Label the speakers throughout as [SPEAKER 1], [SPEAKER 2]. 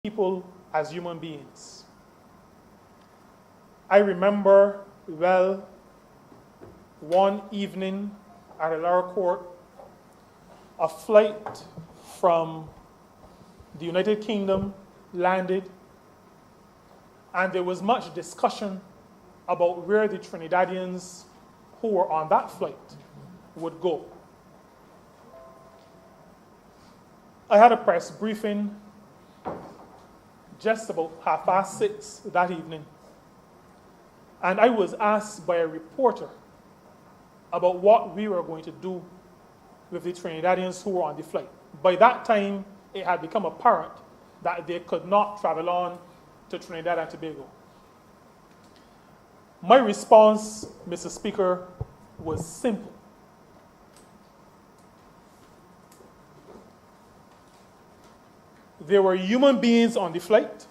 [SPEAKER 1] people as human beings. I remember well one evening at a lower court, a flight from the United Kingdom landed, and there was much discussion about where the Trinidadians who were on that flight would go. I had a press briefing just about 6:30 that evening, and I was asked by a reporter about what we were going to do with the Trinidadians who were on the flight. By that time, it had become apparent that they could not travel on to Trinidad and Tobago. My response, Mr. Speaker, was simple. There were human beings on the flight,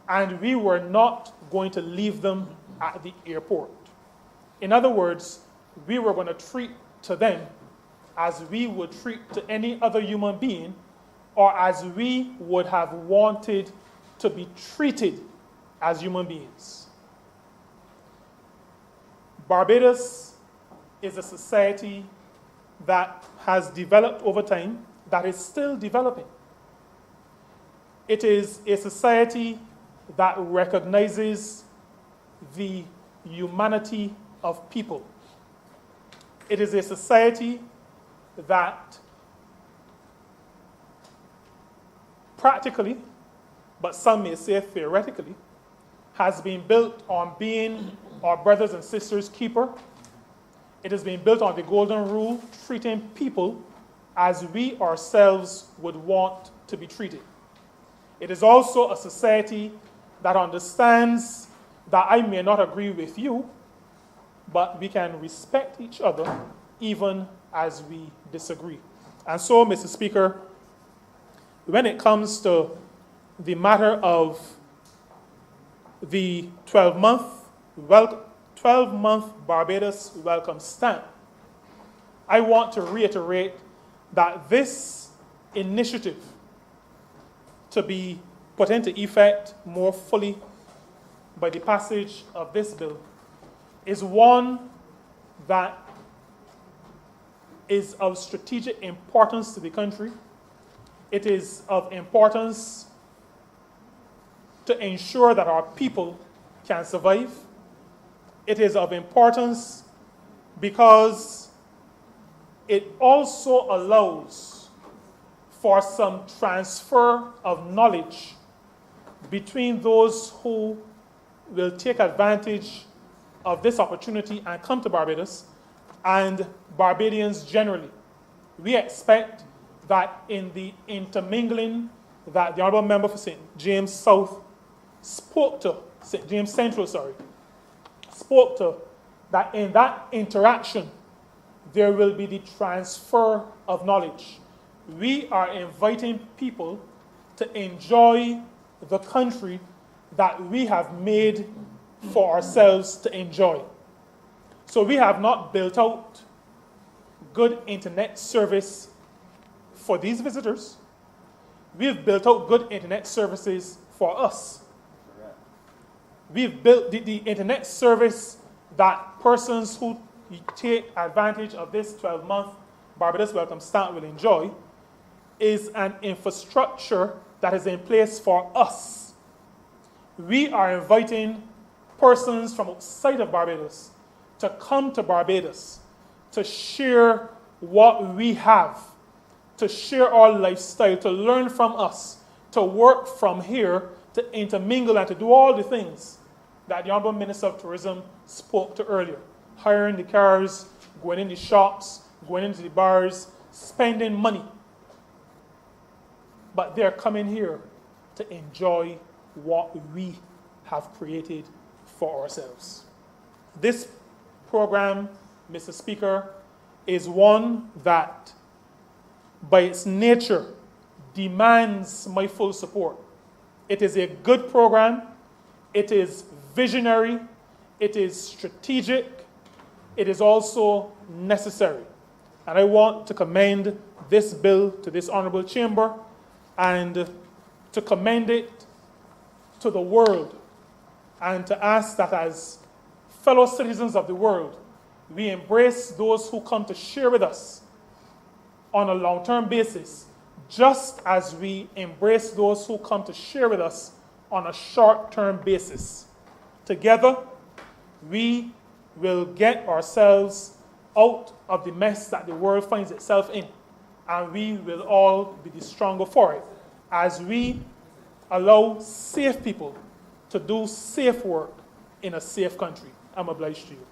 [SPEAKER 1] and we were not going to leave them at the airport. In other words, we were going to treat to them as we would treat to any other human being, or as we would have wanted to be treated as human beings. Barbados is a society that has developed over time, that is still developing. It is a society that recognizes the humanity of people. It is a society that practically, but some may say theoretically, has been built on being our brothers and sisters' keeper. It has been built on the golden rule, treating people as we ourselves would want to be treated. It is also a society that understands that I may not agree with you, but we can respect each other even as we disagree. And so, Mr. Speaker, when it comes to the matter of the 12-month Barbados Welcome Stamp, I want to reiterate that this initiative to be put into effect more fully by the passage of this bill is one that is of strategic importance to the country. It is of importance to ensure that our people can survive. It is of importance because it also allows for some transfer of knowledge between those who will take advantage of this opportunity and come to Barbados and Barbadians generally. We expect that in the intermingling that the Honourable Member for St. James South spoke to, St. James Central, spoke to, that in that interaction, there will be the transfer of knowledge. We are inviting people to enjoy the country that we have made for ourselves to enjoy. So we have not built out good internet service for these visitors. We've built out good internet services for us. We've built the internet service that persons who take advantage of this 12-month Barbados Welcome Stamp will enjoy is an infrastructure that is in place for us. We are inviting persons from outside of Barbados to come to Barbados to share what we have, to share our lifestyle, to learn from us, to work from here, to intermingle and to do all the things that the Honourable Minister of Tourism spoke to earlier. Hiring the cars, going in the shops, going into the bars, spending money. But they're coming here to enjoy what we have created for ourselves. This program, Mr. Speaker, is one that, by its nature, demands my full support. It is a good program. It is visionary. It is strategic. It is also necessary. And I want to commend this bill to this honorable chamber and to commend it to the world, and to ask that as fellow citizens of the world, we embrace those who come to share with us on a long-term basis, just as we embrace those who come to share with us on a short-term basis. Together, we will get ourselves out of the mess that the world finds itself in, and we will all be the stronger for it as we allow safe people to do safe work in a safe country. I'm obliged to you.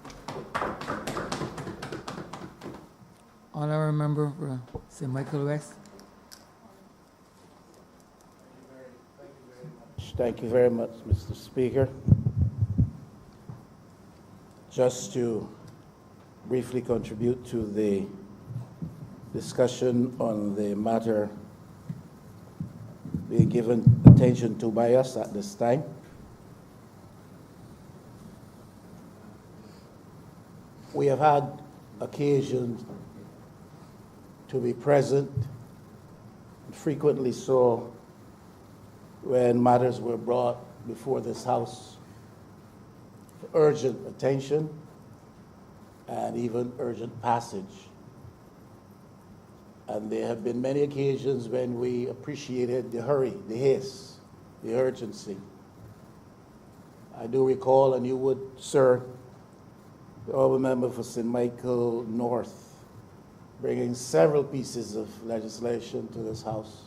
[SPEAKER 2] Honourable Member for St. Michael West.
[SPEAKER 3] Thank you very much, Mr. Speaker. Just to briefly contribute to the discussion on the matter being given attention to by us at this time. We have had occasion to be present, frequently so, when matters were brought before this House for urgent attention and even urgent passage. And there have been many occasions when we appreciated the hurry, the haste, the urgency. I do recall, and you would, sir, the honourable member for St. Michael North, bringing several pieces of legislation to this House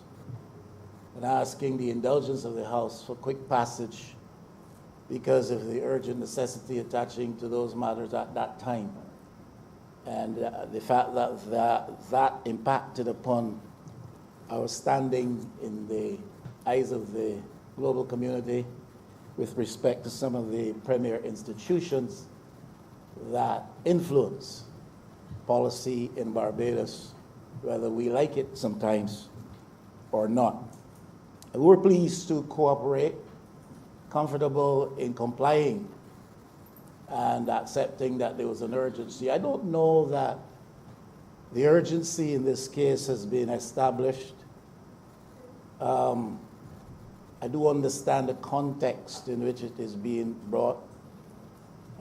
[SPEAKER 3] and asking the indulgence of the House for quick passage because of the urgent necessity attaching to those matters at that time. And the fact that impacted upon our standing in the eyes of the global community with respect to some of the premier institutions that influence policy in Barbados, whether we like it sometimes or not. And we're pleased to cooperate, comfortable in complying and accepting that there was an urgency. I don't know that the urgency in this case has been established. I do understand the context in which it is being brought.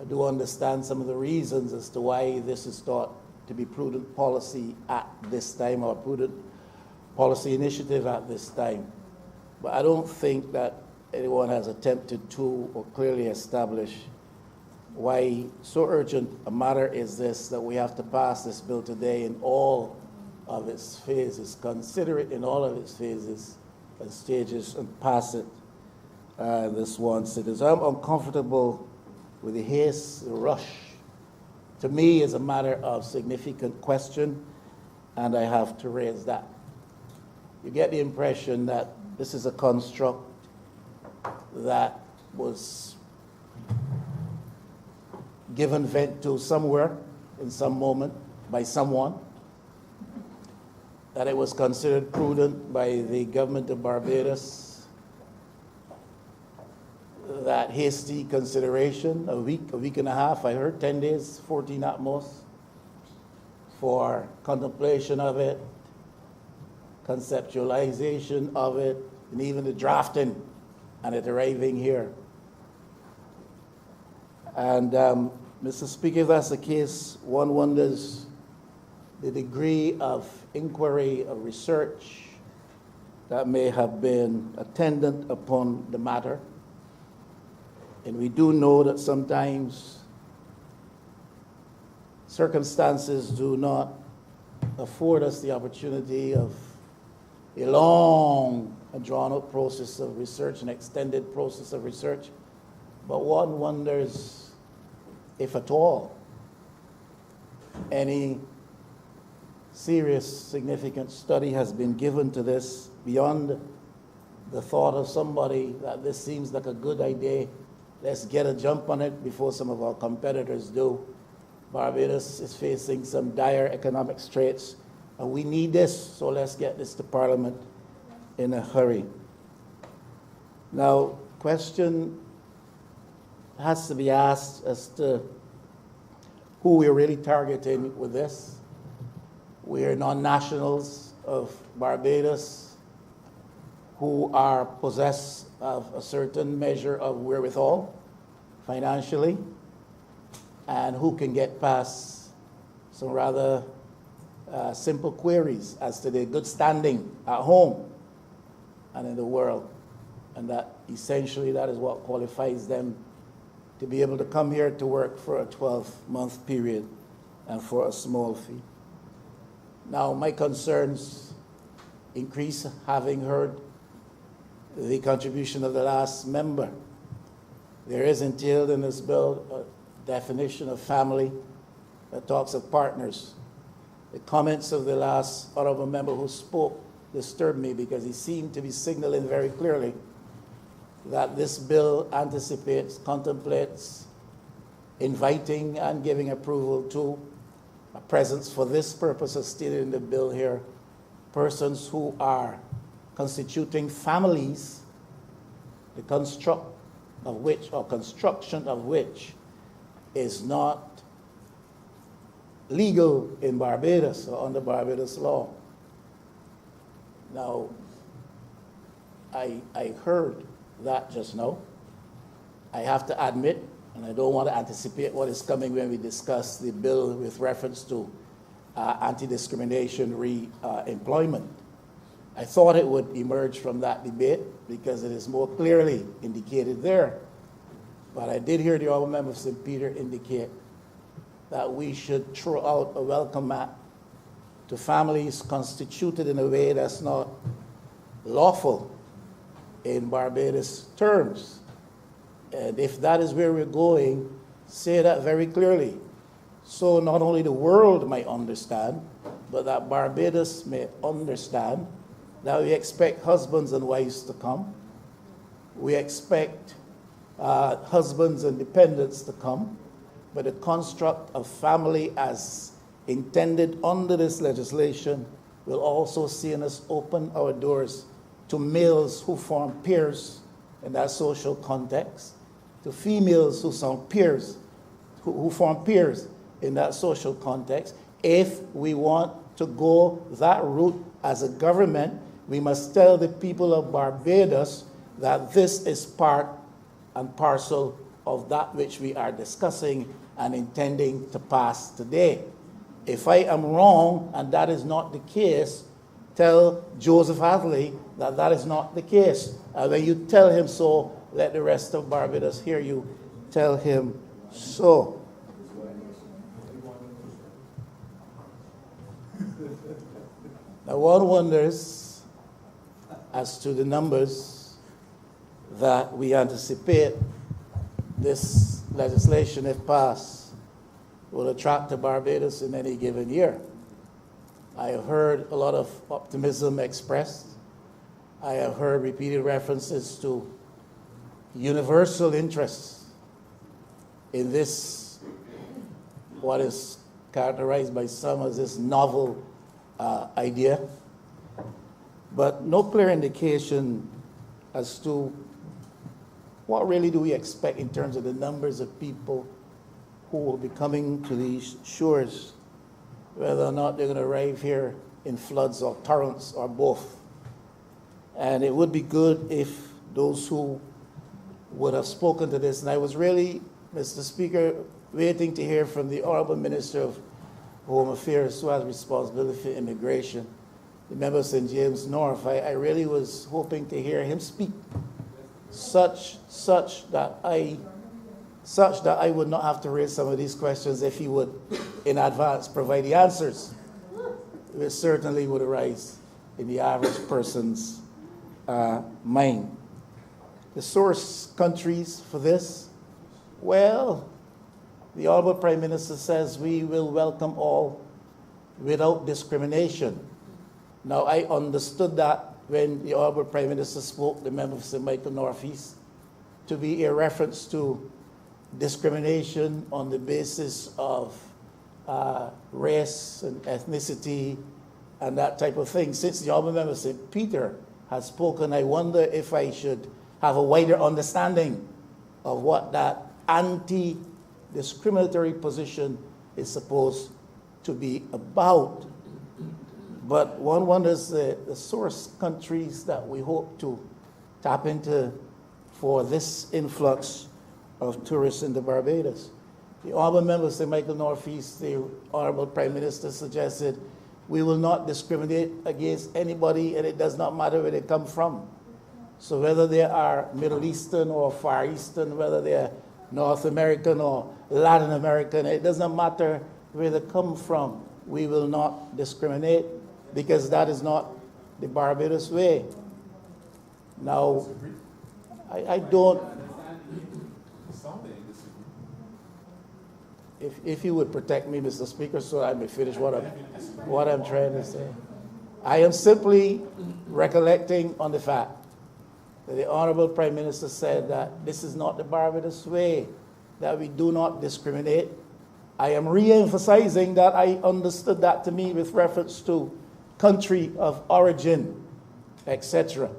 [SPEAKER 3] I do understand some of the reasons as to why this is thought to be prudent policy at this time, or prudent policy initiative at this time. But I don't think that anyone has attempted to or clearly establish why so urgent a matter is this that we have to pass this bill today in all of its phases, consider it in all of its phases and stages, and pass it this once. I'm uncomfortable with the haste, the rush. To me, is a matter of significant question, and I have to raise that. You get the impression that this is a construct that was given vent to somewhere in some moment by someone, that it was considered prudent by the government of Barbados, that hasty consideration, a week and a half, I heard, 10 days, 14 at most, for contemplation of it, conceptualization of it, and even the drafting and it arriving here. And Mr. Speaker, if that's the case, one wonders the degree of inquiry, of research that may have been attendant upon the matter. And we do know that sometimes circumstances do not afford us the opportunity of a long and drawn-out process of research, an extended process of research. But one wonders if at all any serious, significant study has been given to this beyond the thought of somebody that this seems like a good idea. Let's get a jump on it before some of our competitors do. Barbados is facing some dire economic straits, and we need this, so let's get this to Parliament in a hurry. Now, question has to be asked as to who we're really targeting with this. We're non-nationals of Barbados who are possessed of a certain measure of wherewithal financially and who can get past some rather simple queries as to their good standing at home and in the world. And that essentially that is what qualifies them to be able to come here to work for a 12-month period and for a small fee. Now, my concerns increase having heard the contribution of the last member. There is entailed in this bill a definition of family that talks of partners. The comments of the last honorable member who spoke disturbed me because he seemed to be signaling very clearly that this bill anticipates, contemplates, inviting and giving approval to a presence for this purpose as stated in the bill here, persons who are constituting families, the construct of which or construction of which is not legal in Barbados or under Barbados law. Now, I heard that just now. I have to admit, and I don't want to anticipate what is coming when we discuss the bill with reference to anti-discrimination re-employment. I thought it would emerge from that debate because it is more clearly indicated there. But I did hear the honorable member of St. Peter indicate that we should throw out a welcome mat to families constituted in a way that's not lawful in Barbados terms. And if that is where we're going, say that very clearly. So not only the world might understand, but that Barbados may understand that we expect husbands and wives to come. We expect husbands and dependents to come. But the construct of family as intended under this legislation will also see us open our doors to males who form peers in that social context, to females who form peers in that social context. If we want to go that route as a government, we must tell the people of Barbados that this is part and parcel of that which we are discussing and intending to pass today. If I am wrong and that is not the case, tell Joseph Hadley that that is not the case. And when you tell him so, let the rest of Barbados hear you tell him so. Now one wonders as to the numbers that we anticipate this legislation, if passed, will attract to Barbados in any given year. I have heard a lot of optimism expressed. I have heard repeated references to universal interest in this, what is characterized by some as this novel idea, but no clear indication as to what really do we expect in terms of the numbers of people who will be coming to these shores, whether or not they're going to arrive here in floods or torrents or both. And it would be good if those who would have spoken to this, and I was really, Mr. Speaker, waiting to hear from the Honorable Minister of Home Affairs who has responsibility for immigration, the member of St. James North. I really was hoping to hear him speak such that I would not have to raise some of these questions if he would in advance provide the answers. It certainly would arise in the average person's mind. The source countries for this, well, the Honorable Prime Minister says we will welcome all without discrimination. Now, I understood that when the Honorable Prime Minister spoke, the member of St. Michael Northeast, to be a reference to discrimination on the basis of race and ethnicity and that type of thing. Since the Honorable Member of St. Peter has spoken, I wonder if I should have a wider understanding of what that anti-discriminatory position is supposed to be about. But one wonders the source countries that we hope to tap into for this influx of tourists into Barbados. The honorable member of St. Michael Northeast, the honorable Prime Minister suggested we will not discriminate against anybody, and it does not matter where they come from. So whether they are Middle Eastern or Far Eastern, whether they are North American or Latin American, it doesn't matter where they come from. We will not discriminate because that is not the Barbados way. Now, I don't. If you would protect me, Mr. Speaker, so I may finish what I'm trying to say. I am simply recollecting on the fact that the Honorable Prime Minister said that this is not the Barbados way, that we do not discriminate. I am re-emphasizing that I understood that to me with reference to country of origin, etc.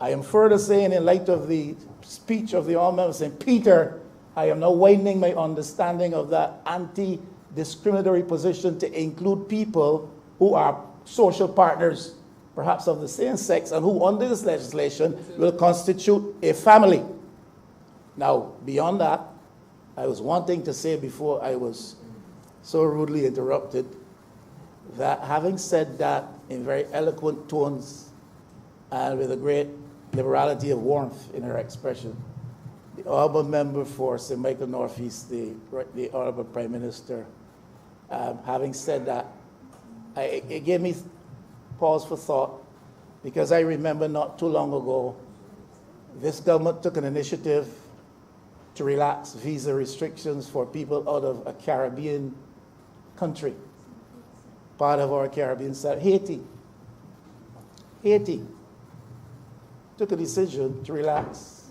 [SPEAKER 3] I am further saying, in light of the speech of the Honorable Member St. Peter, I am now widening my understanding of that anti-discriminatory position to include people who are social partners, perhaps of the same sex, and who under this legislation will constitute a family. Now, beyond that, I was wanting to say before I was so rudely interrupted that having said that in very eloquent tones and with a great liberality of warmth in her expression, the honorable member for St. Michael Northeast, the honorable Prime Minister, having said that, it gave me pause for thought, because I remember not too long ago, this government took an initiative to relax visa restrictions for people out of a Caribbean country, part of our Caribbean side, Haiti. Haiti took a decision to relax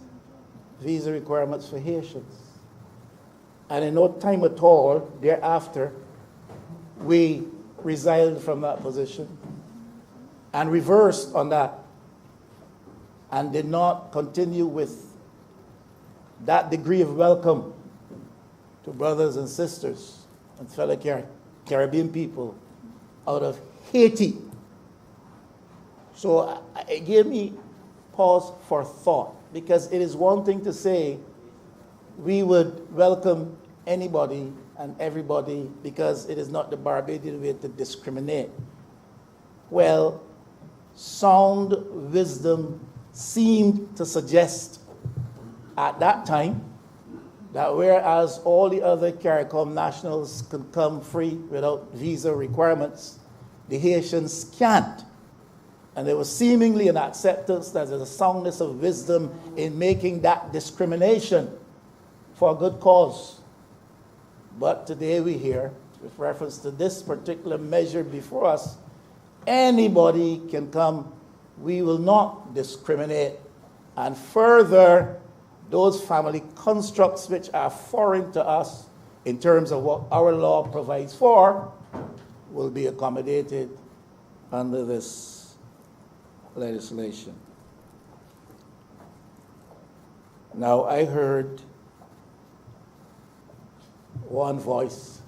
[SPEAKER 3] visa requirements for Haitians. And in no time at all thereafter, we resigned from that position and reversed on that and did not continue with that degree of welcome to brothers and sisters and fellow Caribbean people out of Haiti. So it gave me pause for thought, because it is one thing to say we would welcome anybody and everybody because it is not the Barbadian way to discriminate. Well, sound wisdom seemed to suggest at that time that whereas all the other CARICOM nationals can come free without visa requirements, the Haitians can't. And there was seemingly an acceptance that there's a soundness of wisdom in making that discrimination for a good cause. But today we hear, with reference to this particular measure before us, anybody can come. We will not discriminate. And further, those family constructs which are foreign to us in terms of what our law provides for will be accommodated under this legislation. Now, I heard one voice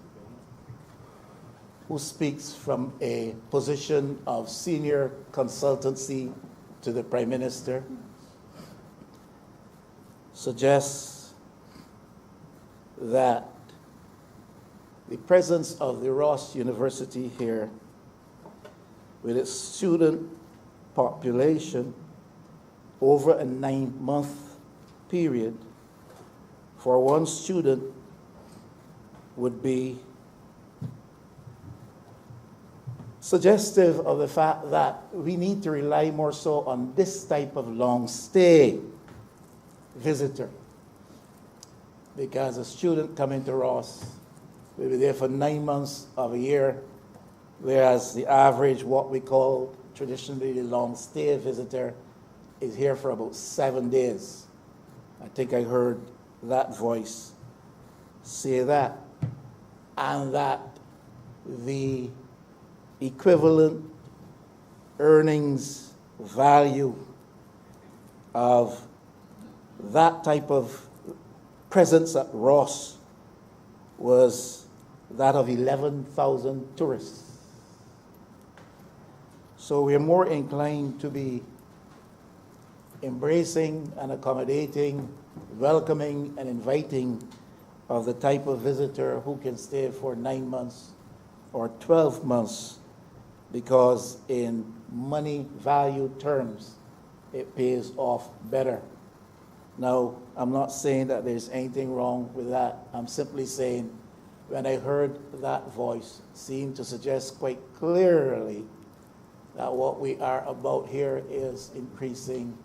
[SPEAKER 3] who speaks from a position of senior consultancy to the Prime Minister, suggests that the presence of the Ross University here, with its student population over a 9-month period for one student would be suggestive of the fact that we need to rely more so on this type of long stay visitor. Because a student coming to Ross will be there for 9 months of a year, whereas the average, what we call traditionally the long stay visitor, is here for about 7 days. I think I heard that voice say that. And that the equivalent earnings value of that type of presence at Ross was that of 11,000 tourists. So we are more inclined to be embracing and accommodating, welcoming and inviting of the type of visitor who can stay for 9 months or 12 months, because in money value terms, it pays off better. Now, I'm not saying that there's anything wrong with that. I'm simply saying when I heard that voice seemed to suggest quite clearly that what we are about here is increasing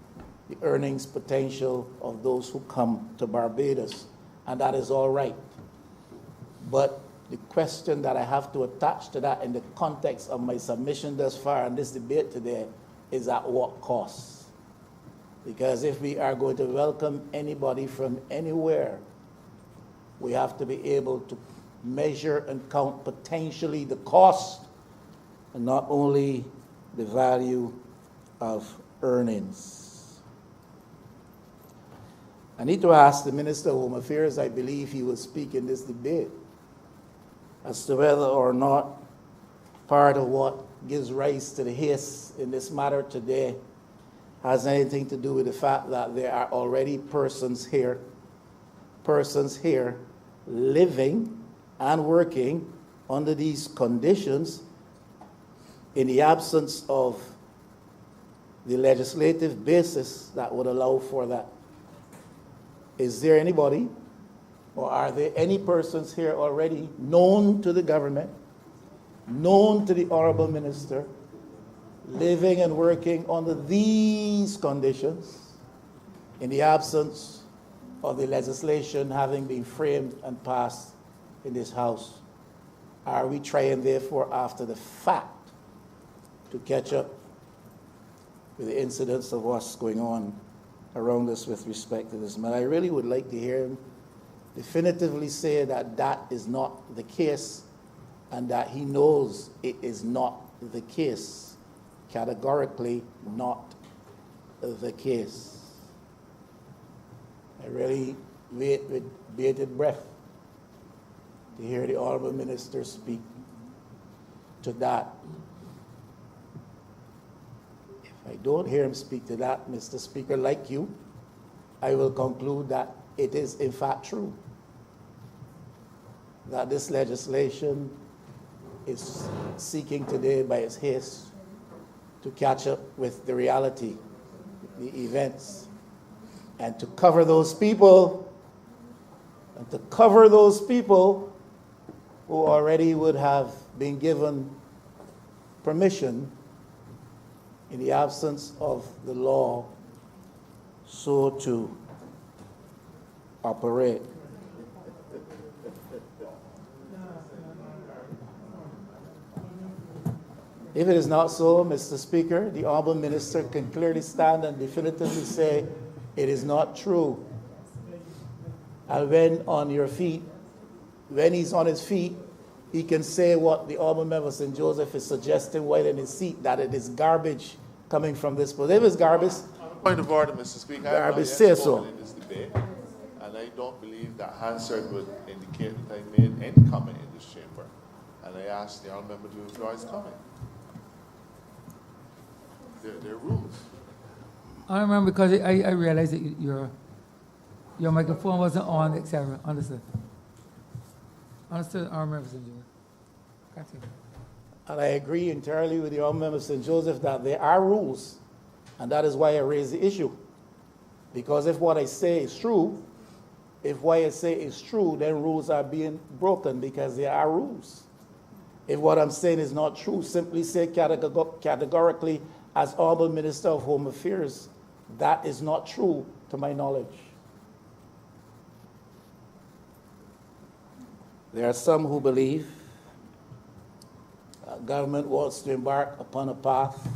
[SPEAKER 3] the earnings potential of those who come to Barbados, and that is all right. But the question that I have to attach to that in the context of my submission thus far in this debate today is at what cost? Because if we are going to welcome anybody from anywhere, we have to be able to measure and count potentially the cost and not only the value of earnings. I need to ask the Minister of Home Affairs, I believe he will speak in this debate, as to whether or not part of what gives rise to the haste in this matter today has anything to do with the fact that there are already persons here living and working under these conditions in the absence of the legislative basis that would allow for that. Is there anybody, or are there any persons here already known to the government, known to the Honorable Minister, living and working under these conditions in the absence of the legislation having been framed and passed in this House? Are we trying, therefore, after the fact, to catch up with the incidents of what's going on around us with respect to this matter? I really would like to hear him definitively say that that is not the case, and that he knows it is not the case, categorically not the case. I really wait with bated breath to hear the Honorable Minister speak to that. If I don't hear him speak to that, Mr. Speaker, like you, I will conclude that it is in fact true that this legislation is seeking today by its haste to catch up with the reality, the events, and to cover those people, who already would have been given permission in the absence of the law so to operate. If it is not so, Mr. Speaker, the Honorable Minister can clearly stand and definitively say it is not true. And when he's on his feet, he can say what the Honorable Member St. Joseph is suggesting while in his seat, that it is garbage coming from this place. If it's garbage,
[SPEAKER 4] Point of order, Mr. Speaker.
[SPEAKER 3] Garbage say so.
[SPEAKER 4] In this debate, and I don't believe that Hansard would indicate that I made any comment in this chamber. And I asked the Honourable Member to withdraw his comment. There are rules.
[SPEAKER 2] I remember because I realized that your microphone wasn't on, etc. Understood. Understood, Honorable Member St. Joseph. Continue.
[SPEAKER 3] and I agree entirely with the Honourable Member St. Joseph that there are rules, and that is why I raise the issue. Because if what I say is true, if what I say is true, then rules are being broken because there are rules. If what I'm saying is not true, simply say categorically, as Honourable Minister of Home Affairs, that is not true to my knowledge. There are some who believe government wants to embark upon a path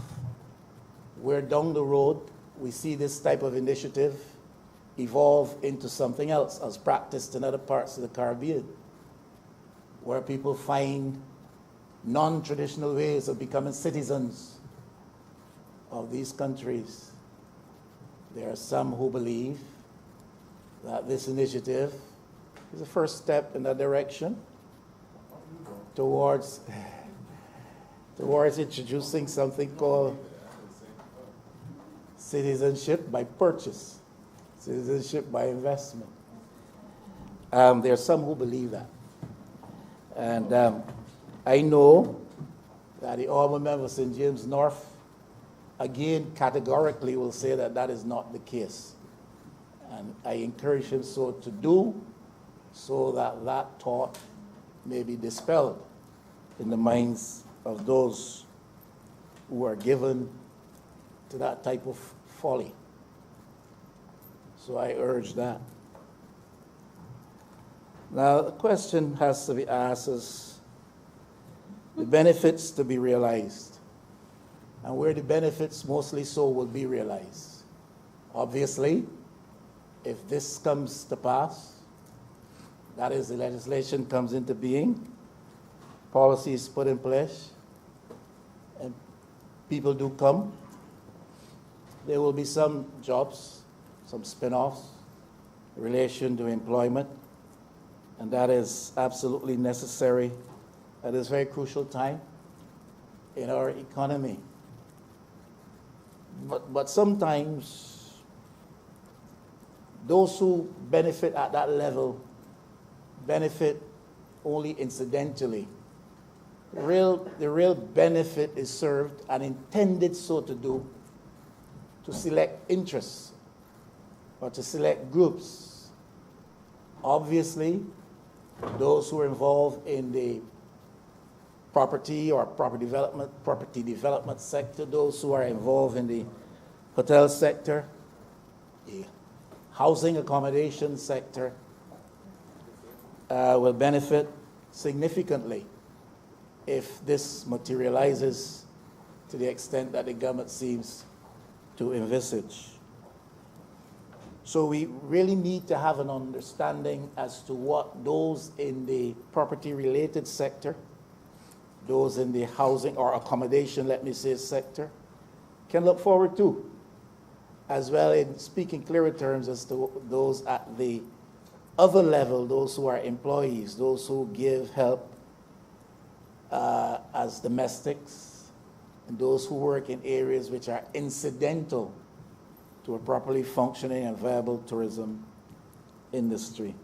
[SPEAKER 3] where down the road we see this type of initiative evolve into something else as practiced in other parts of the Caribbean, where people find non-traditional ways of becoming citizens of these countries. There are some who believe that this initiative is a first step in that direction towards towards introducing something called citizenship by purchase, citizenship by investment. There are some who believe that. And I know that the honorable member of St. James North, again, categorically will say that that is not the case. And I encourage him so to do, so that that thought may be dispelled in the minds of those who are given to that type of folly. So I urge that. Now, the question has to be asked is the benefits to be realized, and where the benefits mostly so will be realized. Obviously, if this comes to pass, that is, the legislation comes into being, policy is put in place, and people do come, there will be some jobs, some spin-offs in relation to employment, and that is absolutely necessary at this very crucial time in our economy. But sometimes those who benefit at that level benefit only incidentally. The real benefit is served and intended so to do to select interests or to select groups. Obviously, those who are involved in the property or property development sector, those who are involved in the hotel sector, the housing accommodation sector, will benefit significantly if this materializes to the extent that the government seems to envisage. So we really need to have an understanding as to what those in the property-related sector, those in the housing or accommodation, let me say, sector, can look forward to, as well in speaking clearer terms as to those at the other level, those who are employees, those who give help as domestics, and those who work in areas which are incidental to a properly functioning and viable tourism industry.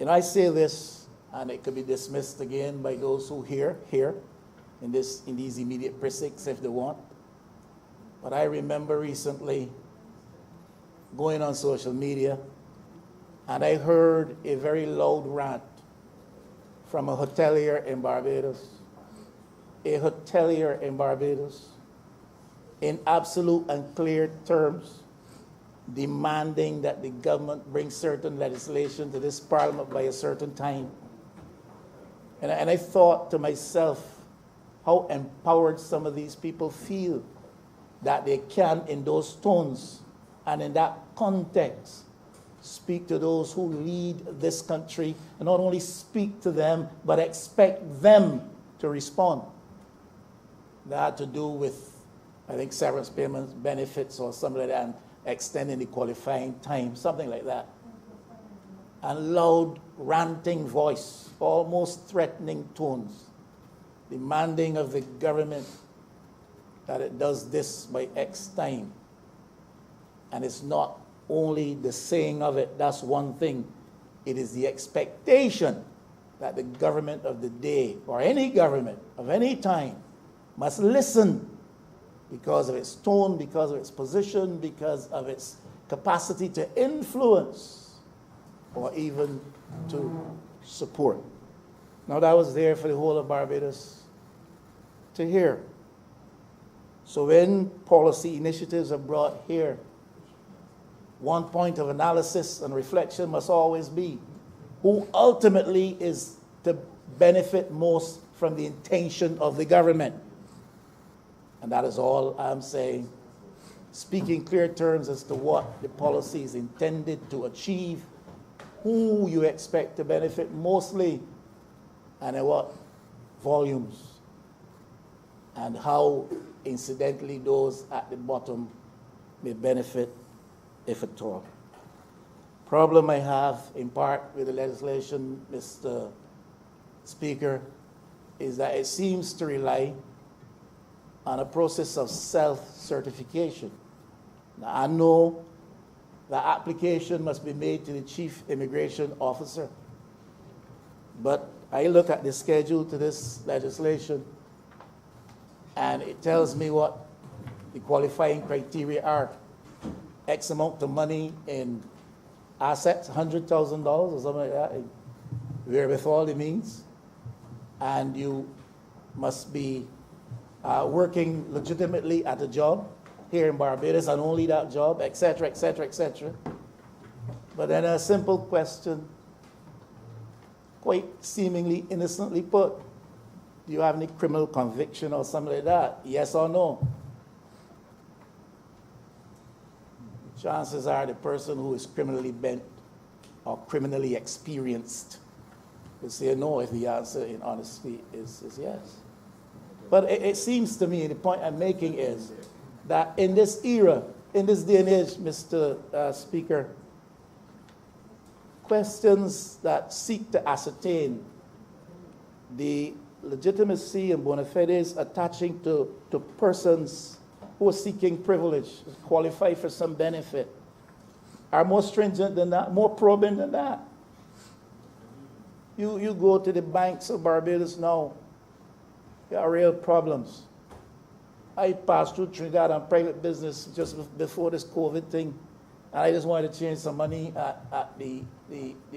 [SPEAKER 3] And I say this, and it could be dismissed again by those who hear in these immediate precincts if they want. But I remember recently going on social media, and I heard a very loud rant from a hotelier in Barbados. A hotelier in Barbados, in absolute and clear terms, demanding that the government bring certain legislation to this parliament by a certain time. And I thought to myself how empowered some of these people feel that they can, in those tones and in that context, speak to those who lead this country, and not only speak to them, but expect them to respond. That had to do with, I think, severance payments, benefits, or something like that, and extending the qualifying time, something like that. And loud, ranting voice, almost threatening tones, demanding of the government that it does this by X time. And it's not only the saying of it, that's one thing. It is the expectation that the government of the day, or any government of any time, must listen because of its tone, because of its position, because of its capacity to influence or even to support. Now, that was there for the whole of Barbados to hear. So when policy initiatives are brought here, one point of analysis and reflection must always be who ultimately is to benefit most from the intention of the government. And that is all I'm saying. Speaking clear terms as to what the policy is intended to achieve, who you expect to benefit mostly, and in what volumes, and how, incidentally, those at the bottom may benefit, if at all. Problem I have, in part, with the legislation, Mr. Speaker, is that it seems to rely on a process of self-certification. Now, I know the application must be made to the chief immigration officer, but I look at the schedule to this legislation, and it tells me what the qualifying criteria are. X amount of money in assets, $100,000 or something like that, wherewithal the means, and you must be working legitimately at a job here in Barbados and only that job, etc., etc., etc. But then a simple question, quite seemingly innocently put, do you have any criminal conviction or something like that? Yes or no? Chances are the person who is criminally bent or criminally experienced will say no if the answer in honesty is yes. But it seems to me, the point I'm making is that in this era, in this day and age, Mr. Speaker, questions that seek to ascertain the legitimacy and bona fides attaching to persons who are seeking privilege, qualify for some benefit, are more stringent than that, more probing than that. You go to the banks of Barbados now, there are real problems. I passed through Trinidad on private business just before this COVID thing, and I just wanted to change some money at the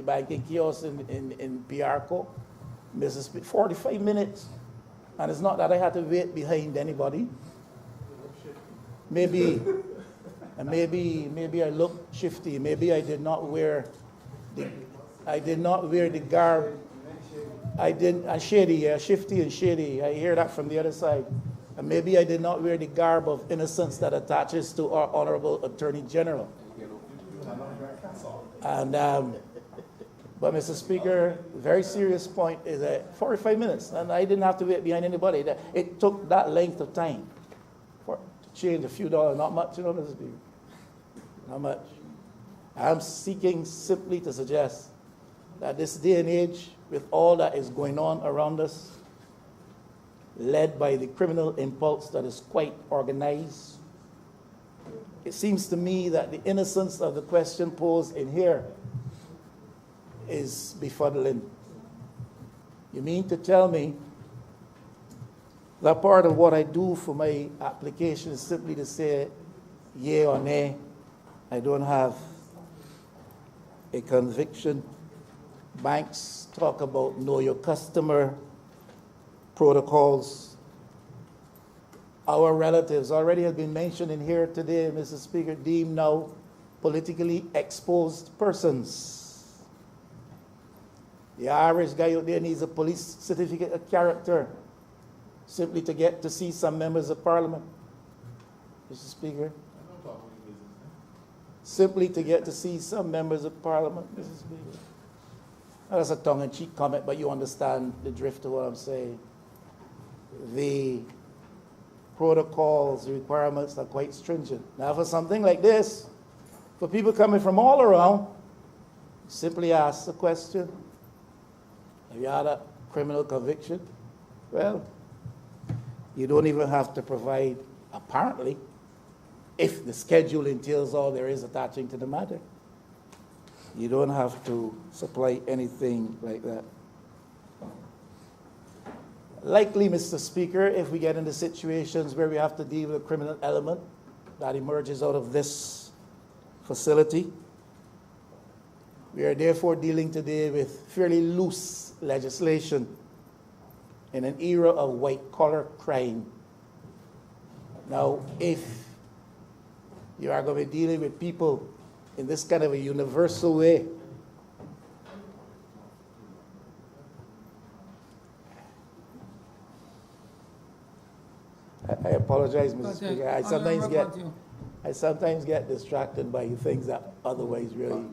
[SPEAKER 3] banking kiosk in Piarco. Mrs. 45 minutes, and it's not that I had to wait behind anybody. Maybe I look shifty. Maybe I did not wear the garb. Shifty and shady. I hear that from the other side. And maybe I did not wear the garb of innocence that attaches to our Honorable Attorney General. And but Mr. Speaker, very serious point is that 45 minutes, and I didn't have to wait behind anybody. It took that length of time to change a few dollars, not much, Mr. Speaker. Not much. I'm seeking simply to suggest that this day and age, with all that is going on around us, led by the criminal impulse that is quite organized, it seems to me that the innocence of the question posed in here is befuddling. You mean to tell me that part of what I do for my application is simply to say yea or nay, I don't have a conviction? Banks talk about know your customer protocols. Our relatives already have been mentioned in here today, Mr. Speaker, deemed now politically exposed persons. The average guy out there needs a police certificate of character simply to get to see some members of Parliament, Mr. Speaker. Simply to get to see some members of Parliament, Mr. Speaker. Now, that's a tongue-in-cheek comment, but you understand the drift of what I'm saying. The protocols, the requirements are quite stringent. Now, for something like this, for people coming from all around, simply ask the question, have you had a criminal conviction? Well, you don't even have to provide, apparently, if the schedule entails all there is attaching to the matter. You don't have to supply anything like that. Likely, Mr. Speaker, if we get into situations where we have to deal with a criminal element that emerges out of this facility, we are therefore dealing today with fairly loose legislation in an era of white-collar crime. Now, if you are going to be dealing with people in this kind of a universal way, I apologize, Mr. Speaker. I sometimes get distracted by things that otherwise really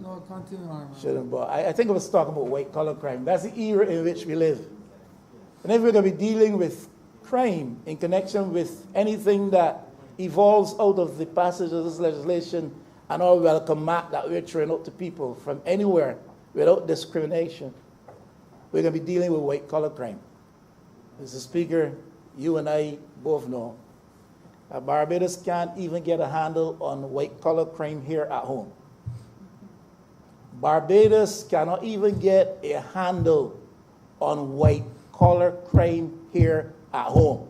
[SPEAKER 3] shouldn't. But I think I was talking about white-collar crime. That's the era in which we live. And if we're going to be dealing with crime in connection with anything that evolves out of the passage of this legislation and our welcome mat that we're throwing out to people from anywhere without discrimination, we're going to be dealing with white-collar crime. Mr. Speaker, you and I both know that Barbados can't even get a handle on white-collar crime here at home. Barbados cannot even get a handle on white-collar crime here at home.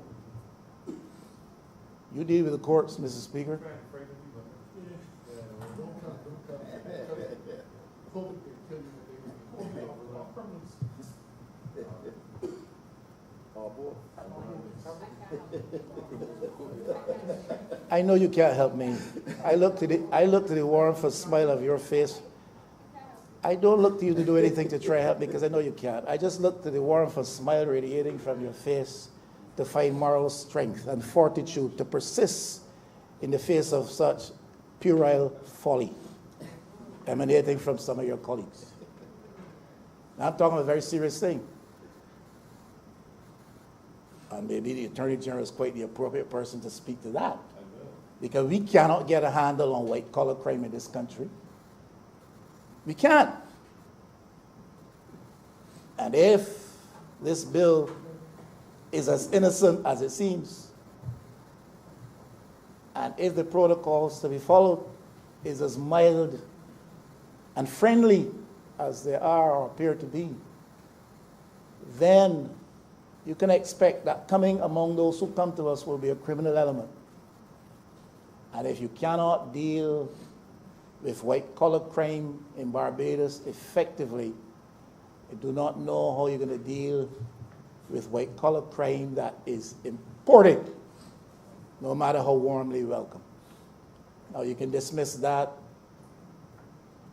[SPEAKER 3] You deal with the courts, Mr. Speaker. I know you can't help me. I look to the warmth and smile of your face. I don't look to you to do anything to try to help me because I know you can't. I just look to the warmth and smile radiating from your face to find moral strength and fortitude to persist in the face of such puerile folly emanating from some of your colleagues. Now, I'm talking about a very serious thing. And maybe the Attorney General is quite the appropriate person to speak to that. Because we cannot get a handle on white-collar crime in this country. We can't. And if this bill is as innocent as it seems, and if the protocols to be followed is as mild and friendly as they are or appear to be, then you can expect that coming among those who come to us will be a criminal element. And if you cannot deal with white-collar crime in Barbados effectively, I do not know how you're going to deal with white-collar crime that is imported, no matter how warmly welcome. Now, you can dismiss that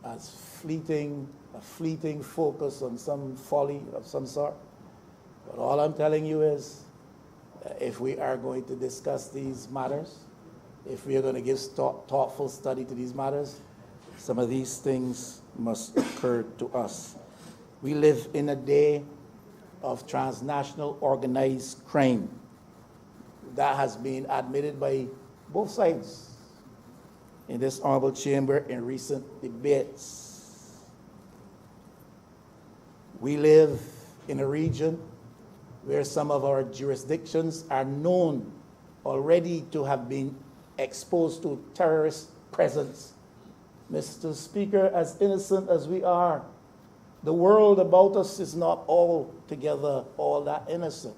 [SPEAKER 3] as a fleeting focus on some folly of some sort. But all I'm telling you is, if we are going to discuss these matters, if we are going to give thoughtful study to these matters, some of these things must occur to us. We live in a day of transnational organized crime. That has been admitted by both sides in this honorable chamber in recent debates. We live in a region where some of our jurisdictions are known already to have been exposed to terrorist presence. Mr. Speaker, as innocent as we are, the world about us is not altogether all that innocent.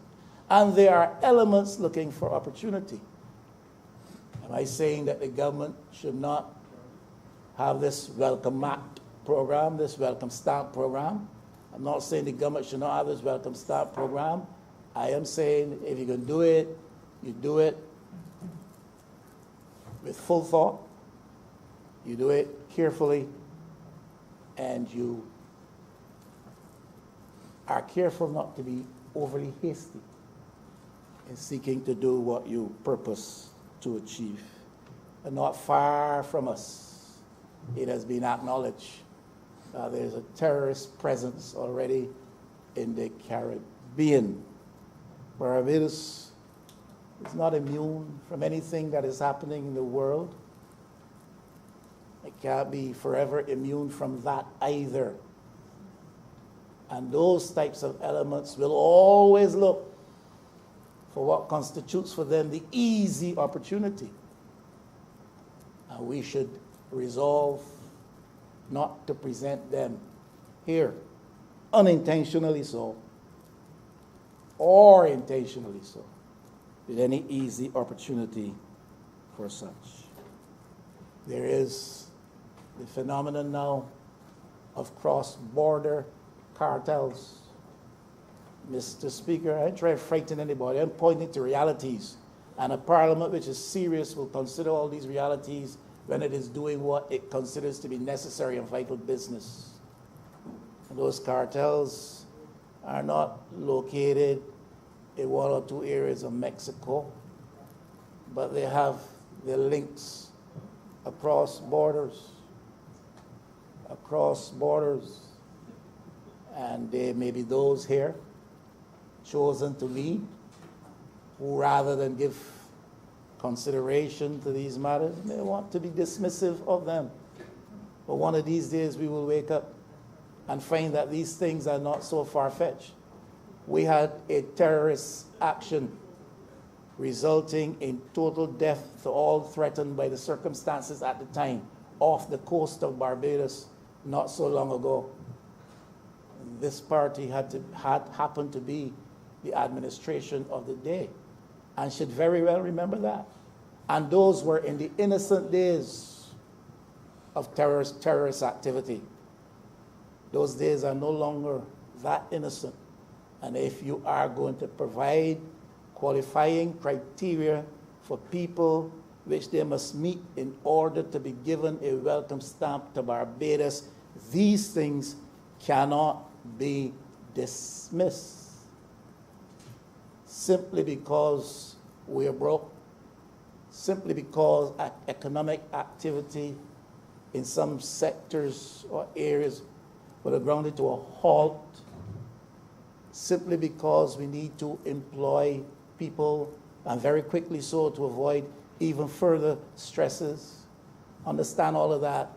[SPEAKER 3] And there are elements looking for opportunity. Am I saying that the government should not have this welcome mat program, this welcome stamp program? I'm not saying the government should not have this welcome stamp program. I am saying if you can do it, you do it with full thought, you do it carefully, and you are careful not to be overly hasty in seeking to do what you purpose to achieve. And not far from us, it has been acknowledged that there's a terrorist presence already in the Caribbean. Barbados is not immune from anything that is happening in the world. It can't be forever immune from that either. And those types of elements will always look for what constitutes for them the easy opportunity. And we should resolve not to present them here, unintentionally so, or intentionally so, with any easy opportunity for such. There is the phenomenon now of cross-border cartels. Mr. Speaker, I ain't trying to frighten anybody. I'm pointing to realities. And a parliament which is serious will consider all these realities when it is doing what it considers to be necessary and vital business. And those cartels are not located in one or two areas of Mexico, but they have their links across borders. And there may be those here chosen to lead who, rather than give consideration to these matters, may want to be dismissive of them. But one of these days we will wake up and find that these things are not so far-fetched. we had a terrorist action resulting in total death to all threatened by the circumstances at the time off the coast of Barbados not so long ago. This party had happened to be the administration of the day and should very well remember that. And those were in the innocent days of terrorist activity. Those days are no longer that innocent. And if you are going to provide qualifying criteria for people which they must meet in order to be given a welcome stamp to Barbados, these things cannot be dismissed simply because we are broke, simply because economic activity in some sectors or areas will have grounded to a halt, simply because we need to employ people, and very quickly so, to avoid even further stresses. Understand all of that.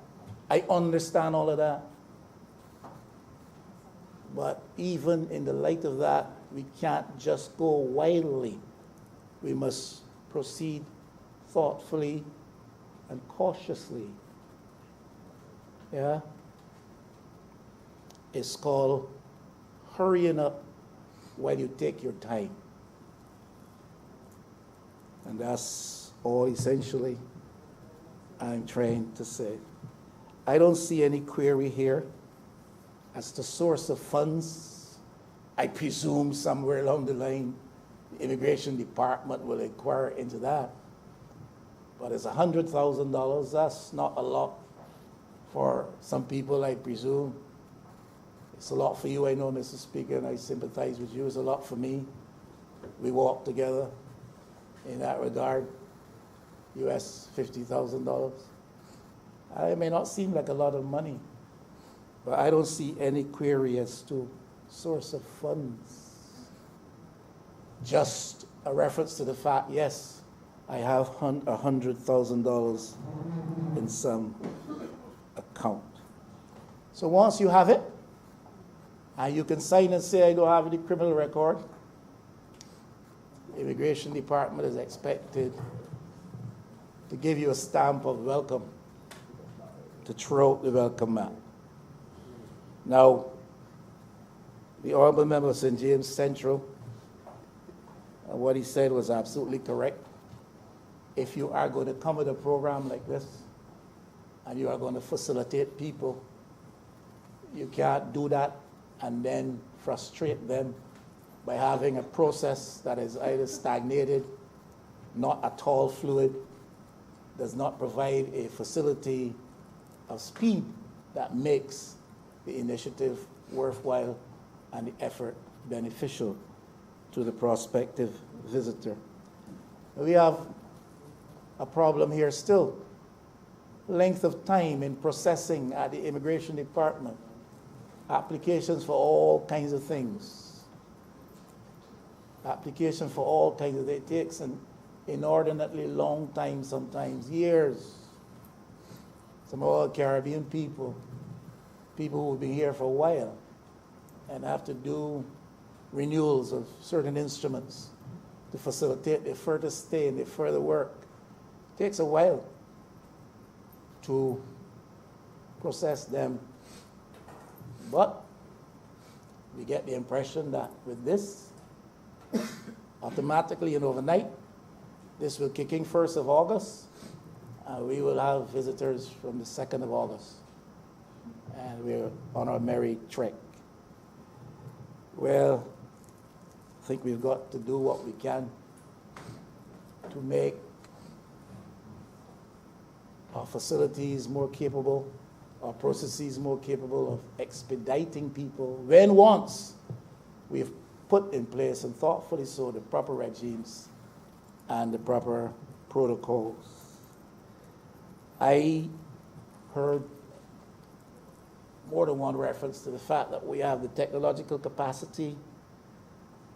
[SPEAKER 3] I understand all of that. But even in the light of that, we can't just go wildly. We must proceed thoughtfully and cautiously. Yeah? It's called hurrying up while you take your time. And that's all essentially I'm trying to say. I don't see any query here as to source of funds. I presume somewhere along the line, the Immigration Department will inquire into that. But it's $100,000, that's not a lot for some people, I presume. It's a lot for you, I know, Mr. Speaker, and I sympathize with you. It's a lot for me. We walk together in that regard. US $50,000. It may not seem like a lot of money, but I don't see any query as to source of funds. Just a reference to the fact, yes, I have $100,000 in some account. So once you have it, and you can sign and say, I don't have any criminal record, the Immigration Department is expected to give you a stamp of welcome to throw out the welcome mat. Now, the Honorable Member of St. James Central, what he said was absolutely correct. If you are going to come with a program like this, and you are going to facilitate people, you can't do that and then frustrate them by having a process that is either stagnated, not at all fluid, does not provide a facility of speed that makes the initiative worthwhile and the effort beneficial to the prospective visitor. We have a problem here still. Length of time in processing at the Immigration Department. Applications for all kinds of things. Application for all kinds of things. It takes an inordinately long time, sometimes years. Some all Caribbean people who've been here for a while and have to do renewals of certain instruments to facilitate their further stay and their further work. It takes a while to process them. But we get the impression that with this, automatically and overnight, this will kick in 1st of August. We will have visitors from the 2nd of August. And we're on our merry trek. Well, I think we've got to do what we can to make our facilities more capable, our processes more capable of expediting people when once we've put in place, and thoughtfully so, the proper regimes and the proper protocols. I heard more than one reference to the fact that we have the technological capacity,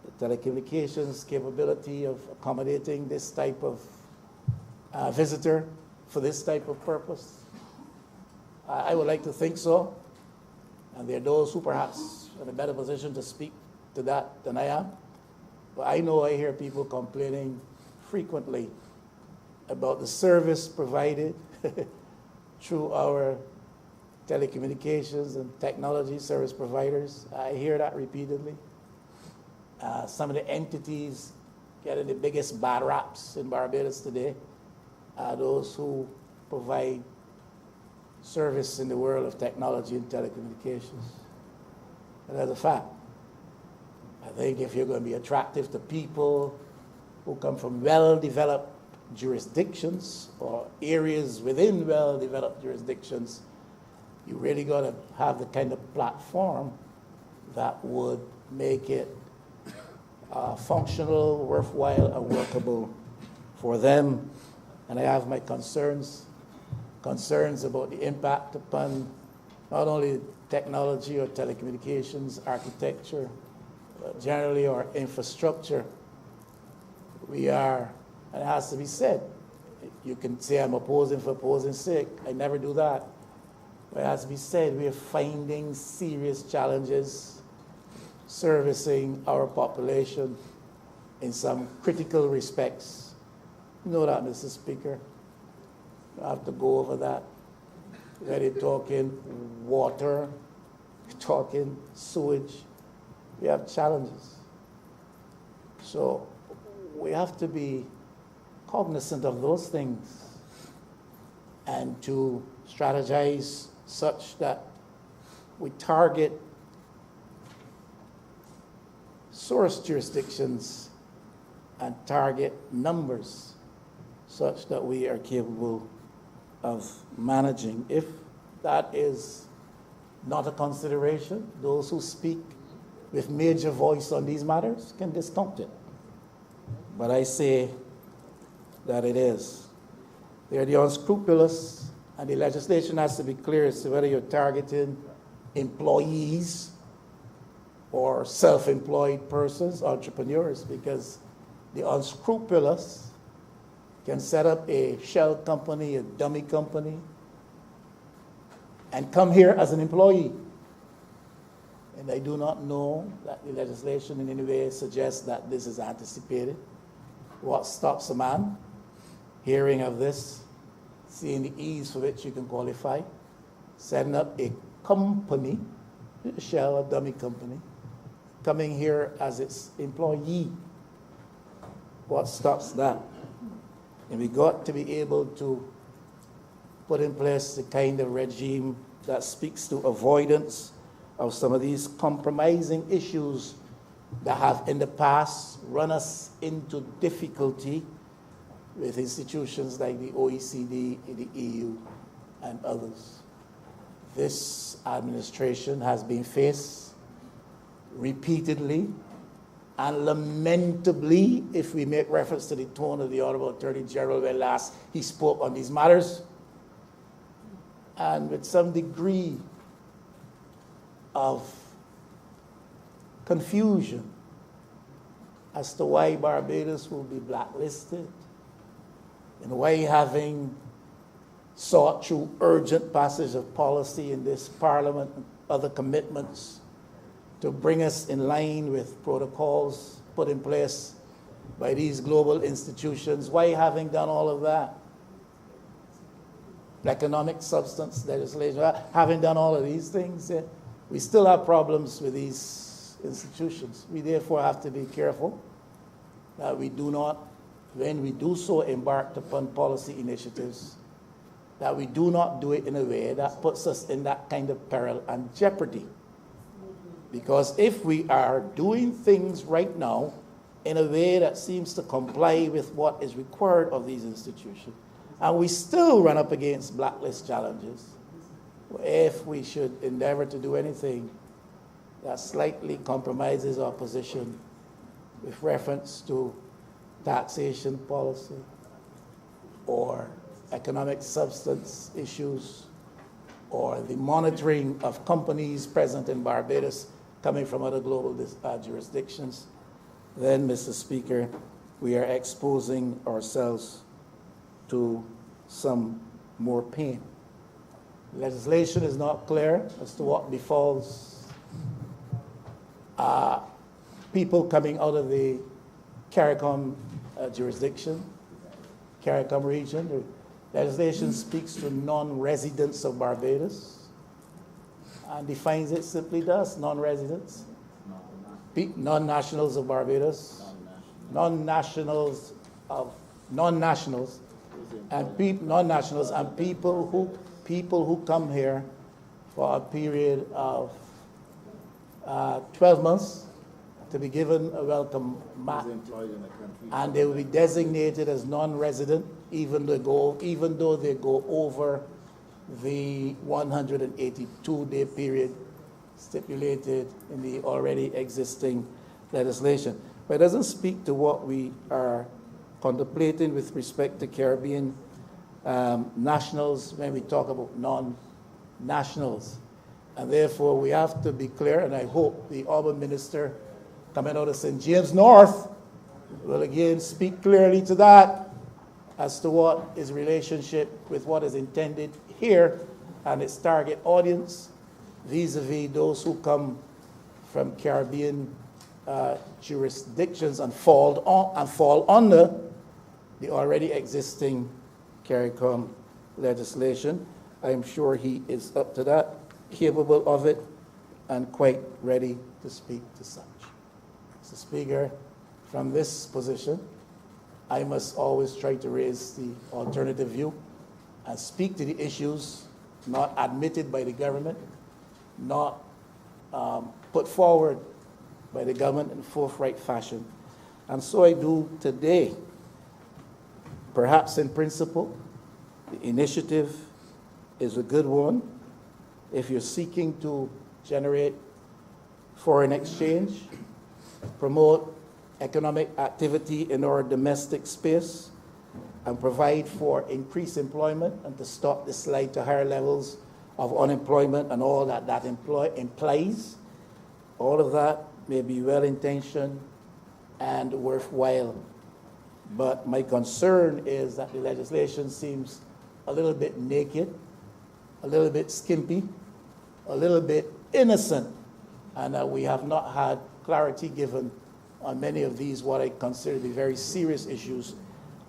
[SPEAKER 3] the telecommunications capability of accommodating this type of visitor for this type of purpose. I would like to think so. And there are those who perhaps are in a better position to speak to that than I am. But I know I hear people complaining frequently about the service provided through our telecommunications and technology service providers. I hear that repeatedly. Some of the entities getting the biggest bad raps in Barbados today are those who provide service in the world of technology and telecommunications. And that's a fact. I think if you're going to be attractive to people who come from well-developed jurisdictions or areas within well-developed jurisdictions, you really got to have the kind of platform that would make it functional, worthwhile, and workable for them. And I have my concerns about the impact upon not only technology or telecommunications architecture, but generally our infrastructure. We are, and it has to be said, you can say I'm opposing for opposing's sake. I never do that. But it has to be said, we are finding serious challenges servicing our population in some critical respects. You know that, Mr. Speaker. I have to go over that. Whether you're talking water, you're talking sewage, we have challenges. So we have to be cognizant of those things and to strategize such that we target source jurisdictions and target numbers such that we are capable of managing. If that is not a consideration, those who speak with major voice on these matters can discount it. But I say that it is. They are the unscrupulous, and the legislation has to be clear as to whether you're targeting employees or self-employed persons, entrepreneurs, because the unscrupulous can set up a shell company, a dummy company, and come here as an employee. And I do not know that the legislation in any way suggests that this is anticipated. What stops a man hearing of this, seeing the ease for which you can qualify, setting up a company, a shell, a dummy company, coming here as its employee? What stops that? And we got to be able to put in place the kind of regime that speaks to avoidance of some of these compromising issues that have in the past run us into difficulty with institutions like the OECD, the EU, and others. This administration has been faced repeatedly and lamentably, if we make reference to the tone of the Honorable Attorney General when last he spoke on these matters, and with some degree of confusion as to why Barbados will be blacklisted and why, having sought through urgent passage of policy in this Parliament and other commitments to bring us in line with protocols put in place by these global institutions, why, having done all of that, economic substance legislation, having done all of these things, we still have problems with these institutions. We therefore have to be careful that we do not, when we do so embark upon policy initiatives, that we do not do it in a way that puts us in that kind of peril and jeopardy. Because if we are doing things right now in a way that seems to comply with what is required of these institutions, and we still run up against blacklist challenges, if we should endeavor to do anything that slightly compromises our position with reference to taxation policy or economic substance issues or the monitoring of companies present in Barbados coming from other global jurisdictions, then, Mr. Speaker, we are exposing ourselves to some more pain. Legislation is not clear as to what befalls people coming out of the CARICOM jurisdiction, CARICOM region. The legislation speaks to non-residents of Barbados and defines it simply thus: non-residents, non-nationals of Barbados, non-nationals, and people who come here for a period of 12 months to be given a welcome mat, and they will be designated as non-resident even though they go over the 182-day period stipulated in the already existing legislation. But it doesn't speak to what we are contemplating with respect to Caribbean nationals when we talk about non-nationals. And therefore, we have to be clear, and I hope the Urban Minister coming out of St. James North will again speak clearly to that as to what is relationship with what is intended here and its target audience vis-a-vis those who come from Caribbean jurisdictions and fall under the already existing CARICOM legislation. I am sure he is up to that, capable of it, and quite ready to speak to such. Mr. Speaker, from this position, I must always try to raise the alternative view and speak to the issues not admitted by the government, not put forward by the government in forthright fashion. And so I do today. Perhaps in principle, the initiative is a good one. If you're seeking to generate foreign exchange, promote economic activity in our domestic space, and provide for increased employment and to stop the slide to higher levels of unemployment and all that implies, all of that may be well-intentioned and worthwhile. But my concern is that the legislation seems a little bit naked, a little bit skimpy, a little bit innocent, and that we have not had clarity given on many of these, what I consider to be very serious issues.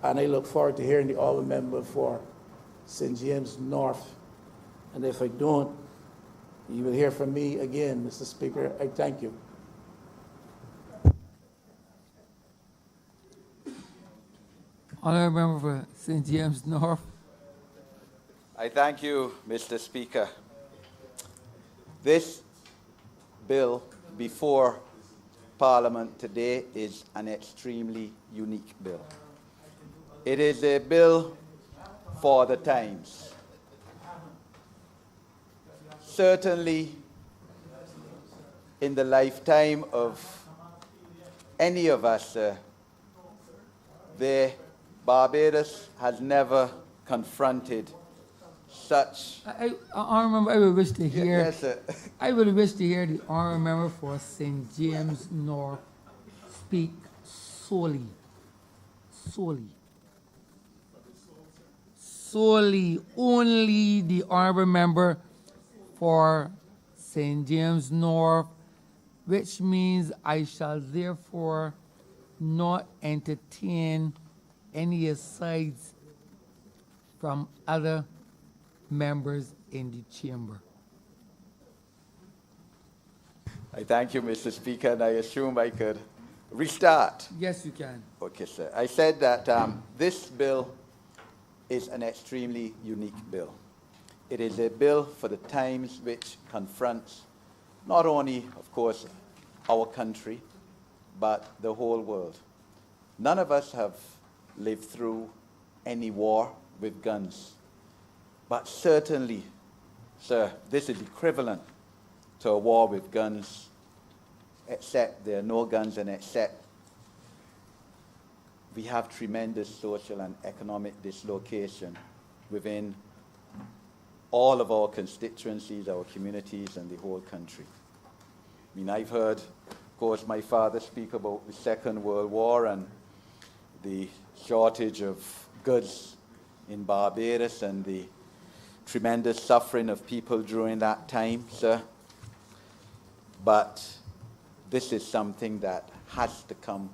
[SPEAKER 3] And I look forward to hearing the Honourable Member for St. James North. And if I don't, you will hear from me again, Mr. Speaker. I thank you.
[SPEAKER 2] Honourable Member for St. James North.
[SPEAKER 5] I thank you, Mr. Speaker. This bill before Parliament today is an extremely unique bill. It is a bill for the times. Certainly, in the lifetime of any of us, Barbados has never confronted such.
[SPEAKER 2] I remember. I would wish to hear.
[SPEAKER 5] Yes, sir.
[SPEAKER 2] I would wish to hear the honourable member for St. James North speak solely, only the honourable member for St. James North, which means I shall therefore not entertain any asides from other members in the chamber.
[SPEAKER 5] I thank you, Mr. Speaker, and I assume I could restart.
[SPEAKER 2] Yes, you can.
[SPEAKER 5] Okay, sir. I said that this bill is an extremely unique bill. It is a bill for the times which confronts not only, of course, our country, but the whole world. None of us have lived through any war with guns. But certainly, sir, this is equivalent to a war with guns, except there are no guns and except we have tremendous social and economic dislocation within all of our constituencies, our communities, and the whole country. I mean, I've heard, of course, my father speak about the Second World War and the shortage of goods in Barbados and the tremendous suffering of people during that time, sir. But this is something that has to come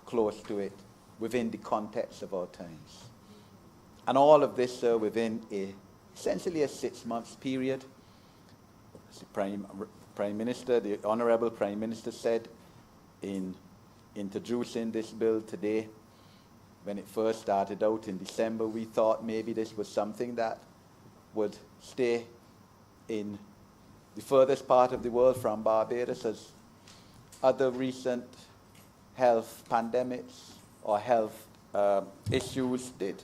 [SPEAKER 5] close to it within the context of our times. And all of this within essentially a 6-month period. As the Prime Minister, the Honourable Prime Minister said in introducing this bill today, when it first started out in December, we thought maybe this was something that would stay in the furthest part of the world from Barbados, as other recent health pandemics or health issues did.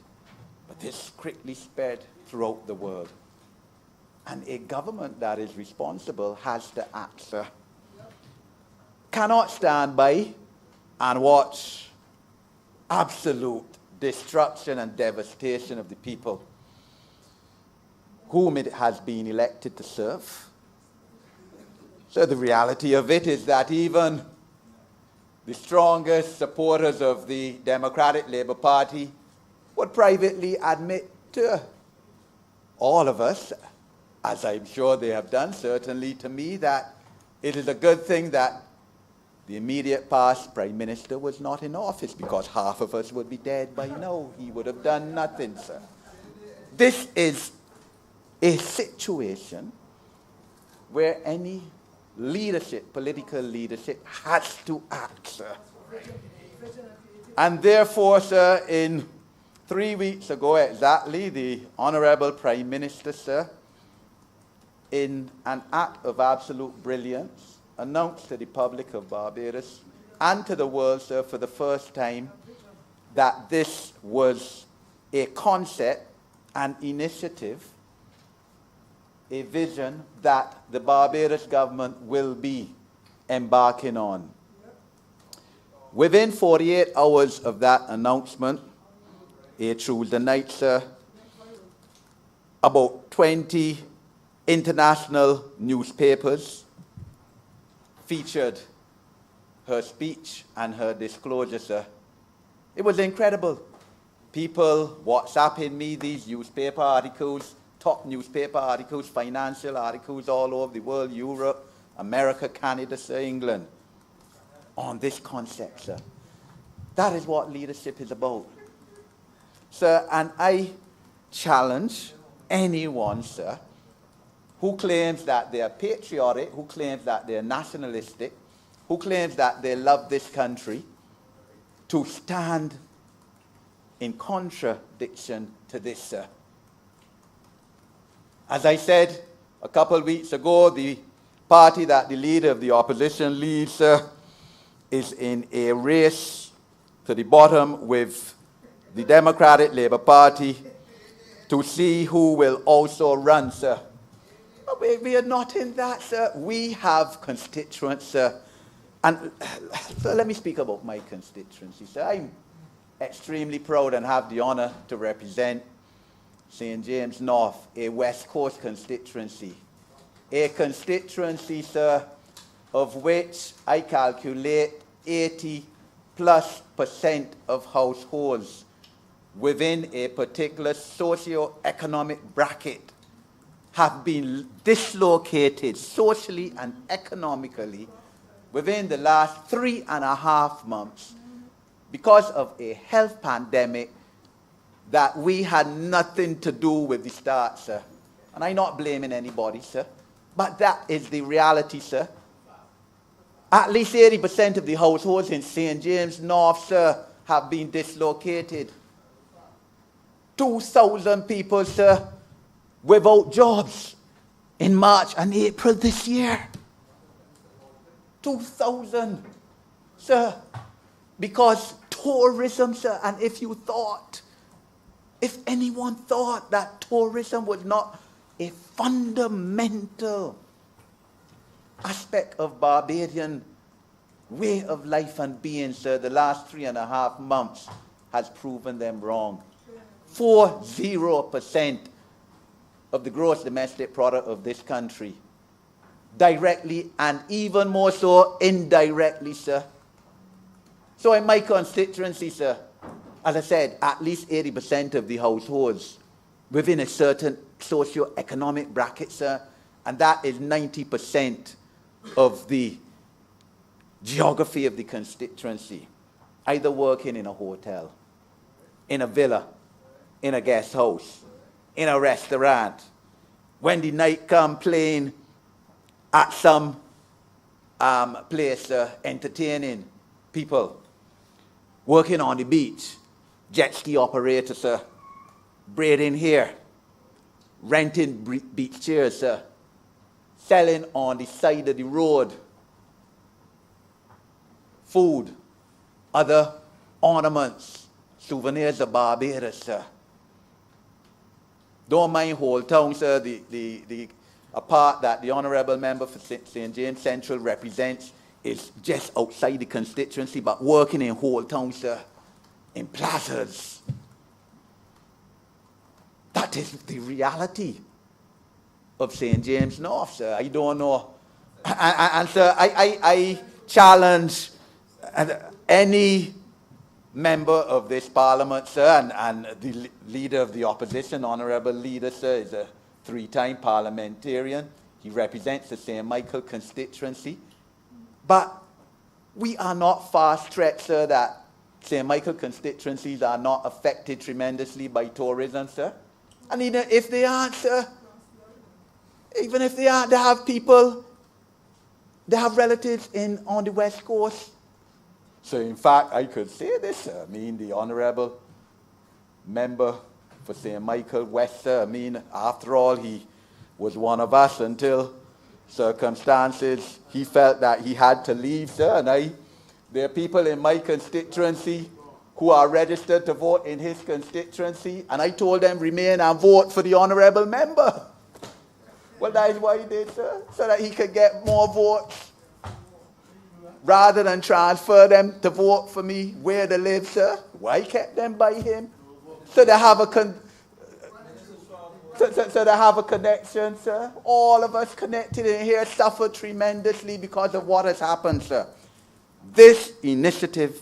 [SPEAKER 5] But this quickly spread throughout the world. And a government that is responsible has to act, sir. Cannot stand by and watch absolute destruction and devastation of the people whom it has been elected to serve. So the reality of it is that even the strongest supporters of the Democratic Labour Party would privately admit to all of us, as I'm sure they have done, certainly to me, that it is a good thing that the immediate past Prime Minister was not in office, because half of us would be dead by now. He would have done nothing, sir. This is a situation where any leadership, political leadership, has to act, sir. And therefore, sir, in 3 weeks ago exactly, the Honourable Prime Minister, sir, in an act of absolute brilliance, announced to the public of Barbados and to the world, sir, for the first time, that this was a concept, an initiative, a vision that the Barbados government will be embarking on. Within 48 hours of that announcement, through the night, sir, about 20 international newspapers featured her speech and her disclosure, sir. It was incredible. People WhatsApping me these newspaper articles, top newspaper articles, financial articles all over the world, Europe, America, Canada, sir, England, on this concept, sir. That is what leadership is about. Sir, and I challenge anyone, sir, who claims that they are patriotic, who claims that they are nationalistic, who claims that they love this country, to stand in contradiction to this, sir. As I said a couple of weeks ago, the party that the leader of the opposition leads, sir, is in a race to the bottom with the Democratic Labour Party to see who will also run, sir. But we are not in that, sir. We have constituents, sir. And so let me speak about my constituency, sir. I'm extremely proud and have the honour to represent St. James North, a West Coast constituency. A constituency, sir, of which I calculate 80+% of households within a particular socio-economic bracket have been dislocated socially and economically within the last 3.5 months because of a health pandemic that we had nothing to do with the start, sir. And I'm not blaming anybody, sir, but that is the reality, sir. At least 80% of the households in St. James North, sir, have been dislocated. 2,000 people, sir, without jobs in March and April this year. 2,000, sir, because tourism, sir, and if anyone thought that tourism was not a fundamental aspect of Barbadian way of life and being, sir, the last 3.5 months has proven them wrong. 40% of the gross domestic product of this country, directly and even more so indirectly, sir. So in my constituency, sir, as I said, at least 80% of the households within a certain socio-economic bracket, sir, and that is 90% of the geography of the constituency, either working in a hotel, in a villa, in a guest house, in a restaurant, when the night come playing at some place entertaining people, working on the beach, jet ski operator, sir, braiding hair, renting beach chairs, sir, selling on the side of the road, food, other ornaments, souvenirs of Barbados, sir. Don't mind Whole Town, sir, a part that the Honourable Member for St. James Central represents is just outside the constituency, but working in Whole Town, sir, in plazas. That is the reality of St. James North, sir. I don't know. And sir, I challenge any member of this parliament, sir, and the leader of the opposition, honourable leader, sir, is a 3-time parliamentarian. He represents the St. Michael constituency. But we are not far-stretched, sir, that St. Michael constituencies are not affected tremendously by tourism, sir. And even if they aren't, sir, even if they aren't, they have people, they have relatives on the West Coast. So in fact, I could say this, sir. I mean, the honourable member for St. Michael West, sir, I mean, after all, he was one of us until circumstances, he felt that he had to leave, sir. And there are people in my constituency who are registered to vote in his constituency, and I told them remain and vote for the honourable member. Well, that is what he did, sir, so that he could get more votes, rather than transfer them to vote for me where they live, sir. Why kept them by him? So they have a so they have a connection, sir. All of us connected in here suffer tremendously because of what has happened, sir. This initiative,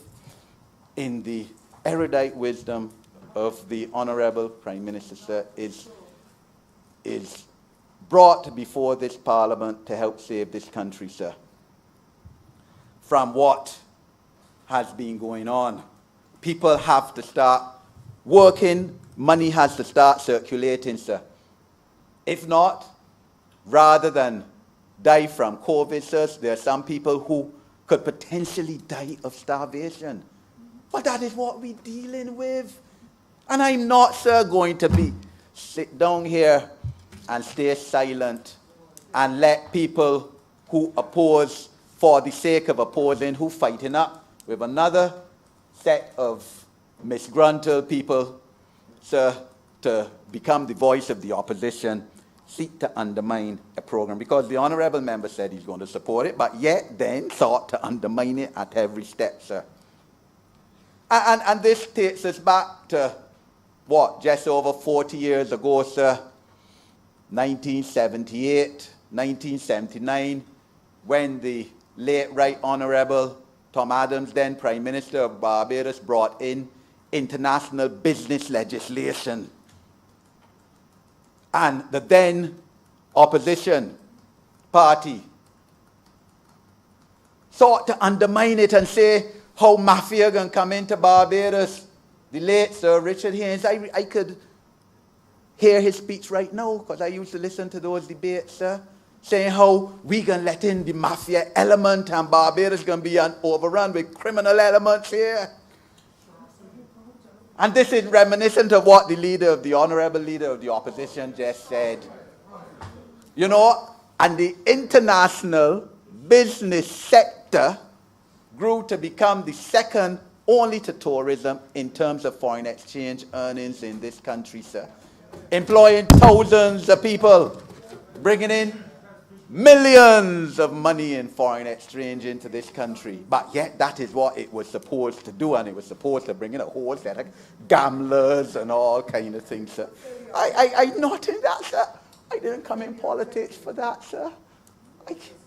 [SPEAKER 5] in the erudite wisdom of the Honourable Prime Minister, sir, is brought before this Parliament to help save this country, sir, from what has been going on. People have to start working, money has to start circulating, sir. If not, rather than die from COVID, sir, there are some people who could potentially die of starvation. But that is what we're dealing with. And I'm not, sir, going to sit down here and stay silent and let people who oppose for the sake of opposing, who fighting up with another set of misgruntled people, sir, to become the voice of the opposition, seek to undermine a program. Because the honourable member said he's going to support it, but yet then sought to undermine it at every step, sir. And this takes us back to, what, just over 40 years ago, sir, 1978, 1979, when the late Right Honourable Tom Adams, then Prime Minister of Barbados, brought in international business legislation. And the then opposition party sought to undermine it and say how mafia can come into Barbados. The late Sir Richard Haynes, I could hear his speech right now because I used to listen to those debates, sir, saying how we can let in the mafia element and Barbados going to be overrun with criminal elements here. And this is reminiscent of what the honourable leader of the opposition just said. You know, and the international business sector grew to become the second only to tourism in terms of foreign exchange earnings in this country, sir. Employing thousands of people, bringing in millions of money in foreign exchange into this country. But yet that is what it was supposed to do, and it was supposed to bring in a whole set of gamblers and all kind of things, sir. I'm not in that, sir. I didn't come in politics for that, sir.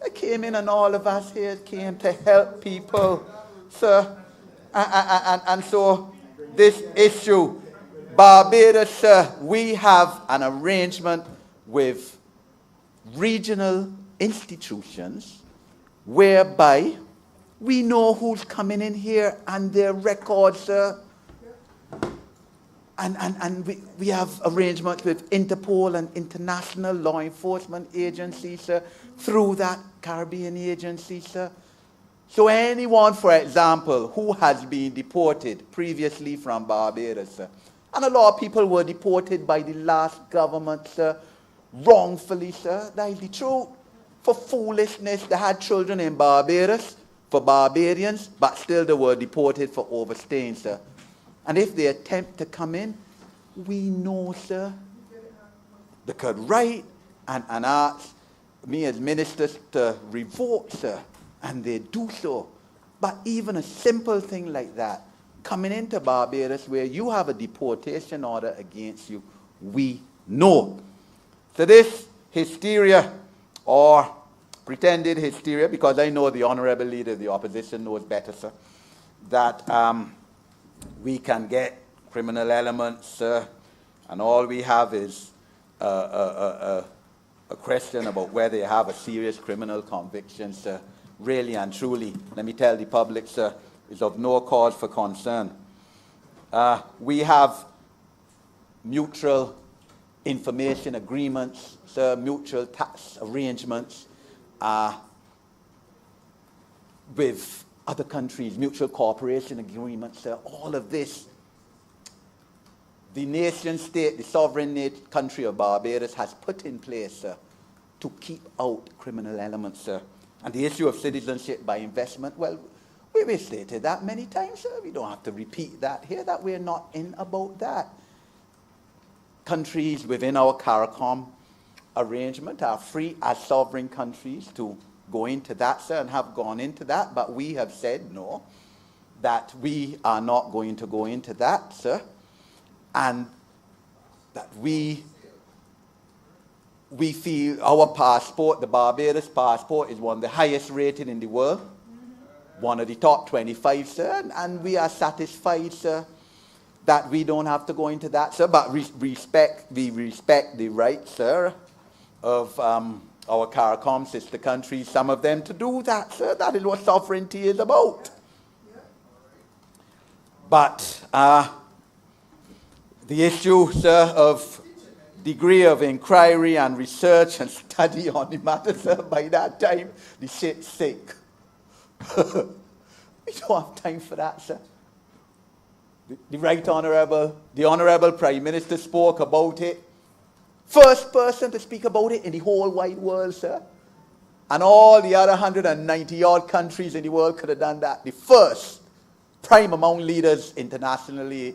[SPEAKER 5] I came in, and all of us here came to help people, sir. And so this issue, Barbados, sir, we have an arrangement with regional institutions whereby We know who's coming in here and their records, sir. And we have arrangements with Interpol and international law enforcement agencies, sir, through that Caribbean agency, sir. So anyone, for example, who has been deported previously from Barbados, sir, and a lot of people were deported by the last government, sir, wrongfully, sir, that is the truth, for foolishness. They had children in Barbados, for Barbadians, but still they were deported for overstaying, sir. And if they attempt to come in, we know, sir, they could write and ask me as ministers to revoke, sir, and they do so. But even a simple thing like that, coming into Barbados where you have a deportation order against you, we know. So this hysteria, or pretended hysteria, because I know the Honorable Leader of the Opposition knows better, sir, that we can get criminal elements, and all we have is a question about whether they have a serious criminal conviction, sir. Really and truly, let me tell the public, sir, is of no cause for concern. We have mutual information agreements, sir, mutual tax arrangements with other countries, mutual cooperation agreements, sir. All of this, the nation state, the sovereign country of Barbados has put in place, sir, to keep out criminal elements, sir. And the issue of citizenship by investment, well, we've stated that many times, sir. We don't have to repeat that here, that we're not in about that. Countries within our CARICOM arrangement are free as sovereign countries to go into that, sir, and have gone into that, but we have said no, that we are not going to go into that, sir, and that we feel our passport, the Barbados passport, is one of the highest rated in the world, one of the top 25, sir, and we are satisfied, sir, that we don't have to go into that, sir, but we respect the right, sir, of our CARICOM sister countries, some of them, to do that, sir. That is what sovereignty is about. But the issue, sir, of degree of inquiry and research and study on the matter, sir, by that time, the shit's sick. We don't have time for that, sir. The Honorable Prime Minister spoke about it. First person to speak about it in the whole wide world, sir. And all the other 190-odd countries in the world could have done that. The first prime among leaders internationally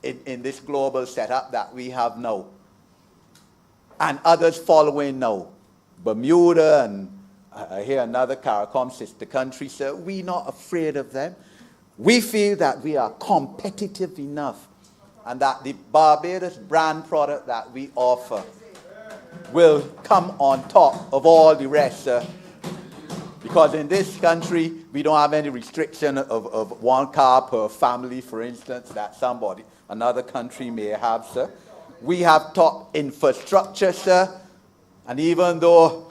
[SPEAKER 5] in this global setup that we have now. And others following now. Bermuda and I hear another CARICOM sister country, sir. We're not afraid of them. We feel that we are competitive enough and that the Barbados brand product that we offer will come on top of all the rest, sir. Because in this country, we don't have any restriction of one car per family, for instance, that another country may have, sir. We have top infrastructure, sir. And even though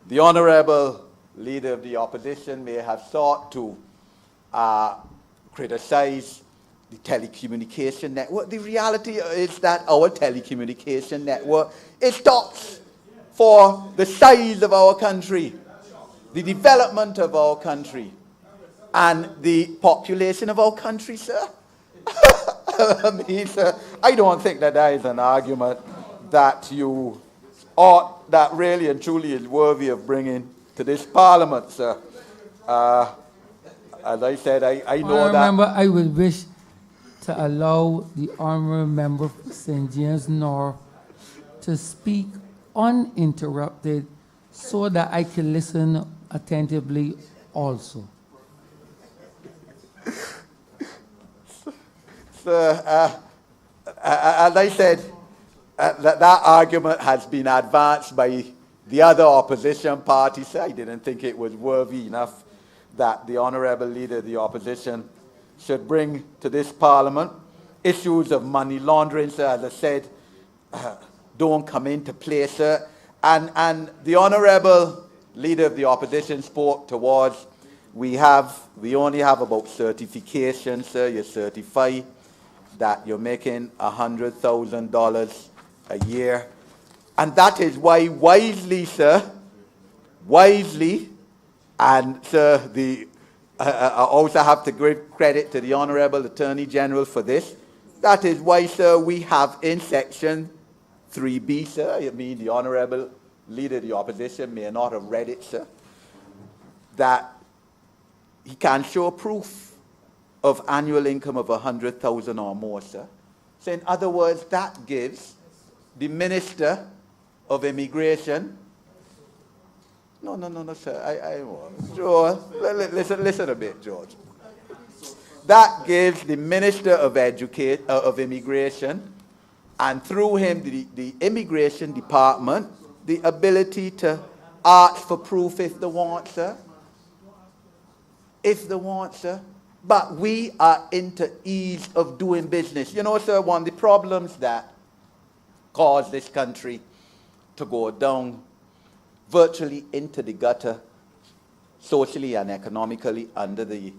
[SPEAKER 5] the Honorable Leader of the Opposition may have sought to criticize the telecommunication network, the reality is that our telecommunication network is tops for the size of our country, the development of our country, and the population of our country, sir. I mean, sir, I don't think that is an argument that you ought, that really and truly is worthy of bringing to this Parliament, sir. As I said, I know that.
[SPEAKER 2] Member, I would wish to allow the honourable member for St. James North to speak uninterrupted so that I can listen attentively also.
[SPEAKER 5] Sir, as I said, that argument has been advanced by the other opposition parties. Sir, I didn't think it was worthy enough that the Honourable Leader of the Opposition should bring to this Parliament issues of money laundering, sir, as I said, don't come into play, sir. And the Honourable Leader of the Opposition spoke towards we only have about certification, sir. You certify that you're making $100,000 a year. And that is why wisely, sir, wisely, and sir, I also have to give credit to the Honorable Attorney General for this. That is why, sir, we have in Section 3B, sir, I mean the Honorable Leader of the Opposition may not have read it, sir, that he can show proof of annual income of 100,000 or more, sir. So in other words, that gives the Minister of Immigration, no, sir, George, listen a bit, George. That gives the Minister of Immigration, and through him, the Immigration Department, the ability to ask for proof if they want, sir. If they want, sir. But we are into ease of doing business. You know, sir, one of the problems that caused this country to go down virtually into the gutter, socially and economically, under the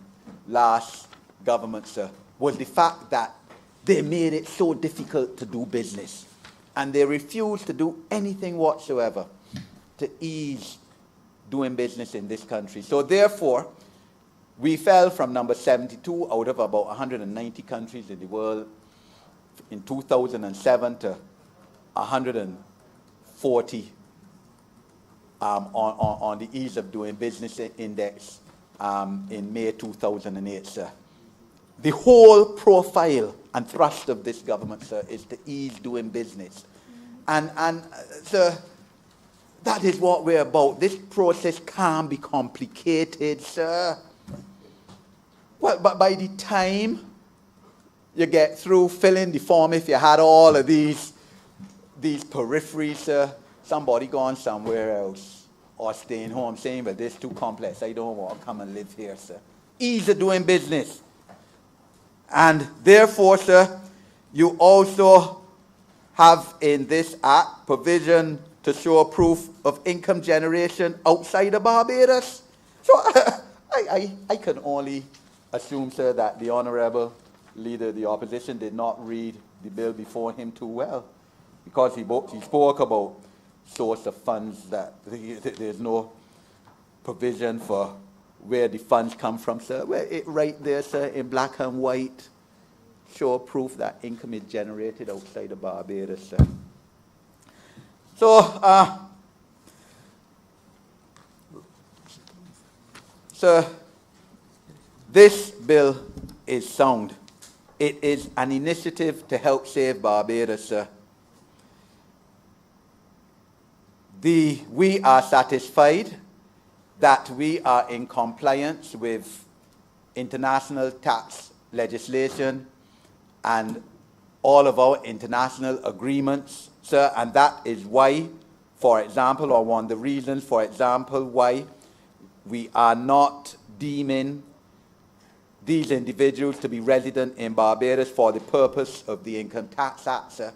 [SPEAKER 5] last government, sir, was the fact that they made it so difficult to do business. And they refused to do anything whatsoever to ease doing business in this country. So therefore, we fell from number 72 out of about 190 countries in the world in 2007 to 140 on the ease of doing business index in May 2008, sir. The whole profile and thrust of this government, sir, is to ease doing business. And sir, that is what we're about. This process can be complicated, sir. Well, but by the time you get through filling the form, if you had all of these peripheries, sir, somebody gone somewhere else or staying home saying, well, this is too complex. I don't want to come and live here, sir. Ease of doing business. And therefore, sir, you also have in this act provision to show proof of income generation outside of Barbados. So I can only assume, sir, that the Honorable Leader of the Opposition did not read the bill before him too well, because he spoke about source of funds, that there's no provision for where the funds come from, sir. Well, it right there, sir, in black and white, show proof that income is generated outside of Barbados, sir. So, sir, this bill is sound. It is an initiative to help save Barbados, sir. We are satisfied that we are in compliance with international tax legislation and all of our international agreements, sir, and that is why, for example, or one of the reasons, for example, why we are not deeming these individuals to be resident in Barbados for the purpose of the Income Tax Act, sir.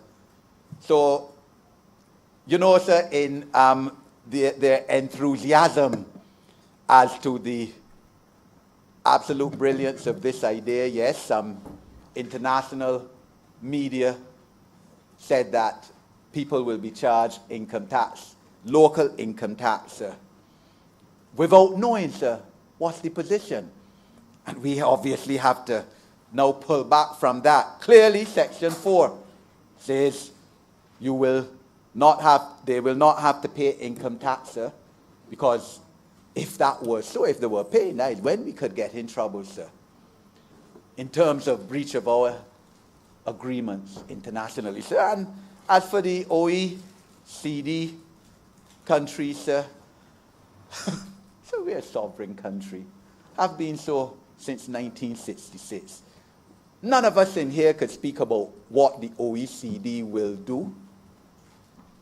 [SPEAKER 5] So, you know, sir, in their enthusiasm as to the absolute brilliance of this idea, yes, some international media said that people will be charged income tax, local income tax, sir, without knowing, sir, what's the position. And we obviously have to now pull back from that. Clearly, Section 4 says they will not have to pay income tax, sir, because if that was so, if they were paying, that is when we could get in trouble, sir, in terms of breach of our agreements internationally, sir. And as for the OECD countries, sir, so we're a sovereign country, have been so since 1966. None of us in here could speak about what the OECD will do.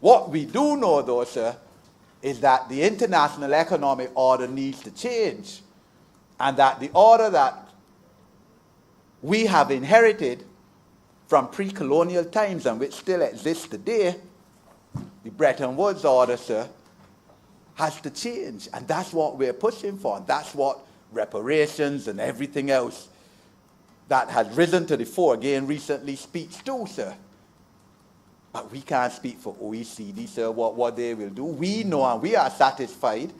[SPEAKER 5] What we do know, though, sir, is that the international economic order needs to change, and that the order that we have inherited from pre-colonial times and which still exists today, the Bretton Woods order, sir, has to change. And that's what we're pushing for. And that's what reparations and everything else that has risen to the fore, again, recently speaks too, sir. But we can't speak for OECD, sir, what they will do. We know and we are satisfied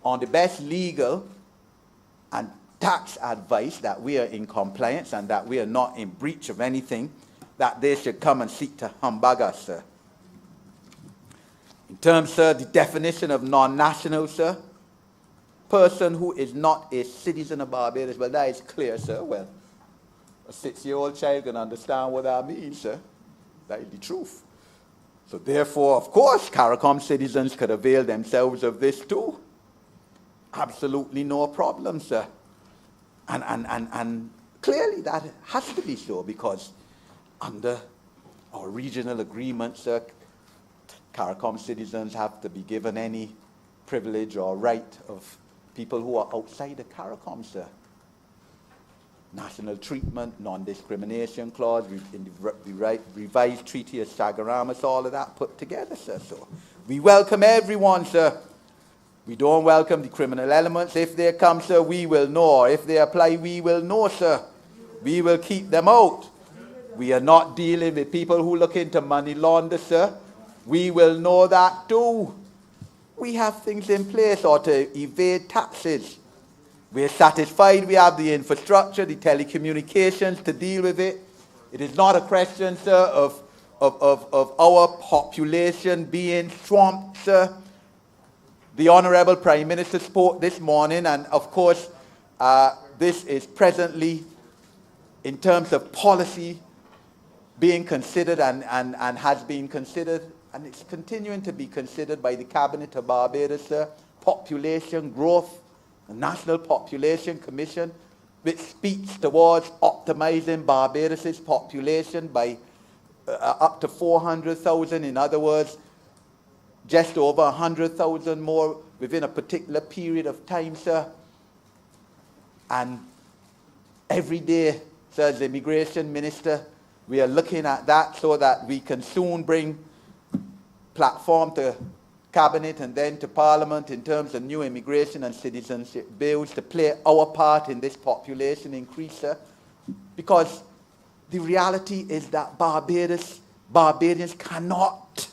[SPEAKER 5] on the best legal and tax advice that we are in compliance and that we are not in breach of anything, that they should come and seek to humbug us, sir. In terms, sir, the definition of non-national, sir, person who is not a citizen of Barbados, well, that is clear, sir. Well, a 6-year-old child can understand what that means, sir. That is the truth. So therefore, of course, CARICOM citizens could avail themselves of this too. Absolutely no problem, sir. And clearly that has to be so, because under our regional agreement, sir, CARICOM citizens have to be given any privilege or right of people who are outside the CARICOM, sir. National treatment, non-discrimination clause, in the revised Treaty of Sagaramas, all of that put together, sir. So we welcome everyone, sir. We don't welcome the criminal elements. If they come, sir, we will know. If they apply, we will know, sir. We will keep them out. We are not dealing with people who look into money launder, sir. We will know that too. We have things in place or to evade taxes. We are satisfied we have the infrastructure, the telecommunications to deal with it. It is not a question, sir, of our population being swamped, sir. The Honorable Prime Minister spoke this morning, and of course, this is presently, in terms of policy, being considered and has been considered, and it's continuing to be considered by the Cabinet of Barbados, sir. Population growth, the National Population Commission, which speaks towards optimizing Barbados' population by up to 400,000. In other words, just over 100,000 more within a particular period of time, sir. And every day, sir, as the Immigration Minister, we are looking at that so that we can soon bring platform to Cabinet and then to Parliament in terms of new immigration and citizenship bills to play our part in this population increase, sir. Because the reality is that Barbadians cannot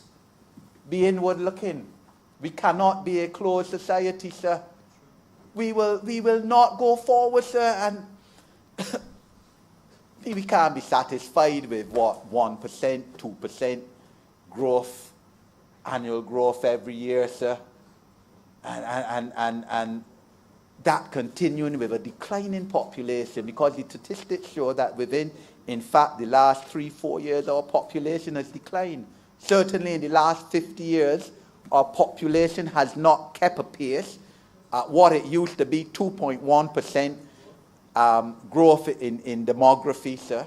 [SPEAKER 5] be inward looking. We cannot be a closed society, sir. We will not go forward, sir, and we can't be satisfied with what, 1%, 2% growth, annual growth every year, sir, and that continuing with a declining population, because the statistics show that within, in fact, the last 3-4 years, our population has declined. Certainly in the last 50 years, our population has not kept a pace at what it used to be, 2.1% growth in demography, sir,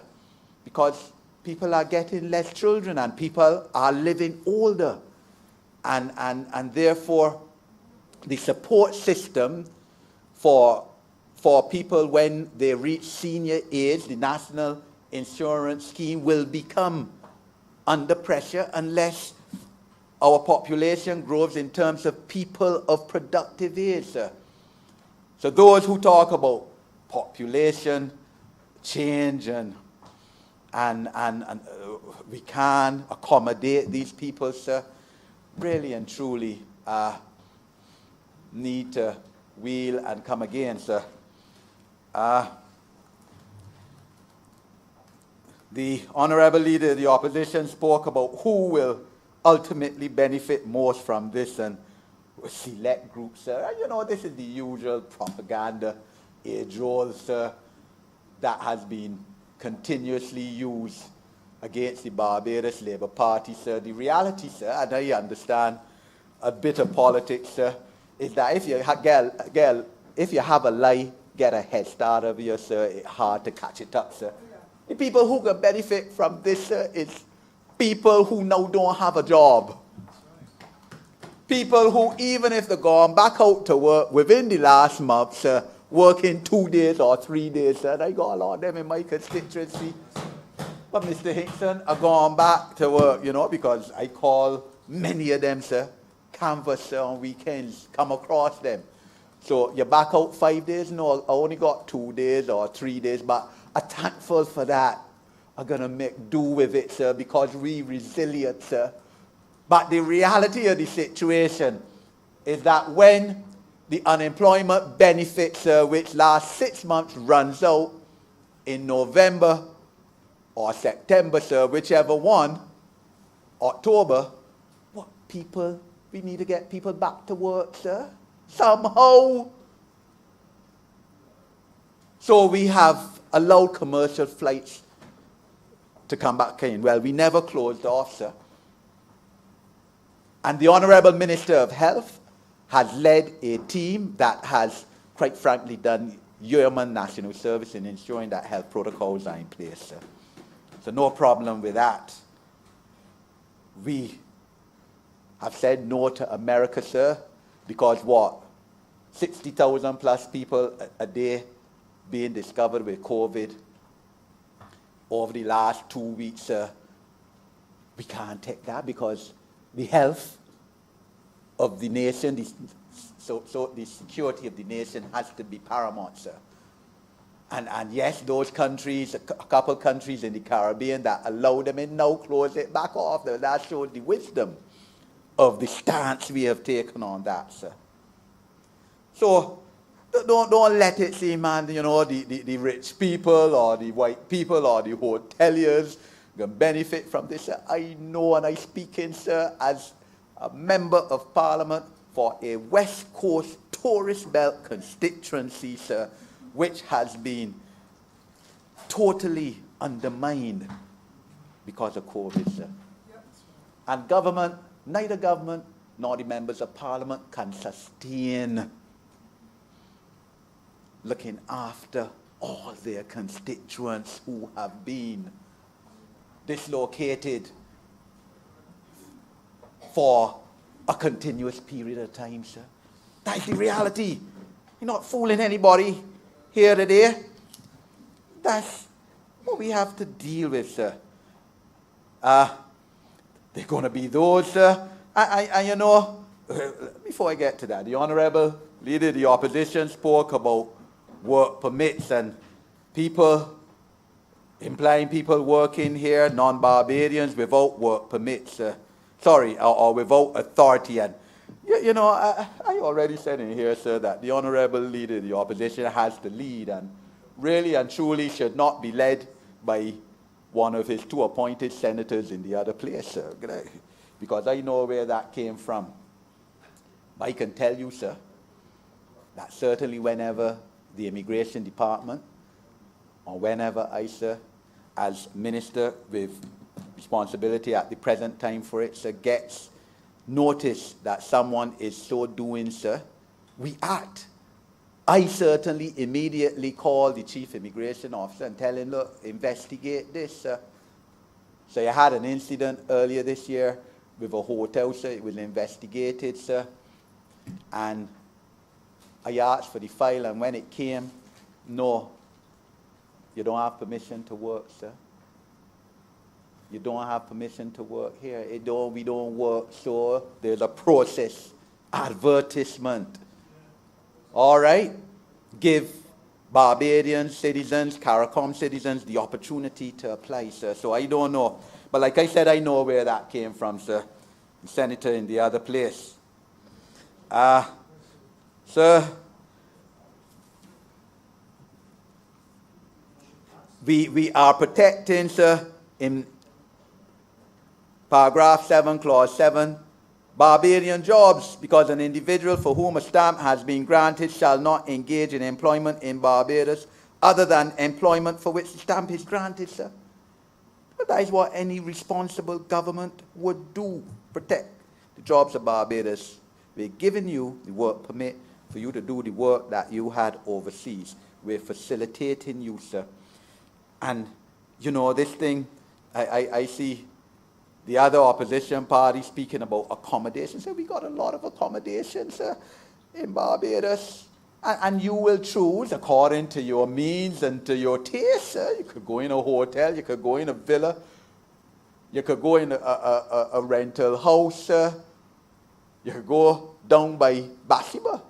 [SPEAKER 5] because people are getting less children and people are living older. And therefore, the support system for people when they reach senior age, the National Insurance Scheme, will become under pressure unless our population grows in terms of people of productive age, sir. So those who talk about population change and we can accommodate these people, sir, really and truly need to wheel and come again, sir. The Honorable Leader of the Opposition spoke about who will ultimately benefit most from this, and select groups, sir. You know, this is the usual propaganda age-old, sir, that has been continuously used against the Barbados Labour Party, sir. The reality, sir, and I understand a bit of politics, sir, is that if you if you have a lie, get a head start over you, sir, it's hard to catch it up, sir. The people who can benefit from this, sir, is people who now don't have a job. People who, even if they're gone back out to work within the last month, sir, working 2 days or 3 days, sir, I got a lot of them in my constituency. But Mr. Hickson are gone back to work, you know, because I call many of them, sir, canvas, sir, on weekends, come across them. So you're back out 5 days? No, I only got 2 days or 3 days, but I'm thankful for that. I'm going to make do with it, sir, because we resilient, sir. But the reality of the situation is that when the unemployment benefit, sir, which last 6 months runs out in November or September, sir, whichever one, October, what people, we need to get people back to work, sir, somehow. So we have allowed commercial flights to come back in. Well, we never closed off, sir. And the Honorable Minister of Health has led a team that has, quite frankly, done yeoman national service in ensuring that health protocols are in place, sir. So no problem with that. We have said no to America, sir, because what? 60,000 plus people a day being discovered with COVID over the last 2 weeks, sir. We can't take that because the health of the nation, the security of the nation has to be paramount, sir. And yes, those countries, a couple countries in the Caribbean that allow them in now close it back off. That shows the wisdom of the stance we have taken on that, sir. So don't let it seem, man, you know, the rich people or the white people or the hoteliers can benefit from this, sir. I know, and I speak in, sir, as a member of Parliament for a West Coast tourist belt constituency, sir, which has been totally undermined because of COVID, sir. And government, neither government nor the members of Parliament can sustain looking after all their constituents who have been dislocated for a continuous period of time, sir. That's the reality. You're not fooling anybody here today. That's what we have to deal with, sir. They're going to be those, sir. You know, before I get to that, the Honourable Leader of the Opposition spoke about work permits and people, implying people working here, non-Barbadians, without work permits, or without authority. And, you know, I already said in here, sir, that the Honourable Leader of the Opposition has to lead and really and truly should not be led by one of his 2 appointed senators in the other place, sir. Because I know where that came from. I can tell you, sir, that certainly whenever the Immigration Department, or whenever I, sir, as Minister with responsibility at the present time for it, sir, gets notice that someone is so doing, sir, we act. I certainly immediately call the Chief Immigration Officer and tell him, look, investigate this, sir. So you had an incident earlier this year with a hotel, sir. It was investigated, sir. And I asked for the file, and when it came, no, you don't have permission to work, sir. You don't have permission to work here. We don't work, so there's a process, advertisement. All right? Give Barbadian citizens, CARICOM citizens, the opportunity to apply, sir. So I don't know. But like I said, I know where that came from, sir. The senator in the other place. Sir, we are protecting, sir, in paragraph 7, clause 7, Barbadian jobs, because an individual for whom a stamp has been granted shall not engage in employment in Barbados other than employment for which the stamp is granted, sir. But that is what any responsible government would do, protect the jobs of Barbados. We're giving you the work permit for you to do the work that you had overseas. We're facilitating you, sir. And, you know, this thing, I see the other opposition party speaking about accommodation. So we got a lot of accommodations in Barbados. And you will choose according to your means and to your taste, sir. You could go in a hotel, you could go in a villa, you could go in a rental house, sir. You could go down by Basiba.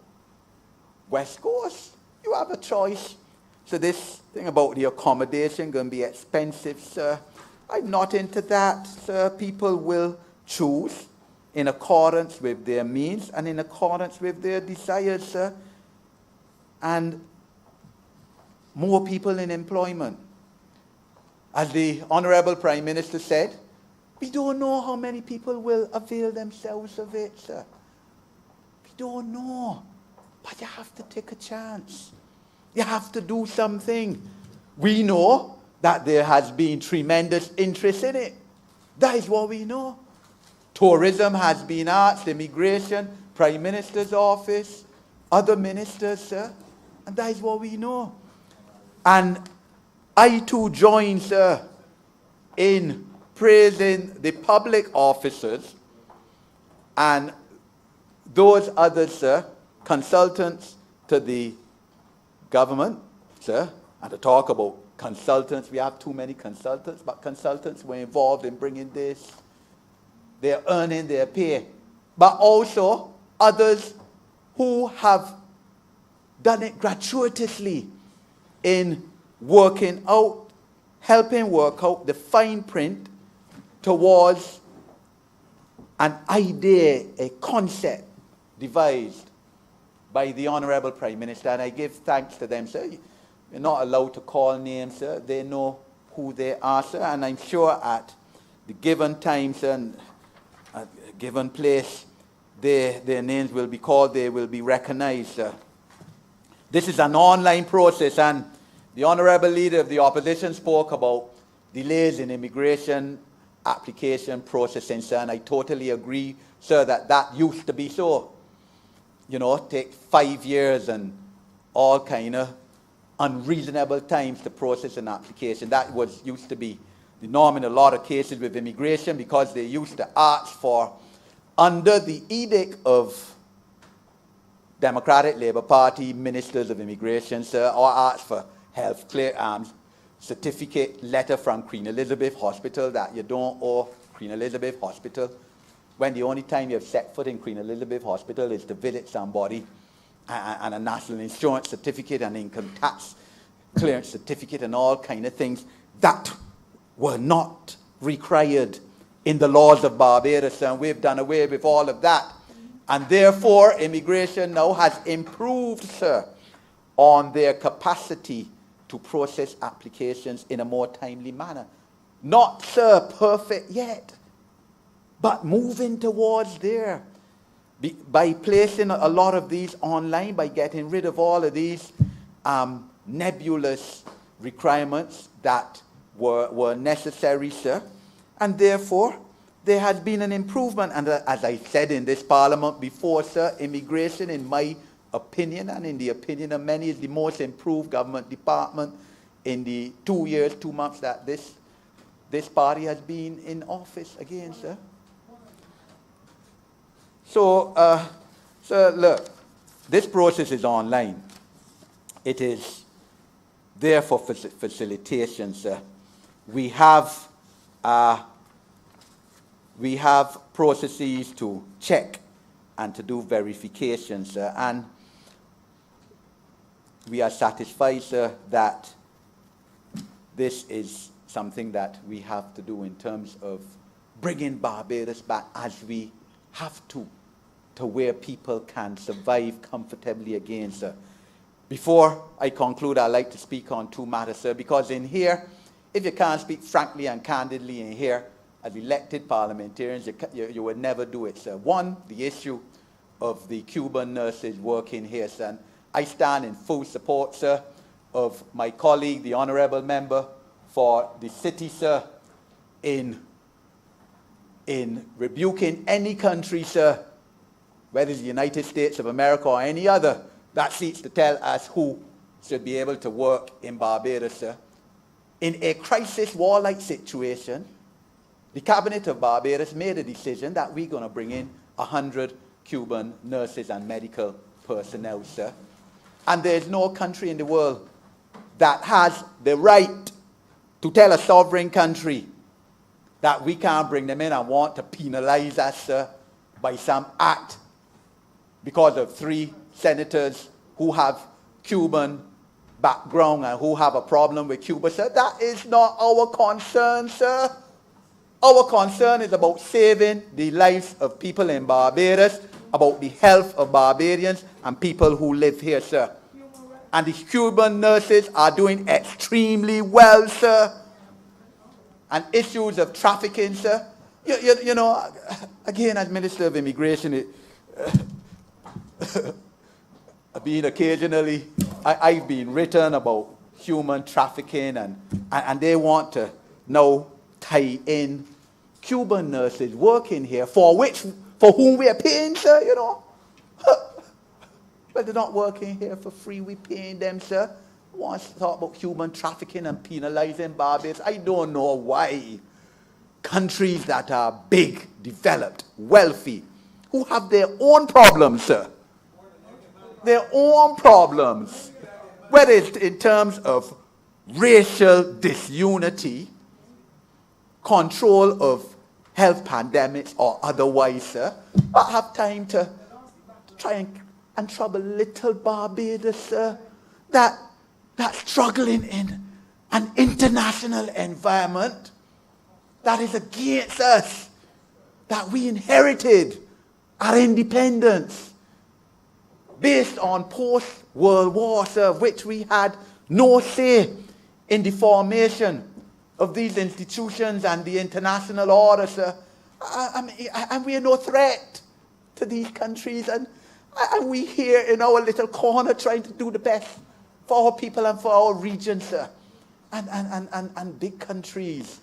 [SPEAKER 5] West Coast, you have a choice. So this thing about the accommodation going to be expensive, sir, I'm not into that, sir. People will choose in accordance with their means and in accordance with their desires, sir. And more people in employment. As the Honorable Prime Minister said, we don't know how many people will avail themselves of it, sir. We don't know. But you have to take a chance. You have to do something. We know that there has been tremendous interest in it. That is what we know. Tourism has been asked, immigration, Prime Minister's office, other ministers, sir. And that is what we know. And I too join, sir, in praising the public officers and those others, sir, consultants to the government, sir, and to talk about consultants. We have too many consultants, but consultants were involved in bringing this. They're earning their pay. But also others who have done it gratuitously in working out, helping work out the fine print towards an idea, a concept devised by the Honorable Prime Minister. And I give thanks to them, sir. You're not allowed to call names, sir. They know who they are, sir. And I'm sure at the given times and at a given place, their names will be called, they will be recognized, sir. This is an online process, and the Honorable Leader of the Opposition spoke about delays in immigration application processing, sir, and I totally agree, sir, that used to be so. You know, take 5 years and all kind of unreasonable times to process an application. That used to be the norm in a lot of cases with immigration, because they used to ask for, under the edict of Democratic Labour Party ministers of immigration, sir, or ask for health certificate letter from Queen Elizabeth Hospital that you don't owe Queen Elizabeth Hospital, when the only time you have set foot in Queen Elizabeth Hospital is to visit somebody, and a national insurance certificate and income tax clearance certificate and all kind of things that were not required in the laws of Barbados, and we've done away with all of that. And therefore, immigration now has improved, sir, on their capacity to process applications in a more timely manner. Not, sir, perfect yet, but moving towards there. By placing a lot of these online, by getting rid of all of these nebulous requirements that were necessary, sir. And therefore, there has been an improvement. And as I said in this Parliament before, sir, immigration, in my opinion, and in the opinion of many, is the most improved government department in the 2 years, 2 months that this party has been in office again, sir. So, sir, look, this process is online. It is there for facilitation, sir. We have processes to check and to do verifications, sir, and we are satisfied, sir, that this is something that we have to do in terms of bringing Barbados back, as we have to where people can survive comfortably again, sir. Before I conclude, I'd like to speak on 2 matters, sir, because in here, if you can't speak frankly and candidly in here, as elected parliamentarians, you would never do it, sir. One, the issue of the Cuban nurses working here, sir. And I stand in full support, sir, of my colleague, the honourable member for the city, sir, in rebuking any country, sir, whether it's the United States of America or any other, that seeks to tell us who should be able to work in Barbados, sir. In a crisis war-like situation, the Cabinet of Barbados made a decision that we're going to bring in 100 Cuban nurses and medical personnel, sir. And there's no country in the world that has the right to tell a sovereign country that we can't bring them in and want to penalize us, sir, by some act because of 3 senators who have Cuban background and who have a problem with Cuba, sir. That is not our concern, sir. Our concern is about saving the lives of people in Barbados, about the health of Barbadians and people who live here, sir. And the Cuban nurses are doing extremely well, sir. And issues of trafficking, sir. You know, again, as Minister of Immigration, being occasionally, I've been written about human trafficking, and they want to now tie in Cuban nurses working here, for whom we are paying, sir, you know. But they're not working here for free, we're paying them, sir. Wants to talk about human trafficking and penalizing Barbados. I don't know why countries that are big, developed, wealthy, who have their own problems, sir. Their own problems. Whether it's in terms of racial disunity, control of health pandemics or otherwise, sir, but have time to try and trouble little Barbados, sir, that's struggling in an international environment that is against us, that we inherited our independence based on post-World War, sir, which we had no say in the formation of these institutions and the international order, sir. And we are no threat to these countries, and we here in our little corner trying to do the best for our people and for our region, sir. And big countries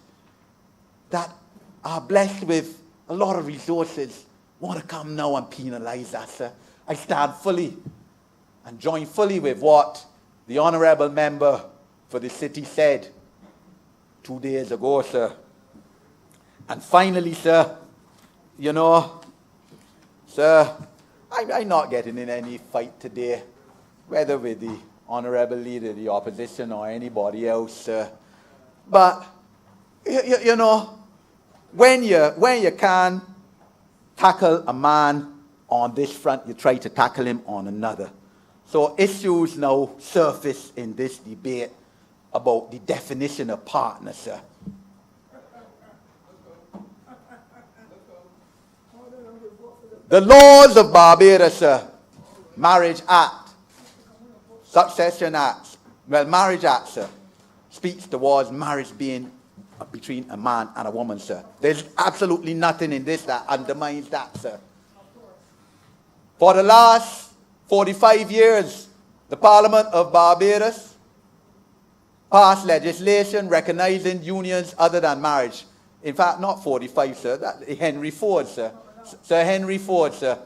[SPEAKER 5] that are blessed with a lot of resources want to come now and penalize us, sir. I stand fully and join fully with what the honorable member for the city said 2 days ago, sir. And finally, sir, you know, sir, I'm not getting in any fight today, whether with the honorable leader of the opposition or anybody else, sir. But, you know, when you can tackle a man on this front, you try to tackle him on another. So issues now surface in this debate about the definition of partner, sir. The laws of Barbados, sir, Marriage Act, Succession Act, Marriage Act, sir, speaks towards marriage being between a man and a woman, sir. There's absolutely nothing in this that undermines that, sir. For the last 45 years, the Parliament of Barbados passed legislation recognizing unions other than marriage. In fact, not 45, sir. That Henry Ford, sir. Sir Henry Ford, sir.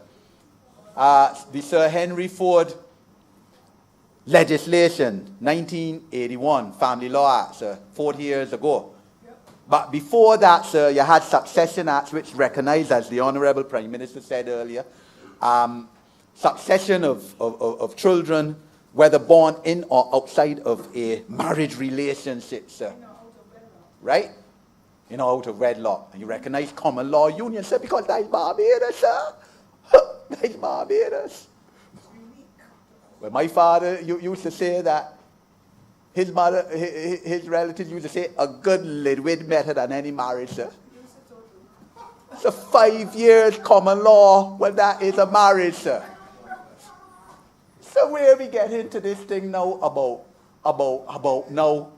[SPEAKER 5] The Sir Henry Ford legislation, 1981, Family Law Act, sir, 40 years ago. But before that, sir, you had Succession Acts, which recognized, as the Honorable Prime Minister said earlier, succession of children, whether born in or outside of a marriage relationship, sir. Right? You know, out of wedlock. And you recognize common law union, sir, because that's Barbados, sir. That's Barbados. Well, my father used to say that his mother, his relatives used to say, a good Lidwid better than any marriage, sir. So 5 years common law, well, that is a marriage, sir. So where we get into this thing now about now,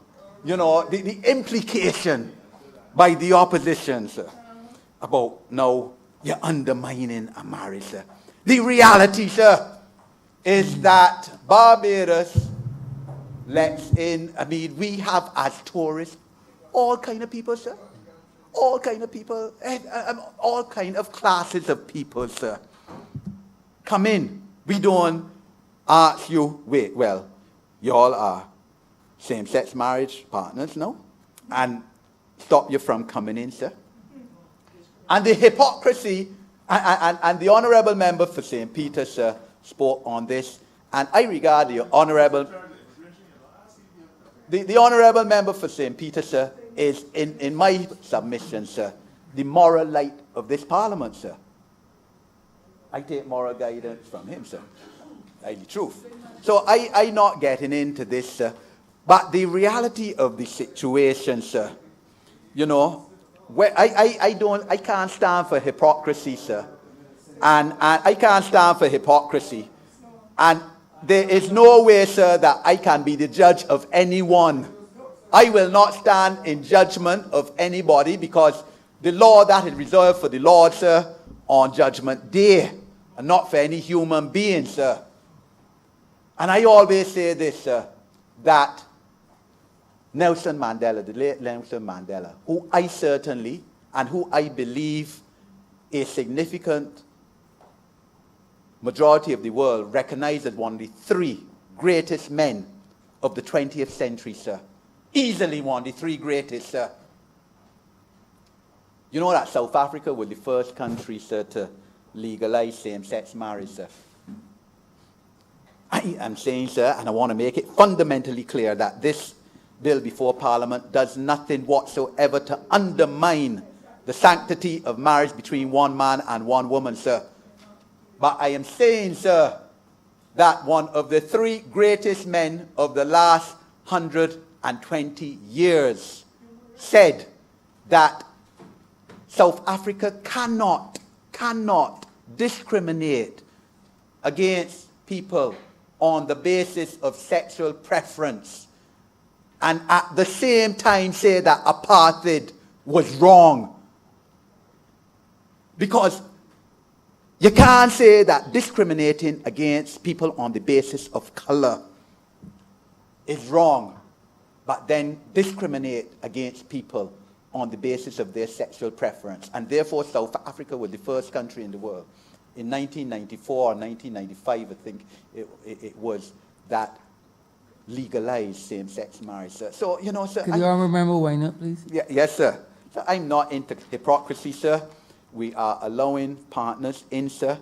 [SPEAKER 5] you know, the implication by the opposition, sir, about now you're undermining a marriage, sir. The reality, sir, is that Barbados lets in, I mean, we have as tourists all kind of people, sir. All kind of people, all kind of classes of people, sir. Come in. We don't ask you, wait, well, you all are same-sex marriage partners, no? And stop you from coming in, sir. And the hypocrisy, and the honorable member for St. Peter, sir, spoke on this, and I regard the honorable member for St. Peter, sir, is, in my submission, sir, the moral light of this parliament, sir. I take moral guidance from him, sir. That's the truth. So I not getting into this, sir. But the reality of the situation, sir, you know, where I can't stand for hypocrisy, sir. And I can't stand for hypocrisy. And there is no way, sir, that I can be the judge of anyone. I will not stand in judgment of anybody, because the law that is reserved for the Lord, sir, on judgment day, and not for any human being, sir. And I always say this, sir, that Nelson Mandela, the late Nelson Mandela, who I certainly and who I believe a significant majority of the world recognize as one of the three greatest men of the 20th century, sir. Easily one of the three greatest, sir. You know that South Africa was the first country, sir, to legalize same-sex marriage, sir. I am saying, sir, and I want to make it fundamentally clear, that this bill before Parliament does nothing whatsoever to undermine the sanctity of marriage between one man and one woman, sir. But I am saying, sir, that one of the three greatest men of the last 120 years said that South Africa cannot discriminate against people on the basis of sexual preference, and at the same time say that apartheid was wrong. Because you can't say that discriminating against people on the basis of color is wrong, but then discriminate against people on the basis of their sexual preference. And therefore, South Africa was the first country in the world in 1994 or 1995, I think it was, that legalized same-sex marriage, sir. So, you know, sir.
[SPEAKER 2] Could you all remember wind up, please?
[SPEAKER 5] Yeah, yes, sir. So I'm not into hypocrisy, sir. We are allowing partners in, sir.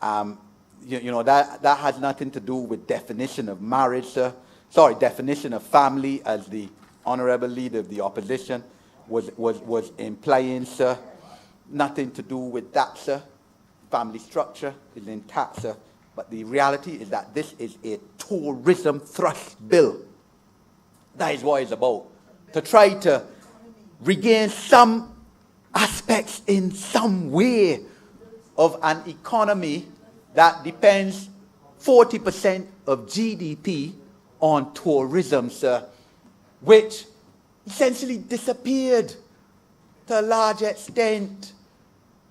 [SPEAKER 5] You know, that has nothing to do with definition of marriage, sir. Sorry, definition of family, as the Honorable Leader of the Opposition was implying, sir. Nothing to do with that, sir. Family structure is intact, sir. But the reality is that this is a tourism thrust bill. That is what it's about. To try to regain some aspects in some way of an economy that depends 40% of GDP on tourism, sir, which essentially disappeared to a large extent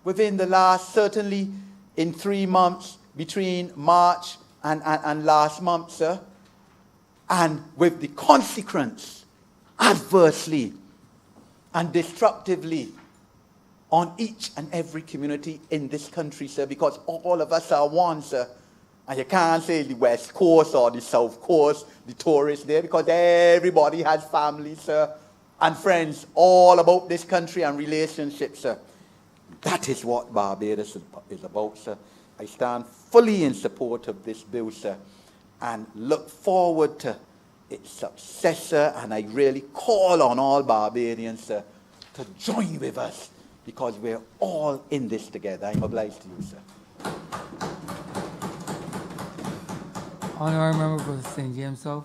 [SPEAKER 5] within the last, certainly in 3 months, between March and last month, sir, and with the consequence adversely and destructively on each and every community in this country, sir, because all of us are one, sir. And you can't say the West Coast or the South Coast, the tourists there, because everybody has families, sir, and friends all about this country and relationships, sir. That is what Barbados is about, sir. I stand fully in support of this bill, sir, and look forward to its successor, and I really call on all Barbadians, sir, to join with us, because we're all in this together. I'm obliged to you, sir.
[SPEAKER 2] Honorary Member for St. James South.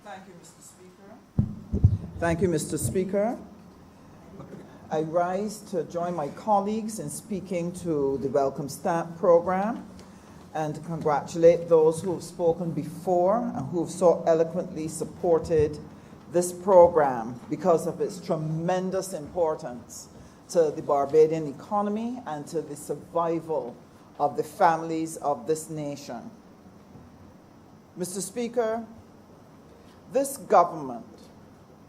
[SPEAKER 6] Thank you, Mr. Speaker. Thank you, Mr. Speaker. I rise to join my colleagues in speaking to the Welcome Stamp program and to congratulate those who have spoken before and who have so eloquently supported this program because of its tremendous importance to the Barbadian economy and to the survival of the families of this nation. Mr. Speaker, this government,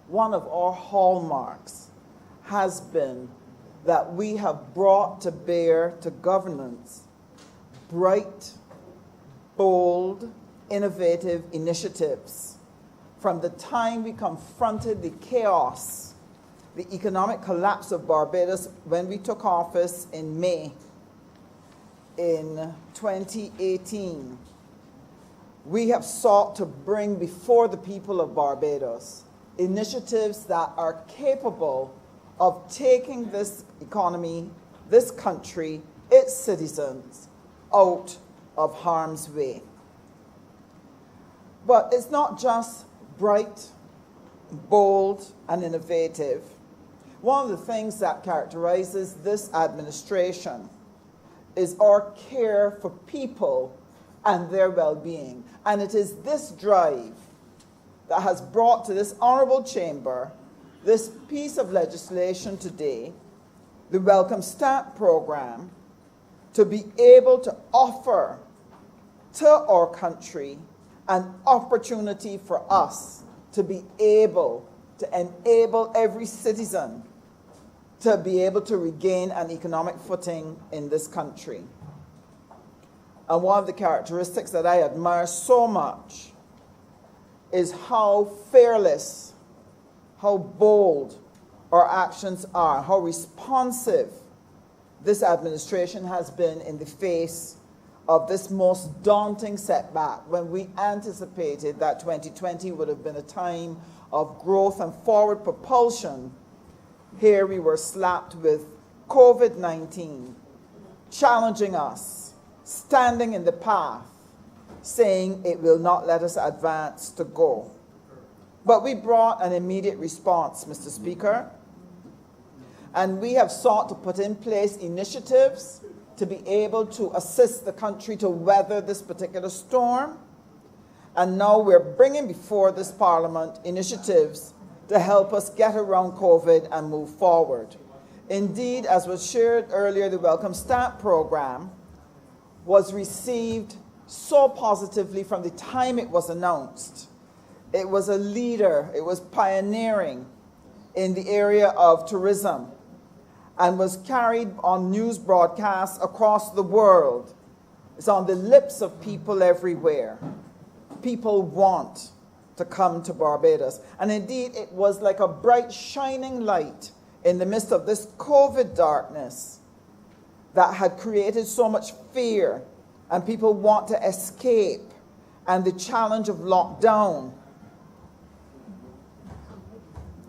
[SPEAKER 6] one of our hallmarks has been that we have brought to bear to governance bright, bold, innovative initiatives. From the time we confronted the chaos, the economic collapse of Barbados when we took office in May in 2018, we have sought to bring before the people of Barbados initiatives that are capable of taking this economy, this country, its citizens out of harm's way. But it's not just bright, bold, and innovative. One of the things that characterizes this administration is our care for people and their well-being. And it is this drive that has brought to this honorable chamber this piece of legislation today, the Welcome Start program, to be able to offer to our country an opportunity for us to be able to enable every citizen to be able to regain an economic footing in this country. And one of the characteristics that I admire so much is how fearless, how bold our actions are, how responsive this administration has been in the face of this most daunting setback, when we anticipated that 2020 would have been a time of growth and forward propulsion. Here we were slapped with COVID-19, challenging us, standing in the path, saying it will not let us advance to go. But we brought an immediate response, Mr. Speaker, and we have sought to put in place initiatives to be able to assist the country to weather this particular storm. And now we're bringing before this Parliament initiatives to help us get around COVID and move forward. Indeed, as was shared earlier, the Welcome Start program was received so positively from the time it was announced. It was a leader, it was pioneering in the area of tourism, and was carried on news broadcasts across the world. It's on the lips of people everywhere. People want to come to Barbados. And indeed, it was like a bright, shining light in the midst of this COVID darkness that had created so much fear, and people want to escape, and the challenge of lockdown.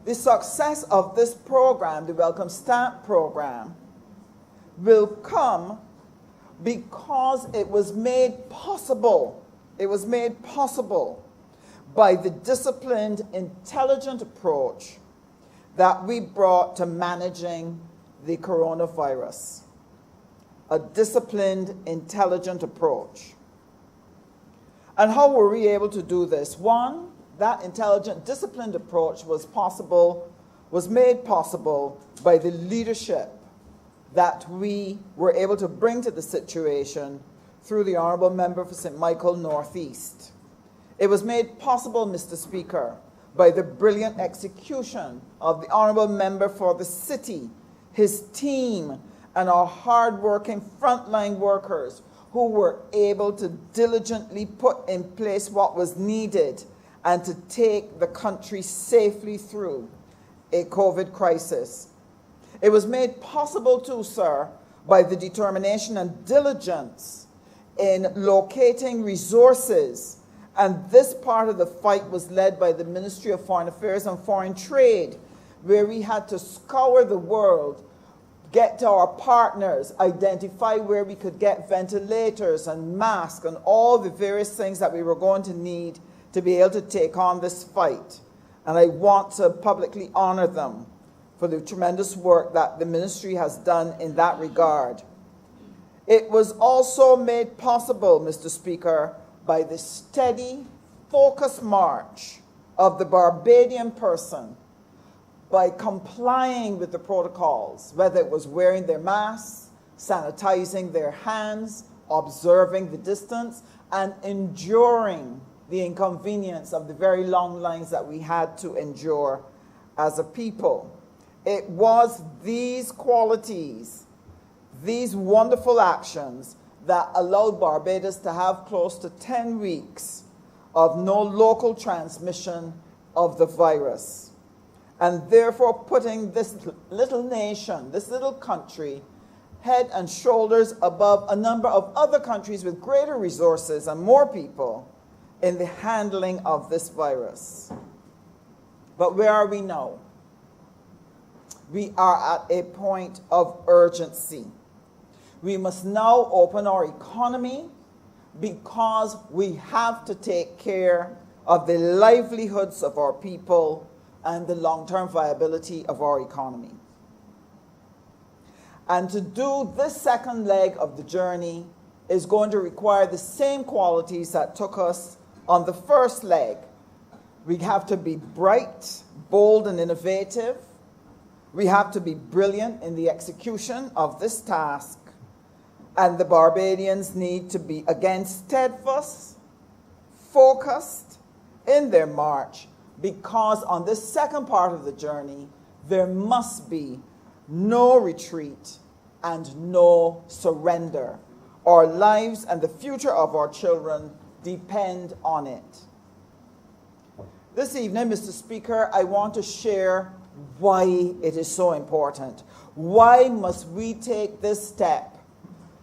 [SPEAKER 6] The success of this program, the Welcome Start program, will come because it was made possible. It was made possible by the disciplined, intelligent approach that we brought to managing the coronavirus. A disciplined, intelligent approach. And how were we able to do this? One, that intelligent, disciplined approach was made possible by the leadership that we were able to bring to the situation through the Honourable Member for St. Michael Northeast. It was made possible, Mr. Speaker, by the brilliant execution of the Honourable Member for the City, his team, and our hard-working frontline workers who were able to diligently put in place what was needed and to take the country safely through a COVID crisis. It was made possible too, sir, by the determination and diligence in locating resources. And this part of the fight was led by the Ministry of Foreign Affairs and Foreign Trade, where we had to scour the world, get to our partners, identify where we could get ventilators and masks and all the various things that we were going to need to be able to take on this fight. And I want to publicly honor them for the tremendous work that the ministry has done in that regard. It was also made possible, Mr. Speaker, by the steady, focused march of the Barbadian person by complying with the protocols, whether it was wearing their masks, sanitizing their hands, observing the distance, and enduring the inconvenience of the very long lines that we had to endure as a people. It was these qualities, these wonderful actions, that allowed Barbados to have close to 10 weeks of no local transmission of the virus. And therefore putting this little nation, this little country, head and shoulders above a number of other countries with greater resources and more people in the handling of this virus. But where are we now? We are at a point of urgency. We must now open our economy because we have to take care of the livelihoods of our people and the long-term viability of our economy. And to do this second leg of the journey is going to require the same qualities that took us on the first leg. We have to be bright, bold, and innovative. We have to be brilliant in the execution of this task. And the Barbadians need to be, again, steadfast, focused in their march, because on this second part of the journey, there must be no retreat and no surrender. Our lives and the future of our children depend on it. This evening, Mr. Speaker, I want to share why it is so important. Why must we take this step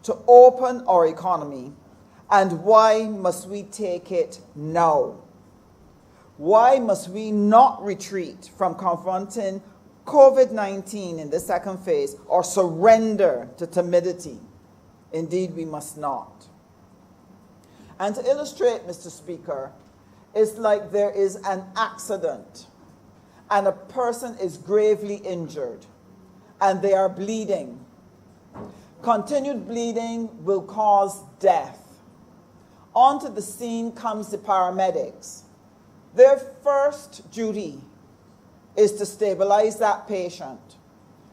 [SPEAKER 6] to open our economy, and why must we take it now? Why must we not retreat from confronting COVID-19 in the second phase or surrender to timidity? Indeed, we must not. And to illustrate, Mr. Speaker, it's like there is an accident and a person is gravely injured and they are bleeding. Continued bleeding will cause death. Onto the scene comes the paramedics. Their first duty is to stabilize that patient,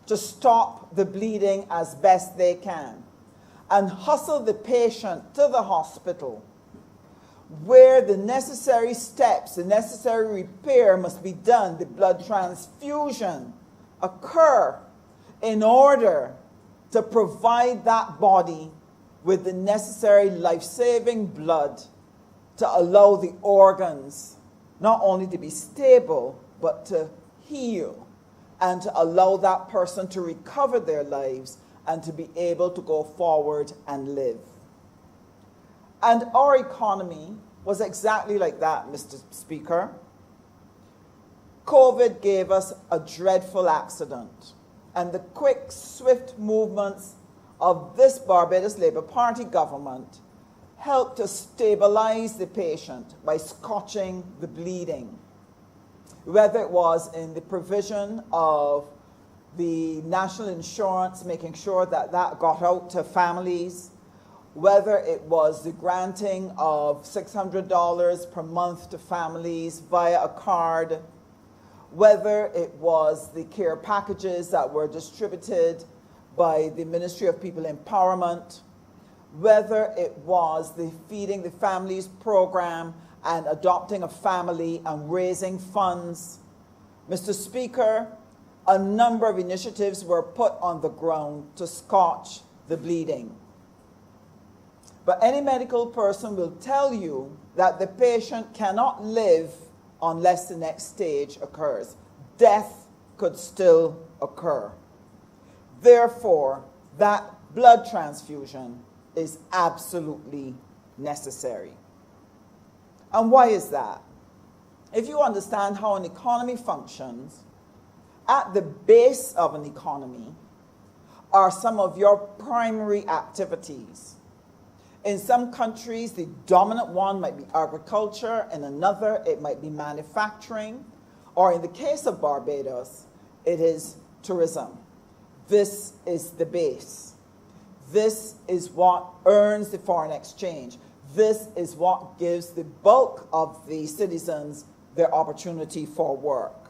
[SPEAKER 6] to stop the bleeding as best they can, and hustle the patient to the hospital, where the necessary steps, the necessary repair must be done, the blood transfusion occur in order to provide that body with the necessary life-saving blood to allow the organs not only to be stable, but to heal and to allow that person to recover their lives and to be able to go forward and live. And our economy was exactly like that, Mr. Speaker. COVID gave us a dreadful accident, and the quick, swift movements of this Barbados Labour Party government helped to stabilize the patient by scotching the bleeding, whether it was in the provision of the national insurance, making sure that that got out to families, whether it was the granting of $600 per month to families via a card, whether it was the care packages that were distributed by the Ministry of People Empowerment, whether it was the Feeding the Families program and adopting a family and raising funds. Mr. Speaker, a number of initiatives were put on the ground to scotch the bleeding. But any medical person will tell you that the patient cannot live unless the next stage occurs. Death could still occur. Therefore, that blood transfusion is absolutely necessary. And why is that? If you understand how an economy functions, at the base of an economy are some of your primary activities. In some countries, the dominant one might be agriculture, in another, it might be manufacturing, or in the case of Barbados, it is tourism. This is the base. This is what earns the foreign exchange. This is what gives the bulk of the citizens their opportunity for work.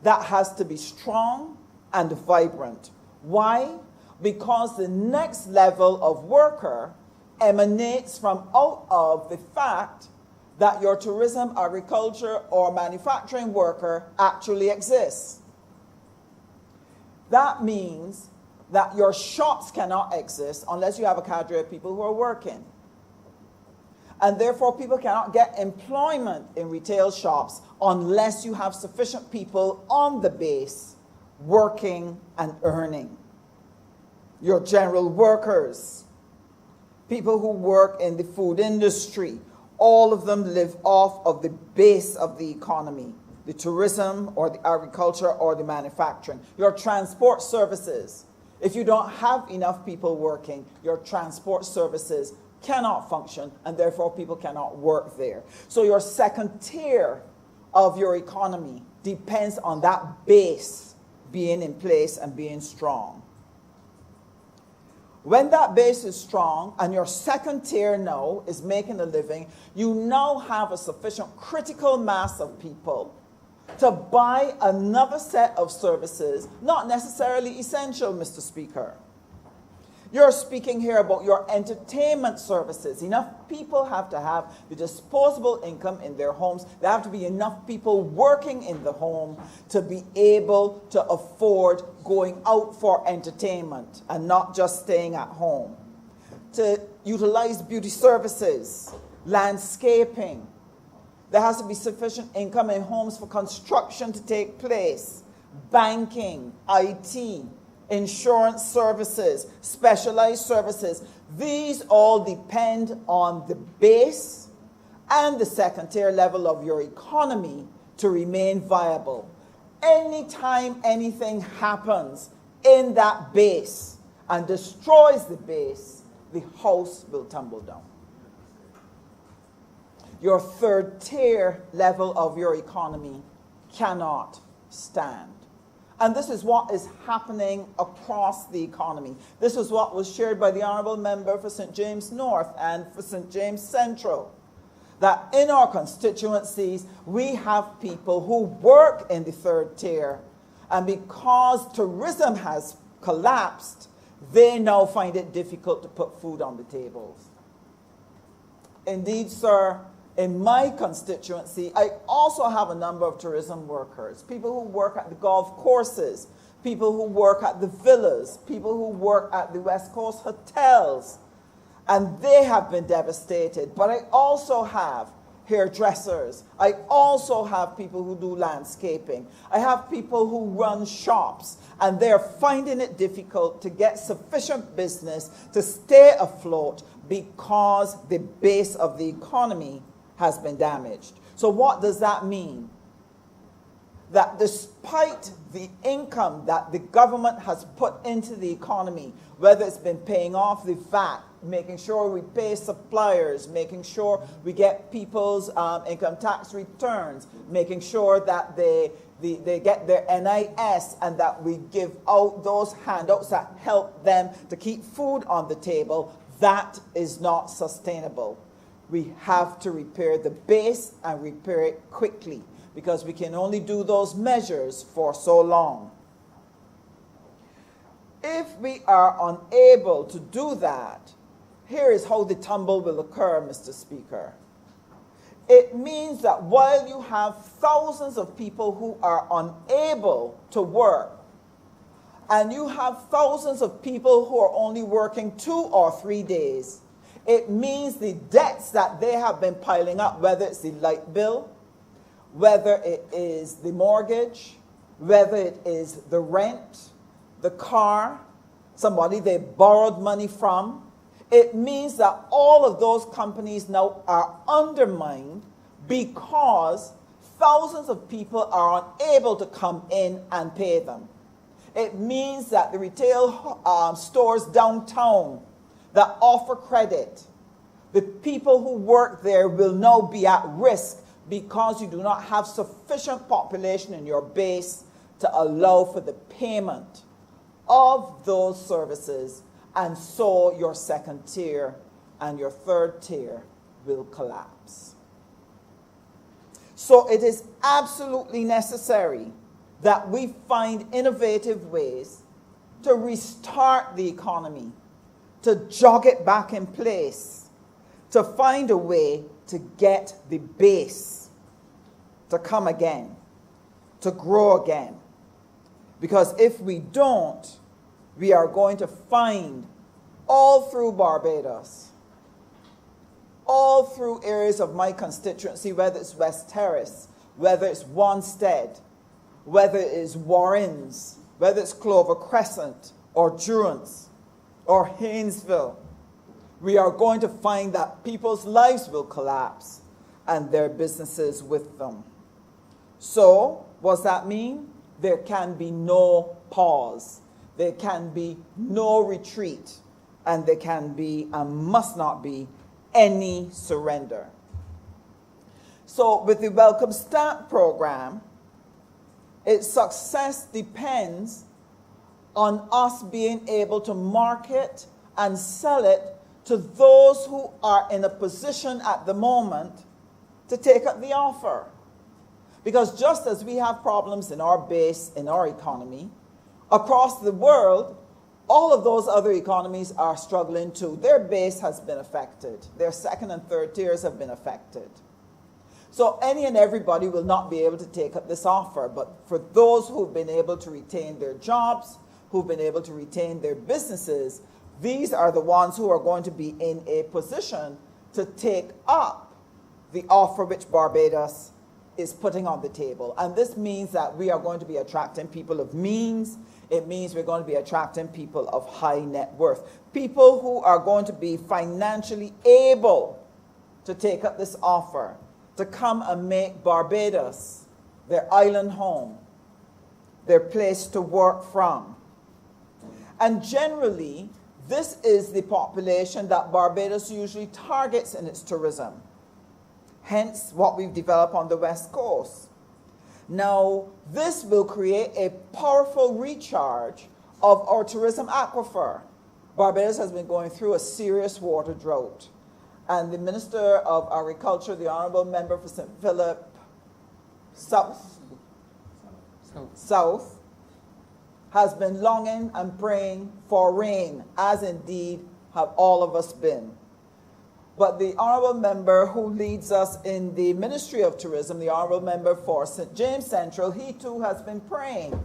[SPEAKER 6] That has to be strong and vibrant. Why? Because the next level of worker emanates from out of the fact that your tourism, agriculture, or manufacturing worker actually exists. That means that your shops cannot exist unless you have a cadre of people who are working. And therefore, people cannot get employment in retail shops unless you have sufficient people on the base working and earning. Your general workers, people who work in the food industry, all of them live off of the base of the economy, the tourism or the agriculture or the manufacturing. Your transport services, if you don't have enough people working, your transport services cannot function, and therefore people cannot work there. So your second tier of your economy depends on that base being in place and being strong. When that base is strong and your second tier now is making a living, you now have a sufficient critical mass of people to buy another set of services, not necessarily essential, Mr. Speaker. You're speaking here about your entertainment services. Enough people have to have the disposable income in their homes. There have to be enough people working in the home to be able to afford going out for entertainment and not just staying at home. To utilize beauty services, landscaping. There has to be sufficient income in homes for construction to take place, banking, IT, insurance services, specialized services. These all depend on the base and the second tier level of your economy to remain viable. Anytime anything happens in that base and destroys the base, the house will tumble down. Your third tier level of your economy cannot stand. And this is what is happening across the economy. This is what was shared by the Honourable Member for St. James North and for St. James Central. That in our constituencies, we have people who work in the third tier. And because tourism has collapsed, they now find it difficult to put food on the tables. Indeed, sir, in my constituency, I also have a number of tourism workers, people who work at the golf courses, people who work at the villas, people who work at the West Coast hotels, and they have been devastated. But I also have hairdressers. I also have people who do landscaping. I have people who run shops, and they're finding it difficult to get sufficient business to stay afloat because the base of the economy has been damaged. So what does that mean? That despite the income that the government has put into the economy, whether it's been paying off the VAT, making sure we pay suppliers, making sure we get people's income tax returns, making sure that they get their NIS, and that we give out those handouts that help them to keep food on the table, that is not sustainable. We have to repair the base and repair it quickly, because we can only do those measures for so long. If we are unable to do that, here is how the tumble will occur, Mr. Speaker. It means that while you have thousands of people who are unable to work, and you have thousands of people who are only working 2 or 3 days, it means the debts that they have been piling up, whether it's the light bill, whether it is the mortgage, whether it is the rent, the car, somebody they borrowed money from, it means that all of those companies now are undermined because thousands of people are unable to come in and pay them. It means that the retail stores downtown that offer credit, the people who work there will now be at risk because you do not have sufficient population in your base to allow for the payment of those services, and so your second tier and your third tier will collapse. So it is absolutely necessary that we find innovative ways to restart the economy, to jog it back in place, to find a way to get the base to come again, to grow again. Because if we don't, we are going to find all through Barbados, all through areas of my constituency, whether it's West Terrace, whether it's Wanstead, whether it is Warrens, whether it's Clover Crescent or Durance or Haynesville, we are going to find that people's lives will collapse and their businesses with them. So, what does that mean? There can be no pause. There can be no retreat. and there can be and must not be any surrender. So with the Welcome Stamp program, its success depends on us being able to market and sell it to those who are in a position at the moment to take up the offer. Because just as we have problems in our base, in our economy, across the world, all of those other economies are struggling too. Their base has been affected. Their second and third tiers have been affected. So any and everybody will not be able to take up this offer. But for those who've been able to retain their jobs, who've been able to retain their businesses, these are the ones who are going to be in a position to take up the offer which Barbados is putting on the table. And this means that we are going to be attracting people of means. It means we're going to be attracting people of high net worth. People who are going to be financially able to take up this offer, to come and make Barbados their island home, their place to work from. And generally, this is the population that Barbados usually targets in its tourism. Hence, what we've developed on the West Coast. Now, this will create a powerful recharge of our tourism aquifer. Barbados has been going through a serious water drought. And the Minister of Agriculture, the Honorable Member for St. Philip South, has been longing and praying for rain, as indeed have all of us been. But the Honorable Member who leads us in the Ministry of Tourism, the Honorable Member for St. James Central, he too has been praying.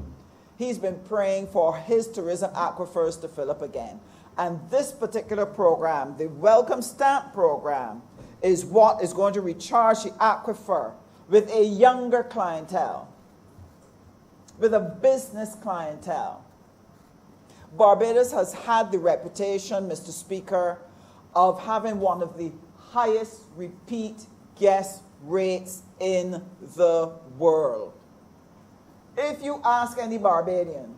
[SPEAKER 6] He's been praying for his tourism aquifers to fill up again. And this particular program, the Welcome Stamp program, is what is going to recharge the aquifer with a younger clientele, with a business clientele. Barbados has had the reputation, Mr. Speaker, of having one of the highest repeat guest rates in the world. If you ask any Barbadian,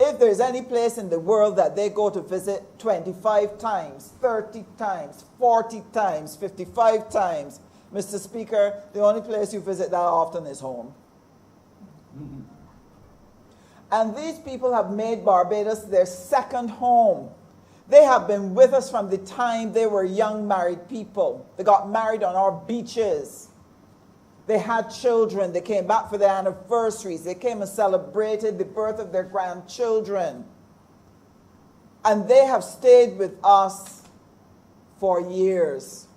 [SPEAKER 6] if there's any place in the world that they go to visit 25 times, 30 times, 40 times, 55 times, Mr. Speaker, the only place you visit that often is home. And these people have made Barbados their second home. They have been with us from the time they were young married people. They got married on our beaches. They had children. They came back for their anniversaries. They came and celebrated the birth of their grandchildren. And they have stayed with us for years.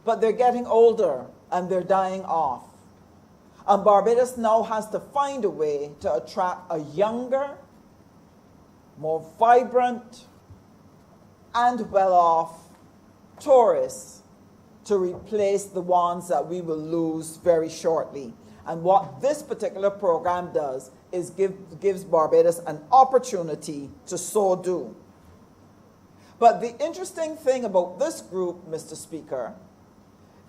[SPEAKER 6] But they're getting older and they're dying off. And Barbados now has to find a way to attract a younger, more vibrant, and well-off tourists to replace the ones that we will lose very shortly. And what this particular program does is gives Barbados an opportunity to so do. But the interesting thing about this group, Mr. Speaker,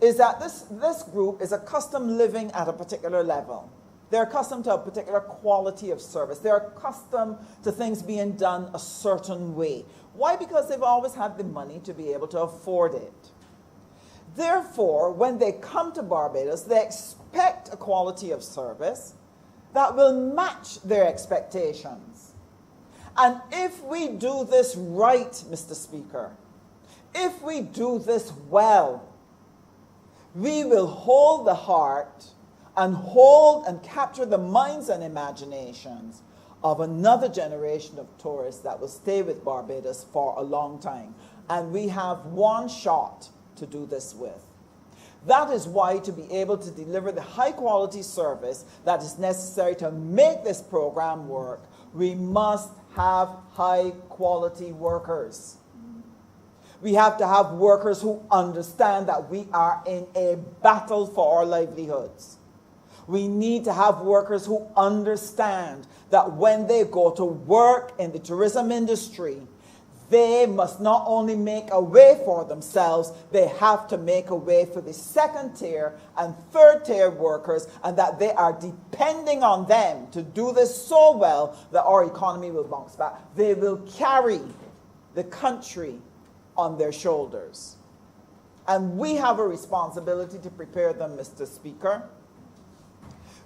[SPEAKER 6] is that this group is accustomed living at a particular level. They're accustomed to a particular quality of service. They're accustomed to things being done a certain way. Why? Because they've always had the money to be able to afford it. Therefore, when they come to Barbados, they expect a quality of service that will match their expectations. And if we do this right, Mr. Speaker, if we do this well, we will hold the heart and hold and capture the minds and imaginations of another generation of tourists that will stay with Barbados for a long time. And we have one shot to do this with. That is why, to be able to deliver the high quality service that is necessary to make this program work, we must have high quality workers. We have to have workers who understand that we are in a battle for our livelihoods. We need to have workers who understand that when they go to work in the tourism industry, They must not only make a way for themselves, they have to make a way for the second tier and third tier workers, and that they are depending on them to do this so well that our economy will bounce back. They will carry the country on their shoulders. And we have a responsibility to prepare them, Mr. Speaker.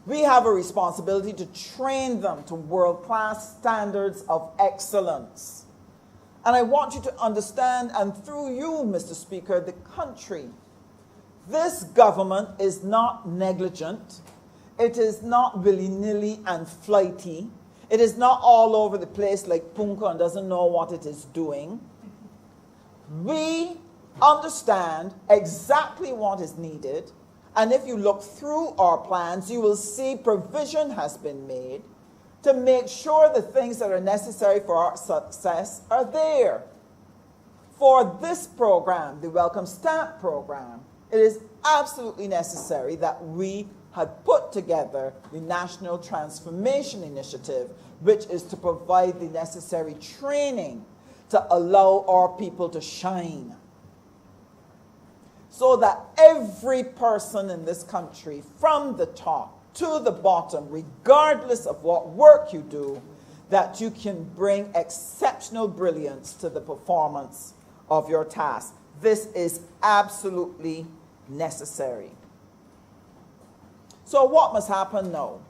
[SPEAKER 6] We have a responsibility to train them to world-class standards of excellence. And I want you to understand, and through you, Mr. Speaker, the country, this government is not negligent. It is not willy-nilly and flighty. It is not all over the place like Punka and doesn't know what it is doing. We understand exactly what is needed. And if you look through our plans, you will see provision has been made to make sure the things that are necessary for our success are there. For this program, the Welcome Stamp program, it is absolutely necessary that we had put together the National Transformation Initiative, which is to provide the necessary training to allow our people to shine, so that every person in this country, from the top to the bottom, regardless of what work you do, that you can bring exceptional brilliance to the performance of your task. This is absolutely necessary. So what must happen now?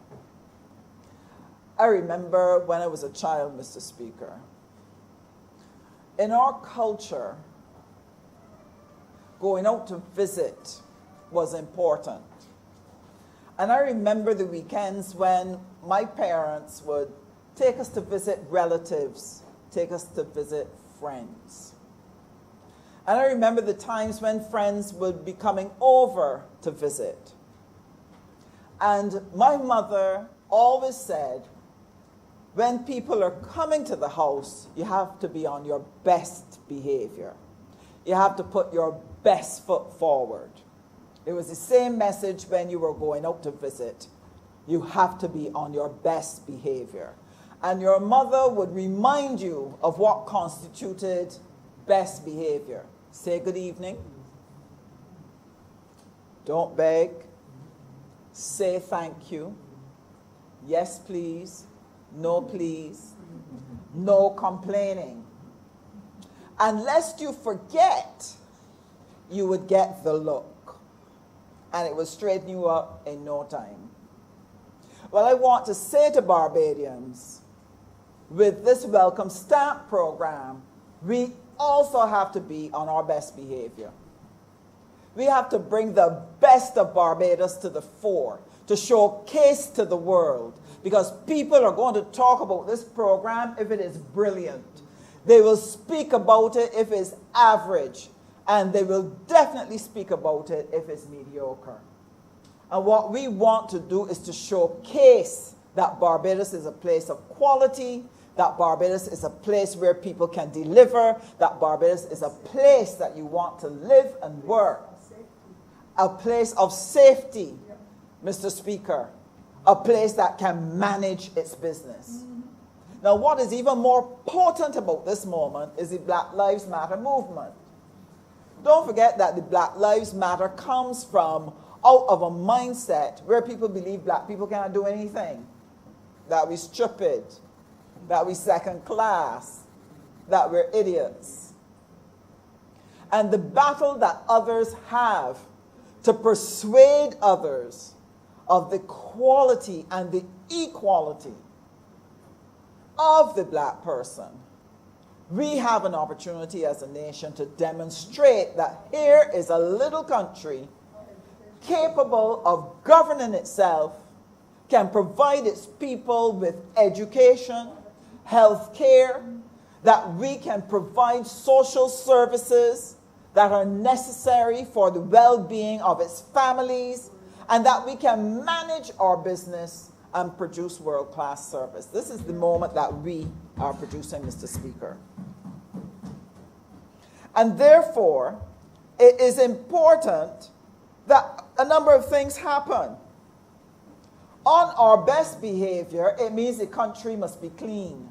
[SPEAKER 6] I remember when I was a child, Mr. Speaker, in our culture, going out to visit was important. And I remember the weekends when my parents would take us to visit relatives, take us to visit friends. And I remember the times when friends would be coming over to visit. And my mother always said, when people are coming to the house, you have to be on your best behavior. You have to put your best foot forward. It was the same message when you were going out to visit. You have to be on your best behavior. And your mother would remind you of what constituted best behavior. Say good evening. Don't beg. Say thank you. Yes, please. No, please. No complaining. And lest you forget, you would get the look. And it would straighten you up in no time. Well, I want to say to Barbadians, with this Welcome Stamp program, we also have to be on our best behavior. We have to bring the best of Barbados to the fore, to showcase to the world, because people are going to talk about this program if it is brilliant. They will speak about it if it's average, and they will definitely speak about it if it's mediocre. And what we want to do is to showcase that Barbados is a place of quality, that Barbados is a place where people can deliver, that Barbados is a place that you want to live and work. A place of safety, Mr. Speaker. A place that can manage its business. Now, what is even more potent about this moment is the Black Lives Matter movement. Don't forget that the Black Lives Matter comes from out of a mindset where people believe black people can't do anything, that we're stupid, that we're second class, that we're idiots. And the battle that others have to persuade others of the quality and the equality of the black person, we have an opportunity as a nation to demonstrate that here is a little country capable of governing itself, can provide its people with education, health care, that we can provide social services that are necessary for the well-being of its families, and that we can manage our business and produce world-class service. This is the moment that we are producing, Mr. Speaker. And therefore, it is important that a number of things happen. On our best behavior, it means the country must be clean.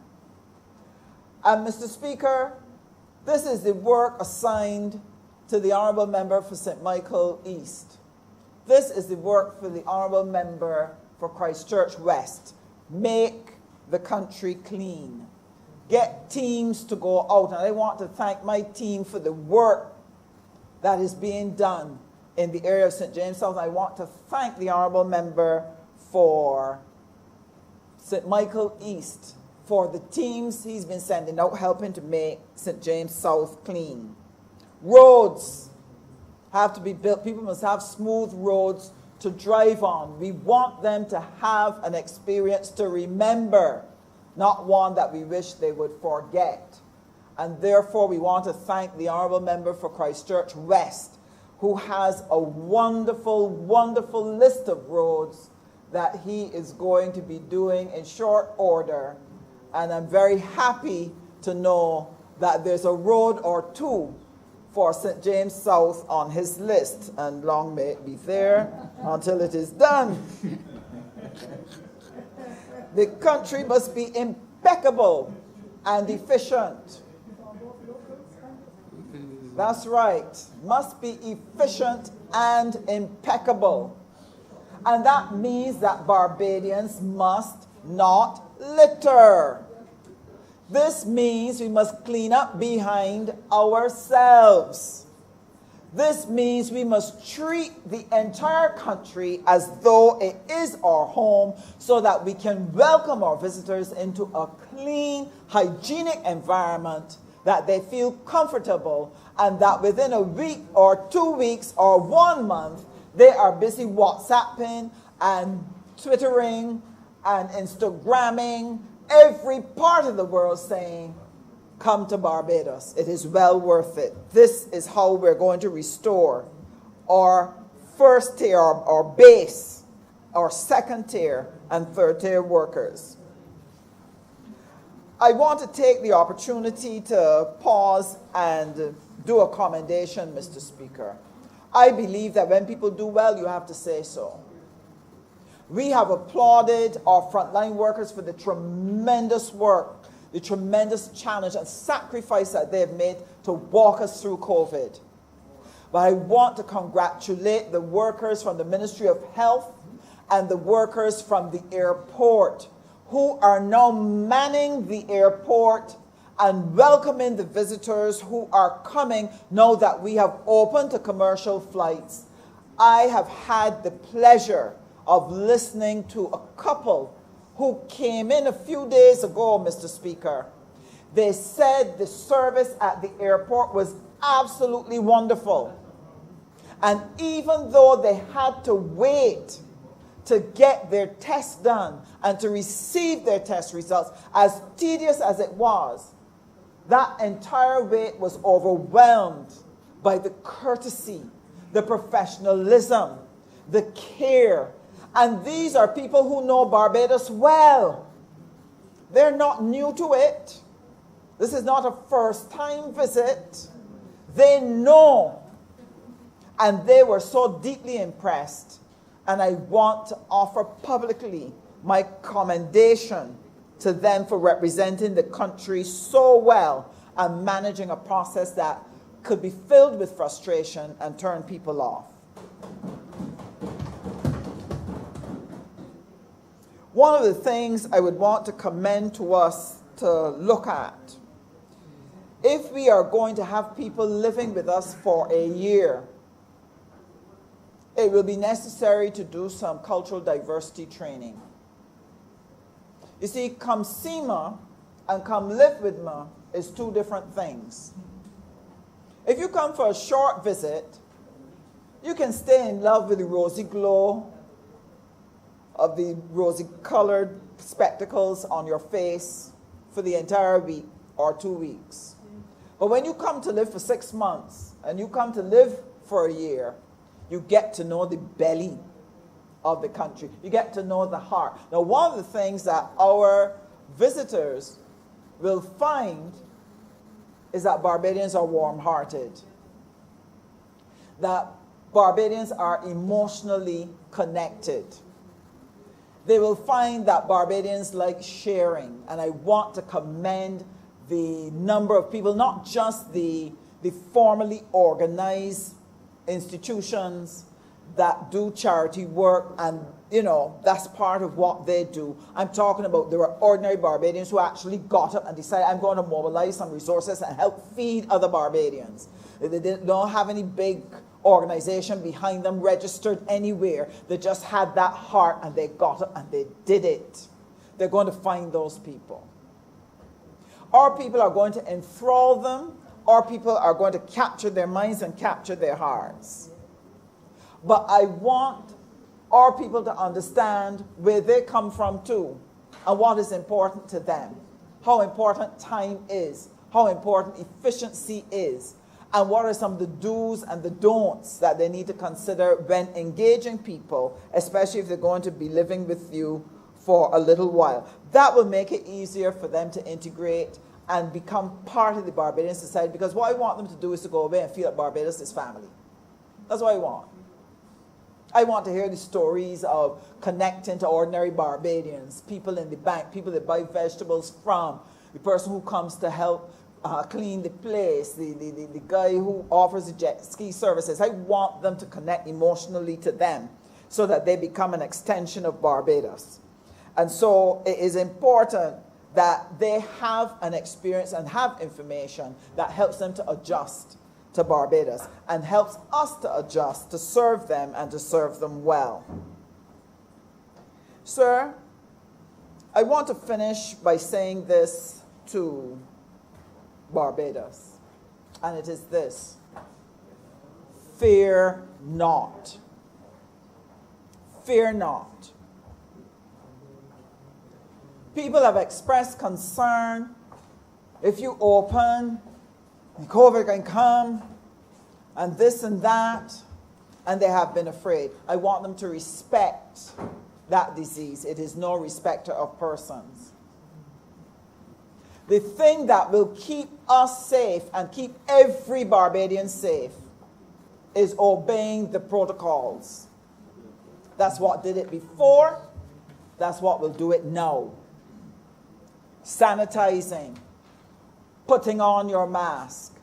[SPEAKER 6] And Mr. Speaker, This is the work assigned to the Honourable Member for St. Michael East. This is the work for the Honourable Member for Christchurch West. Make the country clean. Get teams to go out. And I want to thank my team for the work that is being done in the area of St. James South. I want to thank the Honourable Member for St. Michael East for the teams he's been sending out helping to make St. James South clean. Roads have to be built. People must have smooth roads to drive on. We want them to have an experience to remember, not one that we wish they would forget. And therefore, we want to thank the Honourable Member for Christchurch West, who has a wonderful, wonderful list of roads that he is going to be doing in short order. And I'm very happy to know that there's a road or two for St. James South on his list, and long may it be there until it is done. The country must be impeccable and efficient. That's right. Must be efficient and impeccable. And that means that Barbadians must not litter. This means we must clean up behind ourselves. This means we must treat the entire country as though it is our home so that we can welcome our visitors into a clean, hygienic environment, that they feel comfortable, and that within a week or 2 weeks or 1 month, they are busy WhatsApping and Twittering and Instagramming every part of the world saying, come to Barbados. It is well worth it. This is how we're going to restore our first tier, our base, our second tier, and third tier workers. I want to take the opportunity to pause and do a commendation, Mr. Speaker. I believe that when people do well, you have to say so. We have applauded our frontline workers for the tremendous work, the tremendous challenge and sacrifice that they have made to walk us through COVID. But I want to congratulate the workers from the Ministry of Health and the workers from the airport who are now manning the airport and welcoming the visitors who are coming now that we have opened to commercial flights. I have had the pleasure of listening to a couple who came in a few days ago, Mr. Speaker. They said the service at the airport was absolutely wonderful. And even though they had to wait to get their tests done and to receive their test results, as tedious as it was, that entire wait was overwhelmed by the courtesy, the professionalism, the care. And these are people who know Barbados well. They're not new to it. This is not a first-time visit. They know. And they were so deeply impressed. And I want to offer publicly my commendation to them for representing the country so well and managing a process that could be filled with frustration and turn people off. One of the things I would want to commend to us to look at, if we are going to have people living with us for a year, it will be necessary to do some cultural diversity training. You see, come see me and come live with me is two different things. If you come for a short visit, you can stay in love with the rosy glow of the rosy-colored spectacles on your face for the entire week or 2 weeks. But when you come to live for 6 months and you come to live for a year, you get to know the belly of the country. You get to know the heart. Now, one of the things that our visitors will find is that Barbadians are warm-hearted, that Barbadians are emotionally connected. They will find that Barbadians like sharing, and I want to commend the number of people, not just the formally organized institutions that do charity work, and that's part of what they do. I'm talking about there are ordinary Barbadians who actually got up and decided, I'm going to mobilize some resources and help feed other Barbadians. They don't have any big organization behind them registered anywhere. They just had that heart and they got up and they did it. They're going to find those people. Our people are going to enthrall them. Our people are going to capture their minds and capture their hearts. But I want our people to understand where they come from too, and what is important to them, how important time is, how important efficiency is, and what are some of the do's and the don'ts that they need to consider when engaging people, especially if they're going to be living with you for a little while. That will make it easier for them to integrate and become part of the Barbadian society, because what I want them to do is to go away and feel that Barbados is family. That's what I want. I want to hear the stories of connecting to ordinary Barbadians, people in the bank, people that buy vegetables from, the person who comes to help clean the place, the guy who offers the jet ski services. I want them to connect emotionally to them so that they become an extension of Barbados. And so it is important that they have an experience and have information that helps them to adjust to Barbados and helps us to adjust to serve them and to serve them well. Sir, I want to finish by saying this to Barbados, and it is this: fear not. Fear not. People have expressed concern. If you open, COVID can come, and this and that, and they have been afraid. I want them to respect that disease. It is no respecter of persons. The thing that will keep us safe and keep every Barbadian safe is obeying the protocols. That's what did it before. That's what will do it now. Sanitizing, putting on your mask,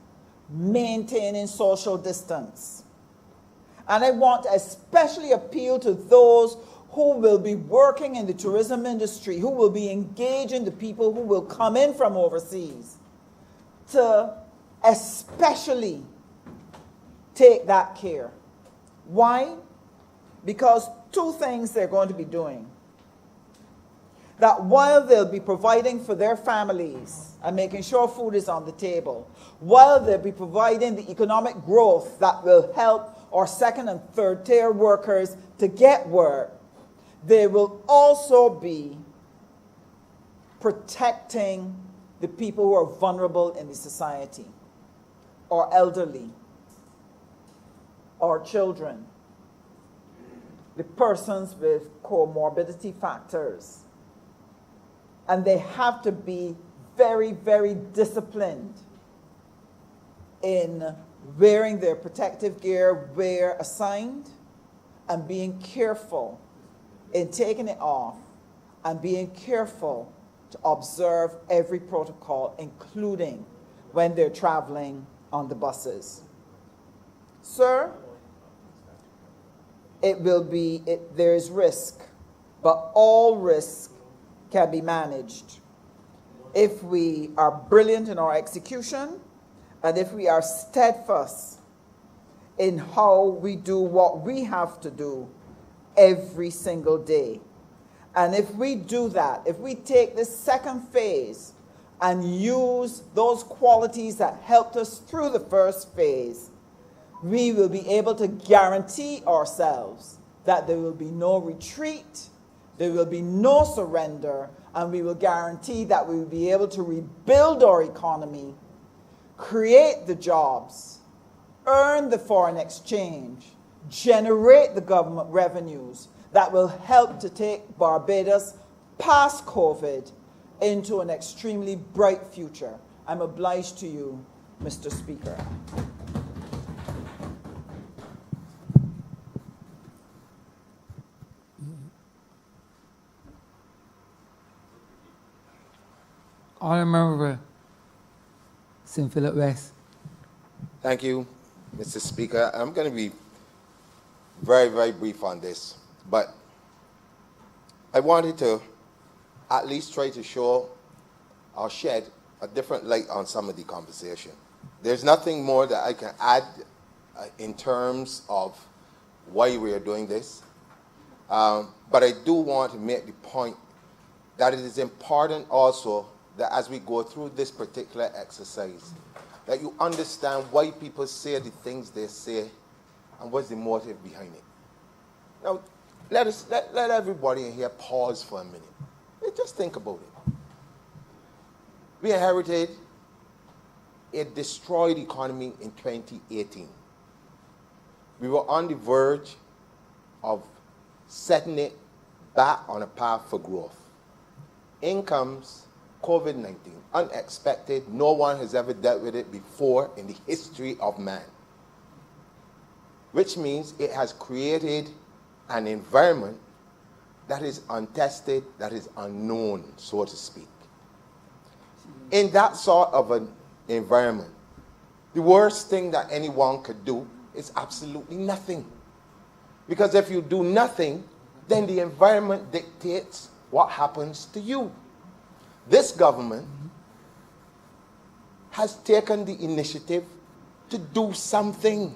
[SPEAKER 6] maintaining social distance. And I want to especially appeal to those who will be working in the tourism industry, who will be engaging the people who will come in from overseas, to especially take that care. Why? Because two things they're going to be doing. That while they'll be providing for their families and making sure food is on the table, while they'll be providing the economic growth that will help our second and third tier workers to get work, they will also be protecting the people who are vulnerable in the society, or elderly, or children, the persons with comorbidity factors. And they have to be very, very disciplined in wearing their protective gear where assigned, and being careful in taking it off, and being careful to observe every protocol, including when they're traveling on the buses. Sir, there is risk, but all risk can be managed if we are brilliant in our execution, and if we are steadfast in how we do what we have to do every single day. And if we do that, if we take this second phase and use those qualities that helped us through the first phase, we will be able to guarantee ourselves that there will be no retreat, there will be no surrender, and we will guarantee that we will be able to rebuild our economy, create the jobs, earn the foreign exchange, generate the government revenues that will help to take Barbados past COVID into an extremely bright future. I'm obliged to you, Mr. Speaker.
[SPEAKER 2] Honourable St. Philip West.
[SPEAKER 7] Thank you, Mr. Speaker. I'm going to be very, very brief on this, but I wanted to at least try to show or shed a different light on some of the conversation. There's nothing more that I can add in terms of why we are doing this, but I do want to make the point that it is important also that as we go through this particular exercise, that you understand why people say the things they say and what's the motive behind it. Now, let everybody in here pause for a minute. Just think about it. We inherited a destroyed economy in 2018. We were on the verge of setting it back on a path for growth. In comes COVID-19, unexpected. No one has ever dealt with it before in the history of man, which means it has created an environment that is untested, that is unknown, so to speak. In that sort of an environment, the worst thing that anyone could do is absolutely nothing. Because if you do nothing, then the environment dictates what happens to you. This government has taken the initiative to do something.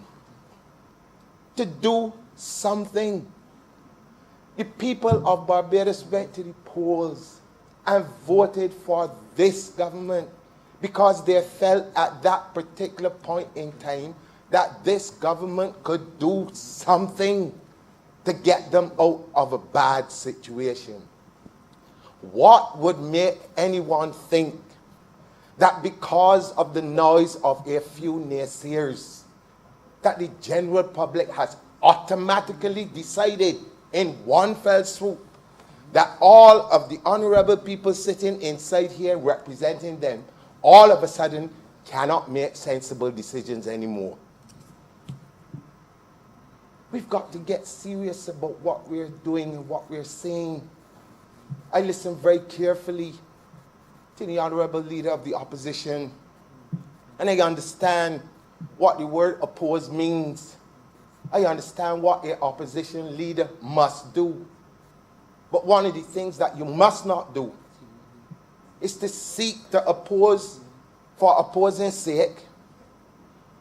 [SPEAKER 7] To do something. The people of Barbados went to the polls and voted for this government because they felt at that particular point in time that this government could do something to get them out of a bad situation. What would make anyone think that because of the noise of a few naysayers, that the general public has automatically decided in one fell swoop that all of the honorable people sitting inside here representing them all of a sudden cannot make sensible decisions anymore? We've got to get serious about what we're doing and what we're saying. I listened very carefully to the honorable leader of the opposition, and I understand what the word oppose means. I understand what an opposition leader must do. But one of the things that you must not do is to seek to oppose for opposing's sake,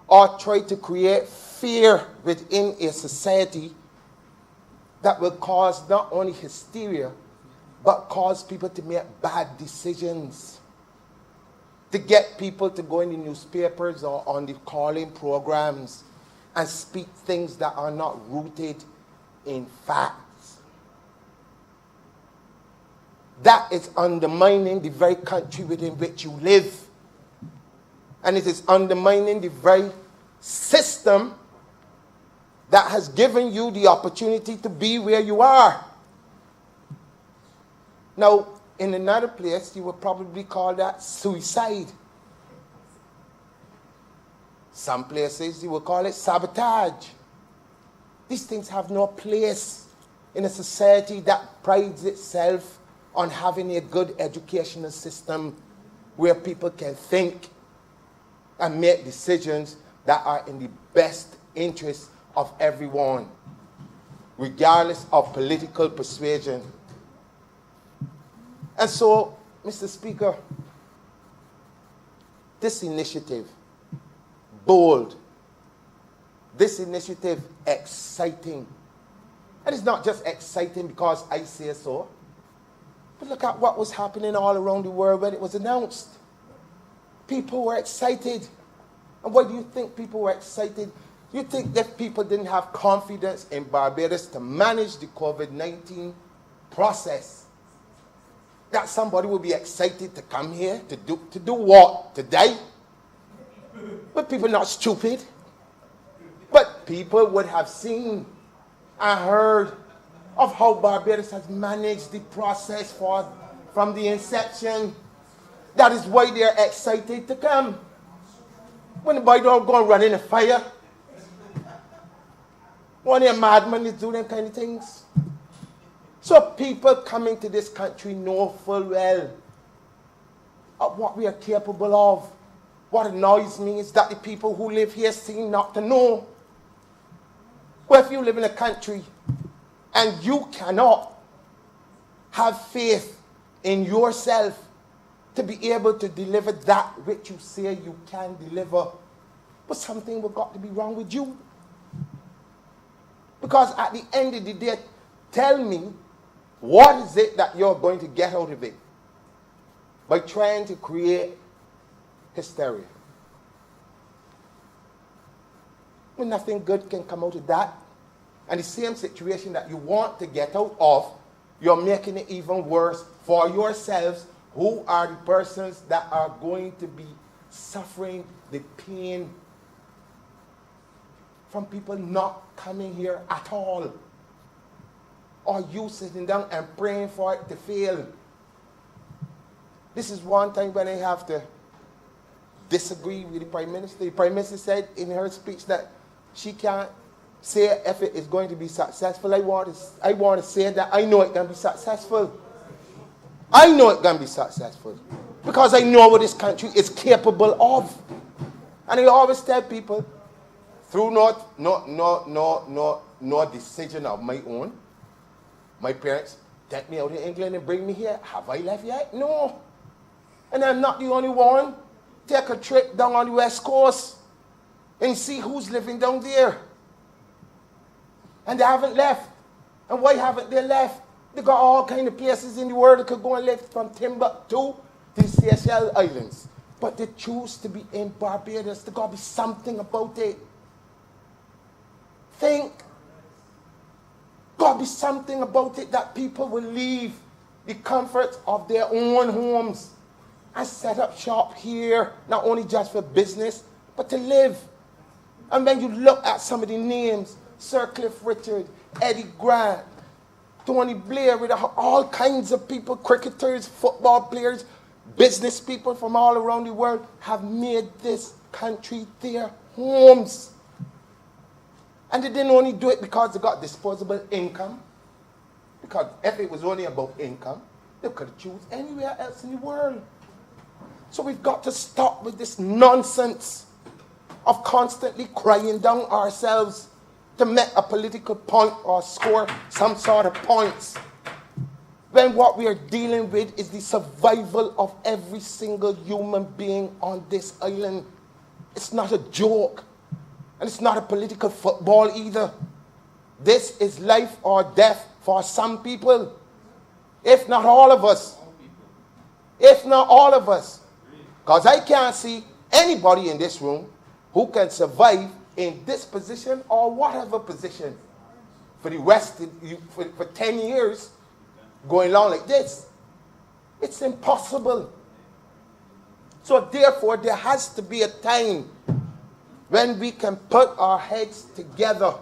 [SPEAKER 7] or try to create fear within a society that will cause not only hysteria, but cause people to make bad decisions. To get people to go in the newspapers or on the calling programs and speak things that are not rooted in facts. That is undermining the very country within which you live. And it is undermining the very system that has given you the opportunity to be where you are. Now, in another place, you would probably call that suicide. Some places, you would call it sabotage. These things have no place in a society that prides itself on having a good educational system where people can think and make decisions that are in the best interest of everyone, regardless of political persuasion. And so, Mr. Speaker, this initiative, bold, this initiative, exciting. And it's not just exciting because I say so, but look at what was happening all around the world when it was announced. People were excited. And why do you think people were excited? You think that people didn't have confidence in Barbados to manage the COVID-19 process? That somebody would be excited to come here to do what? To die? But people are not stupid. But people would have seen and heard of how Barbados has managed the process from the inception. That is why they are excited to come. When the boy don't go and run in a fire, when a madman is doing them kind of things. So people coming to this country know full well of what we are capable of what annoys me is that the people who live here seem not to know. Well, if you live in a country and you cannot have faith in yourself to be able to deliver that which you say you can deliver, but something will got to be wrong with you. Because at the end of the day, tell me, what is it that you're going to get out of it by trying to create hysteria? Well, nothing good can come out of that. And the same situation that you want to get out of, you're making it even worse for yourselves, who are the persons that are going to be suffering the pain from people not coming here at all, or you sitting down and praying for it to fail. This is one time when I have to disagree with the Prime Minister. The Prime Minister said in her speech that she can't say if it is going to be successful. I want to say that I know it can be successful. I know it can be successful because I know what this country is capable of. And I always tell people, through no decision of my own, my parents take me out of England and bring me here. Have I left yet? No. And I'm not the only one. Take a trip down on the West Coast and see who's living down there. And they haven't left. And why haven't they left? They got all kind of places in the world that could go and live, from Timbuktu to the Seychelles Islands. But they choose to be in Barbados. There got to be something about it. Think. Got to be something about it that people will leave the comforts of their own homes and set up shop here, not only just for business, but to live. And when you look at some of the names, Sir Cliff Richard, Eddie Grant, Tony Blair, with all kinds of people, cricketers, football players, business people from all around the world, have made this country their homes. And they didn't only do it because they got disposable income. Because if it was only about income, they could have chosen anywhere else in the world. So we've got to stop with this nonsense of constantly crying down ourselves to make a political point or score some sort of points, when what we are dealing with is the survival of every single human being on this island. It's not a joke, and it's not a political football either. This is life or death for some people, if not all of us. If not all of us. Because I can't see anybody in this room who can survive in this position or whatever position for the rest of for 10 years going along like this. It's impossible. So therefore, there has to be a time when we can put our heads together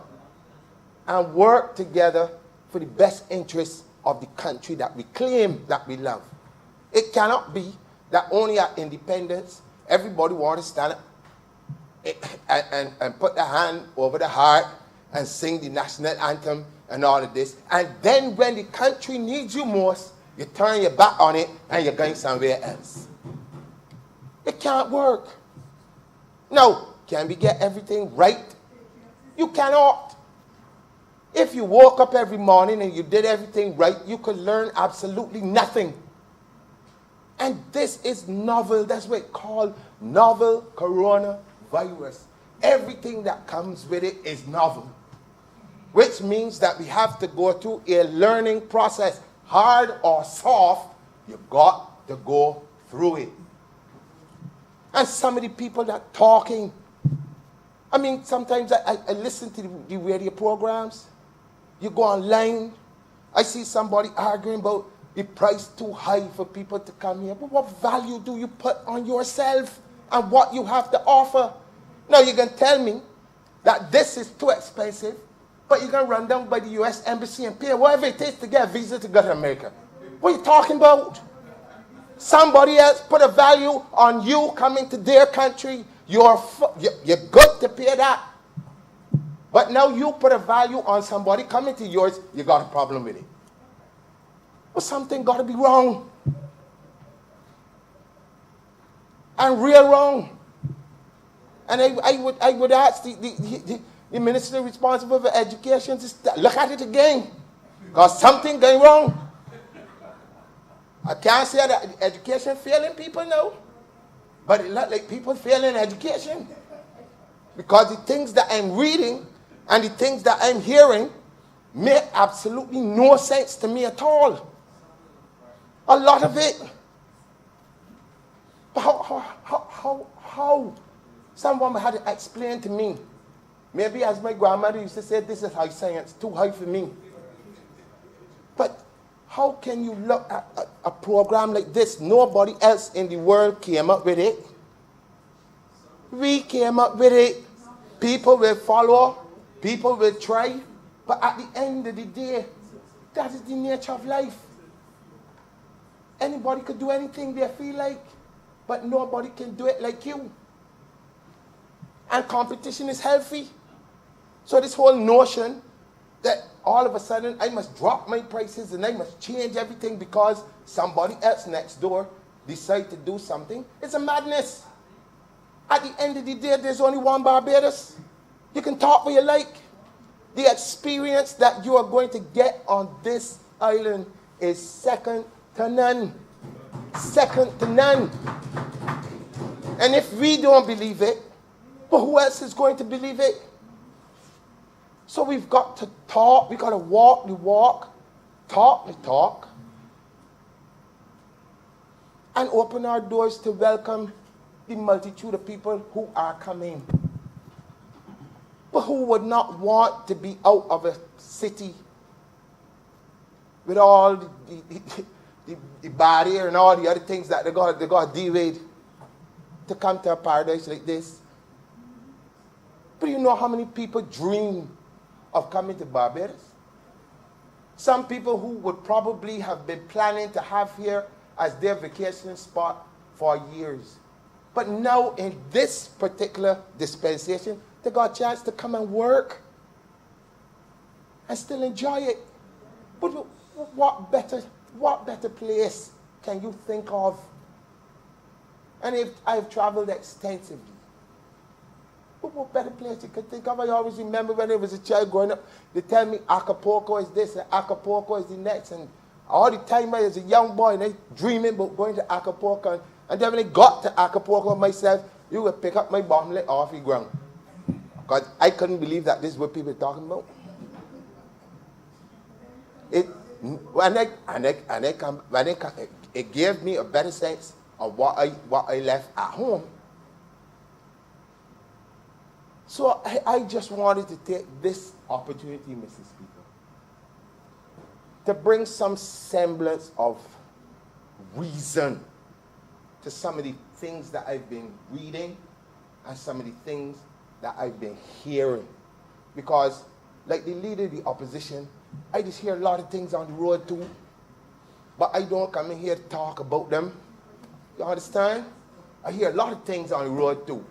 [SPEAKER 7] and work together for the best interests of the country that we claim that we love. It cannot be that only at independence everybody wants to stand up and put their hand over the heart and sing the national anthem and all of this. And then when the country needs you most, you turn your back on it and you're going somewhere else. It can't work. Now, can we get everything right? You cannot. If you woke up every morning and you did everything right, you could learn absolutely nothing. And this is novel. That's what it's called, novel coronavirus. Everything that comes with it is novel, which means that we have to go through a learning process. Hard or soft, you've got to go through it. And some of the people that are talking, I mean, sometimes I listen to the radio programs. You go online, I see somebody arguing about the price too high for people to come here. But what value do you put on yourself and what you have to offer? Now you can tell me that this is too expensive, but you can run down by the U.S. Embassy and pay whatever it is to get a visa to go to America. What are you talking about? Somebody else put a value on you coming to their country. You're good to pay that. But now you put a value on somebody coming to yours, you got a problem with it. Well, something got to be wrong. And real wrong. And I would ask the minister responsible for education to look at it again, because something going wrong. I can't say that education failing people now, but it look like people failing education, because the things that I'm reading and the things that I'm hearing make absolutely no sense to me at all. A lot of it. How? Someone had to explain to me. Maybe as my grandmother used to say, this is high science, too high for me. But how can you look at a program like this? Nobody else in the world came up with it. We came up with it. People will follow. People will try. But at the end of the day, that is the nature of life. Anybody could do anything they feel like, but nobody can do it like you. And competition is healthy. So this whole notion that all of a sudden I must drop my prices and I must change everything because somebody else next door decide to do something, it's a madness. At the end of the day, there's only one Barbados. You can talk what you like. The experience that you are going to get on this island is second to none. Second to none. And if we don't believe it, well, who else is going to believe it? So we've got to talk. We've got to walk the walk, talk the talk, and open our doors to welcome the multitude of people who are coming, but who would not want to be out of a city with all the barrier and all the other things that they got to deal with to come to a paradise like this. But you know how many people dream of coming to Barbados? Some people who would probably have been planning to have here as their vacation spot for years. But now in this particular dispensation, they got a chance to come and work and still enjoy it. But what better place can you think of? And if I've traveled extensively, what better place you could think of? I always remember when I was a child growing up, they tell me Acapulco is this and Acapulco is the next. And all the time I was a young boy and I dreaming about going to Acapulco. And then when I got to Acapulco myself, you would pick up my bottleneck off the ground. Because I couldn't believe that this is what people were talking about. It gave me a better sense of what I left at home. So I just wanted to take this opportunity, Mr. Speaker, to bring some semblance of reason to some of the things that I've been reading and some of the things that I've been hearing. Because, like the leader of the opposition, I just hear a lot of things on the road too, but I don't come in here to talk about them. You understand? I hear a lot of things on the road too.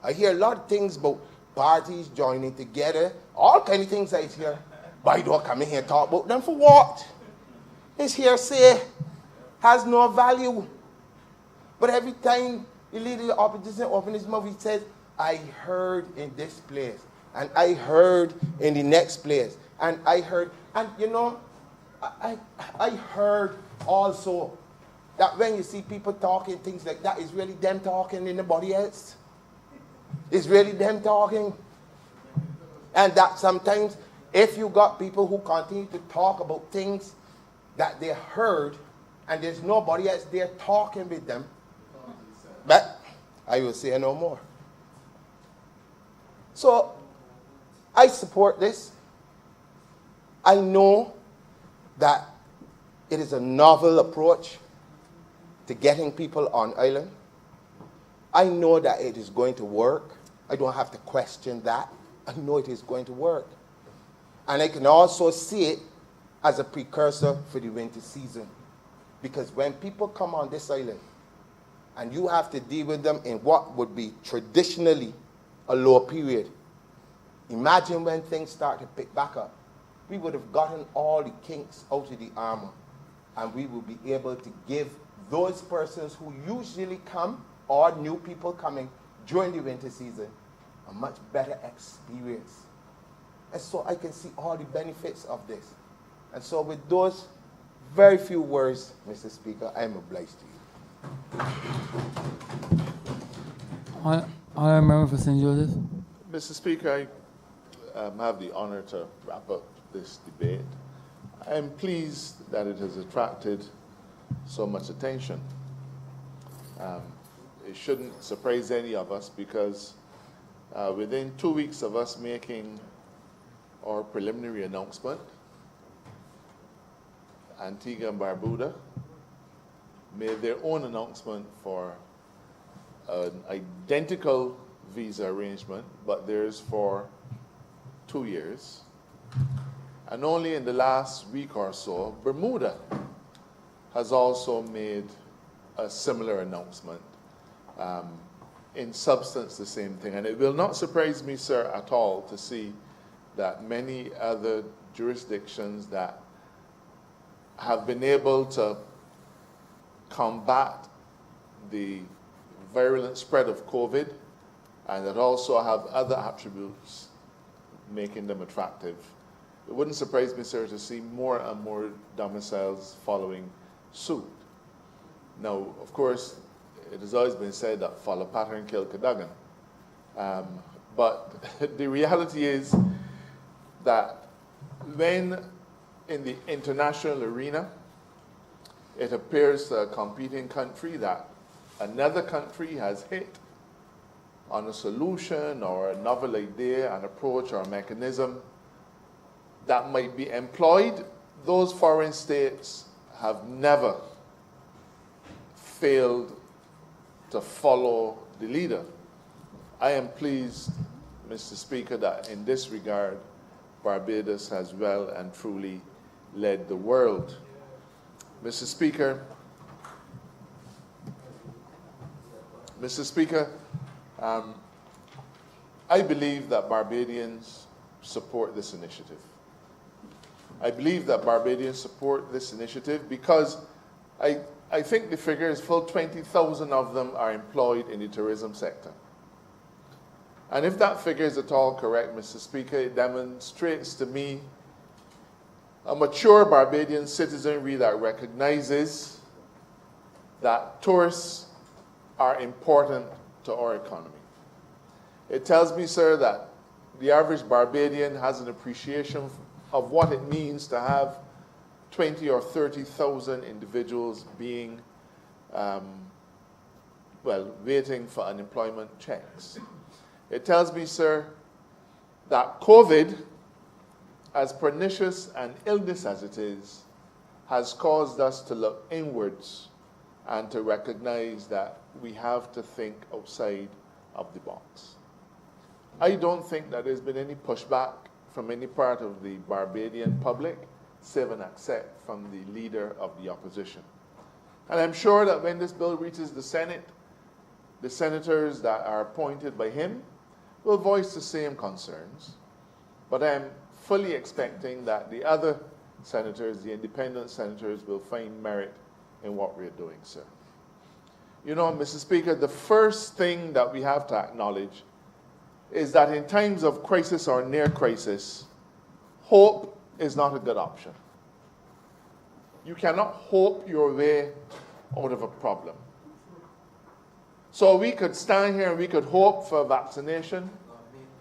[SPEAKER 7] I hear a lot of things about parties joining together, all kind of things I hear, but I don't come in here to talk about them for what? His hearsay has no value. But every time the leader of the opposition opens his mouth, he says, I heard in this place, and I heard in the next place, and I heard, and you know, I heard also that when you see people talking things like that, it's really them talking and nobody else. It's really them talking. And that sometimes if you got people who continue to talk about things that they heard and there's nobody else there talking with them, but I will say no more. So I support this. I know that it is a novel approach to getting people on island. I know that it is going to work. I don't have to question that. I know it is going to work. And I can also see it as a precursor for the winter season. Because when people come on this island, and you have to deal with them in what would be traditionally a low period, imagine when things start to pick back up. We would have gotten all the kinks out of the armor, and we will be able to give those persons who usually come, or new people coming, during the winter season a much better experience. And so I can see all the benefits of this. And so with those very few words, Mr. Speaker, I am obliged to you.
[SPEAKER 2] Honourable Member for St. Joseph.
[SPEAKER 4] Mr. Speaker, I have the honor to wrap up this debate. I am pleased that it has attracted so much attention. It shouldn't surprise any of us because within 2 weeks of us making our preliminary announcement, Antigua and Barbuda made their own announcement for an identical visa arrangement, but theirs for 2 years. And only in the last week or so, Bermuda has also made a similar announcement. In substance, the same thing. And it will not surprise me, sir, at all to see that many other jurisdictions that have been able to combat the virulent spread of COVID and that also have other attributes making them attractive. It wouldn't surprise me, sir, to see more and more domiciles following suit. Now, of course, it has always been said that follow pattern kill Cadogan. But the reality is that when in the international arena, it appears to a competing country that another country has hit on a solution or a novel idea, an approach or a mechanism that might be employed, those foreign states have never failed to follow the leader. I am pleased, Mr. Speaker, that in this regard, Barbados has well and truly led the world. Mr. Speaker, I believe that Barbadians support this initiative. I believe that Barbadians support this initiative because I think the figure is full 20,000 of them are employed in the tourism sector. And if that figure is at all correct, Mr. Speaker, it demonstrates to me a mature Barbadian citizenry that recognizes that tourists are important to our economy. It tells me, sir, that the average Barbadian has an appreciation of what it means to have 20 or 30,000 individuals being, waiting for unemployment checks. It tells me, sir, that COVID, as pernicious an illness as it is, has caused us to look inwards and to recognize that we have to think outside of the box. I don't think that there's been any pushback from any part of the Barbadian public, save and except from the leader of the opposition. And I'm sure that when this bill reaches the Senate, the senators that are appointed by him will voice the same concerns. But I'm fully expecting that the other senators, the independent senators, will find merit in what we're doing, sir. You know, Mr. Speaker, the first thing that we have to acknowledge is that in times of crisis or near crisis, hope is not a good option. You cannot hope your way out of a problem. So we could stand here and we could hope for vaccination.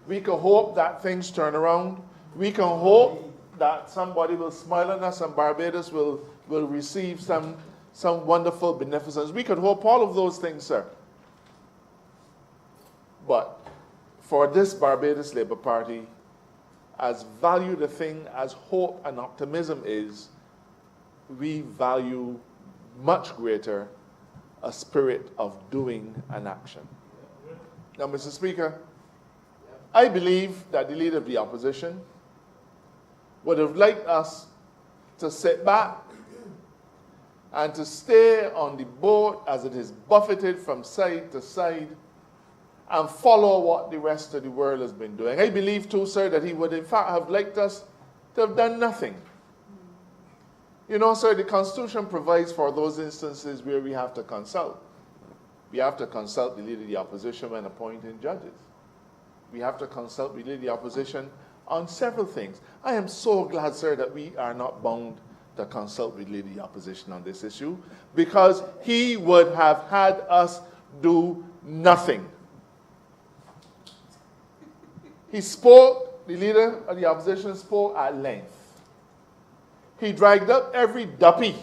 [SPEAKER 4] We could hope that things turn around. We can hope that somebody will smile on us and Barbados will receive some wonderful beneficence. We could hope all of those things, sir. But for this Barbados Labour Party, as valued a thing as hope and optimism is, we value much greater a spirit of doing and action. Now, Mr. Speaker, I believe that the leader of the opposition would have liked us to sit back and to stay on the boat as it is buffeted from side to side and follow what the rest of the world has been doing. I believe too, sir, that he would in fact have liked us to have done nothing. You know, sir, the Constitution provides for those instances where we have to consult. We have to consult the Leader of the Opposition when appointing judges. We have to consult the Leader of the Opposition on several things. I am so glad, sir, that we are not bound to consult with the Leader of the Opposition on this issue, because he would have had us do nothing. He spoke, the Leader of the Opposition spoke at length. He dragged up every duppy,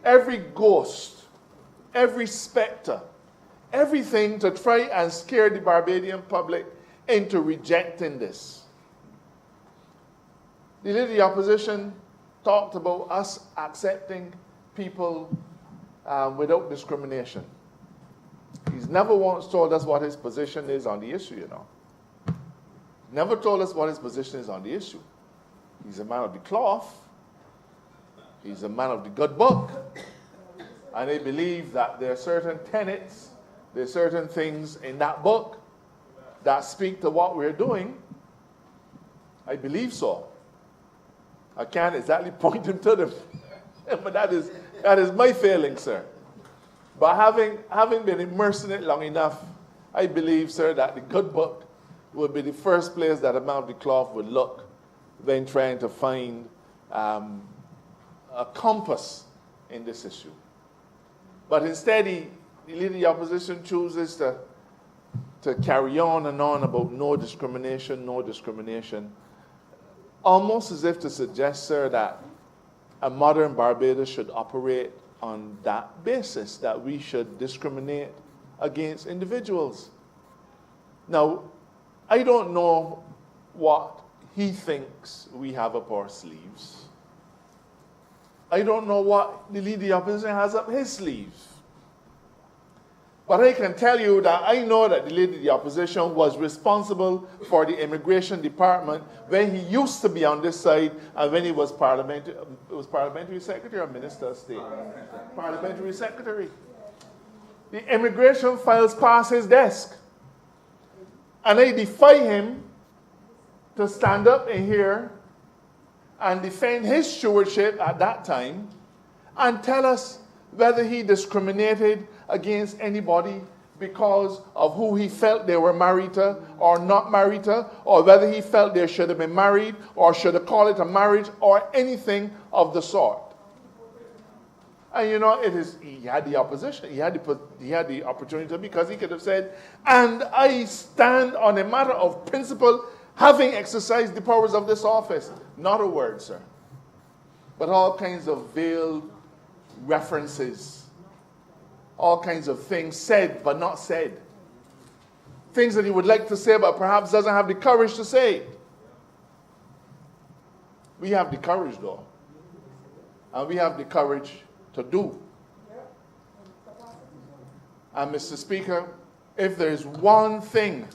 [SPEAKER 4] every ghost, every specter, everything to try and scare the Barbadian public into rejecting this. The Leader of the Opposition talked about us accepting people without discrimination. He's never once told us what his position is on the issue, you know. Never told us what his position is on the issue. He's a man of the cloth. He's a man of the good book. And they believe that there are certain tenets, there are certain things in that book that speak to what we're doing. I believe so. I can't exactly point him to them. But that is my failing, sir. But having been immersed in it long enough, I believe, sir, that the good book would be the first place that a man of the cloth would look when trying to find a compass in this issue. But instead, the Leader of the Opposition chooses to carry on and on about no discrimination, almost as if to suggest, sir, that a modern Barbados should operate on that basis, that we should discriminate against individuals. Now, I don't know what he thinks we have up our sleeves. I don't know what the Leader of the Opposition has up his sleeves. But I can tell you that I know that the Leader of the Opposition was responsible for the Immigration Department when he used to be on this side and when he was Parliamentary Secretary or Minister of State? Parliamentary Secretary. The immigration files pass his desk. And I defy him to stand up in here and defend his stewardship at that time and tell us whether he discriminated against anybody because of who he felt they were married to or not married to, or whether he felt they should have been married or should have called it a marriage or anything of the sort. And you know, he had the opposition. He had the opportunity because he could have said, and I stand on a matter of principle, having exercised the powers of this office. Not a word, sir. But all kinds of veiled references, all kinds of things said but not said. Things that he would like to say but perhaps doesn't have the courage to say. We have the courage, though. And we have the courage to do. And Mr. Speaker, if there's one thing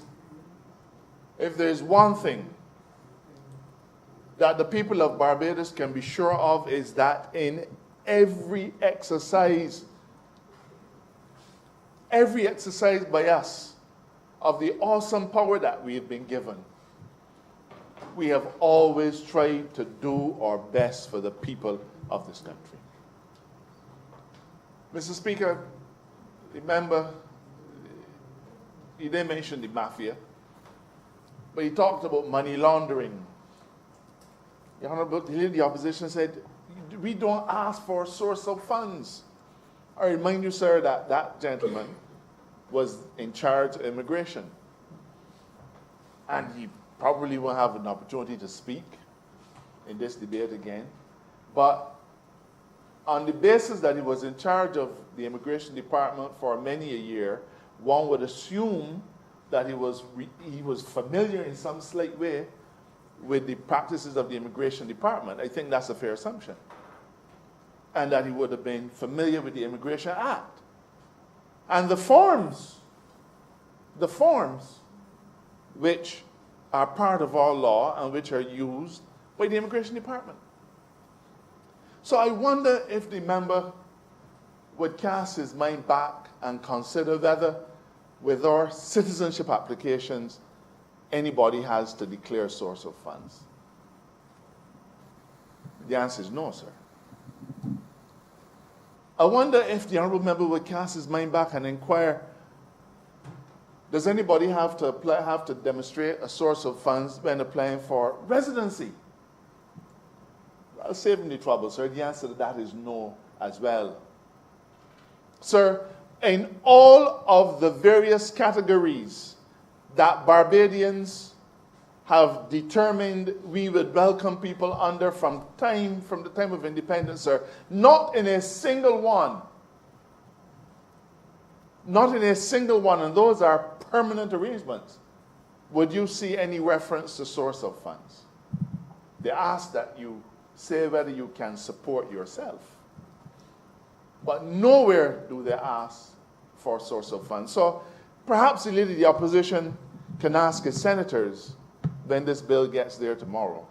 [SPEAKER 4] that the people of Barbados can be sure of, is that in every exercise by us of the awesome power that we have been given, we have always tried to do our best for the people of this country. Mr. Speaker, remember, he didn't mention the mafia, but he talked about money laundering. The Honorable Leader of the Opposition said, we don't ask for a source of funds. I remind you, sir, that that gentleman was in charge of immigration. And he probably won't have an opportunity to speak in this debate again. But on the basis that he was in charge of the Immigration Department for many a year, one would assume that he was familiar in some slight way with the practices of the Immigration Department. I think that's a fair assumption. And that he would have been familiar with the Immigration Act. And the forms which are part of our law and which are used by the Immigration Department. So I wonder if the member would cast his mind back and consider whether, with our citizenship applications, anybody has to declare a source of funds. The answer is no, sir. I wonder if the honourable member would cast his mind back and inquire, does anybody have to demonstrate a source of funds when applying for residency? I'll save him the trouble, sir. The answer to that is no as well. Sir, in all of the various categories that Barbadians have determined we would welcome people under from the time of independence, sir, not in a single one, and those are permanent arrangements, would you see any reference to source of funds? They ask that you say whether you can support yourself. But nowhere do they ask for source of funds. So perhaps the leader of the opposition can ask his senators when this bill gets there tomorrow,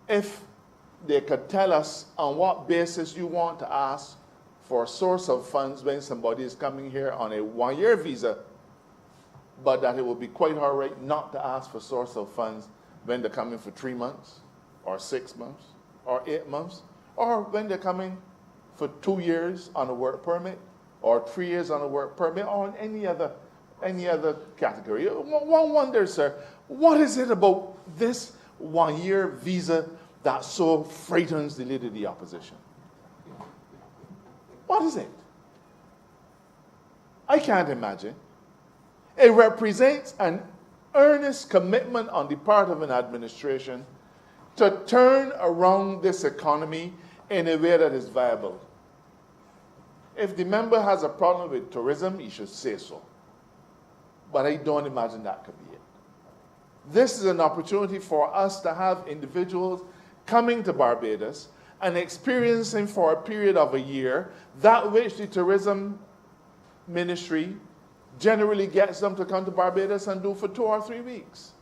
[SPEAKER 4] if they could tell us on what basis you want to ask for a source of funds when somebody is coming here on a one-year visa, but that it will be quite all right not to ask for source of funds when they're coming for 3 months, or 6 months, or 8 months, or when they're coming for 2 years on a work permit, or 3 years on a work permit, or on any other category. One wonders, sir, what is it about this one-year visa that so frightens the leader of the opposition? What is it? I can't imagine. It represents an earnest commitment on the part of an administration to turn around this economy in a way that is viable. If the member has a problem with tourism, he should say so. But I don't imagine that could be it. This is an opportunity for us to have individuals coming to Barbados and experiencing for a period of a year that which the tourism ministry generally gets them to come to Barbados and do for 2 or 3 weeks.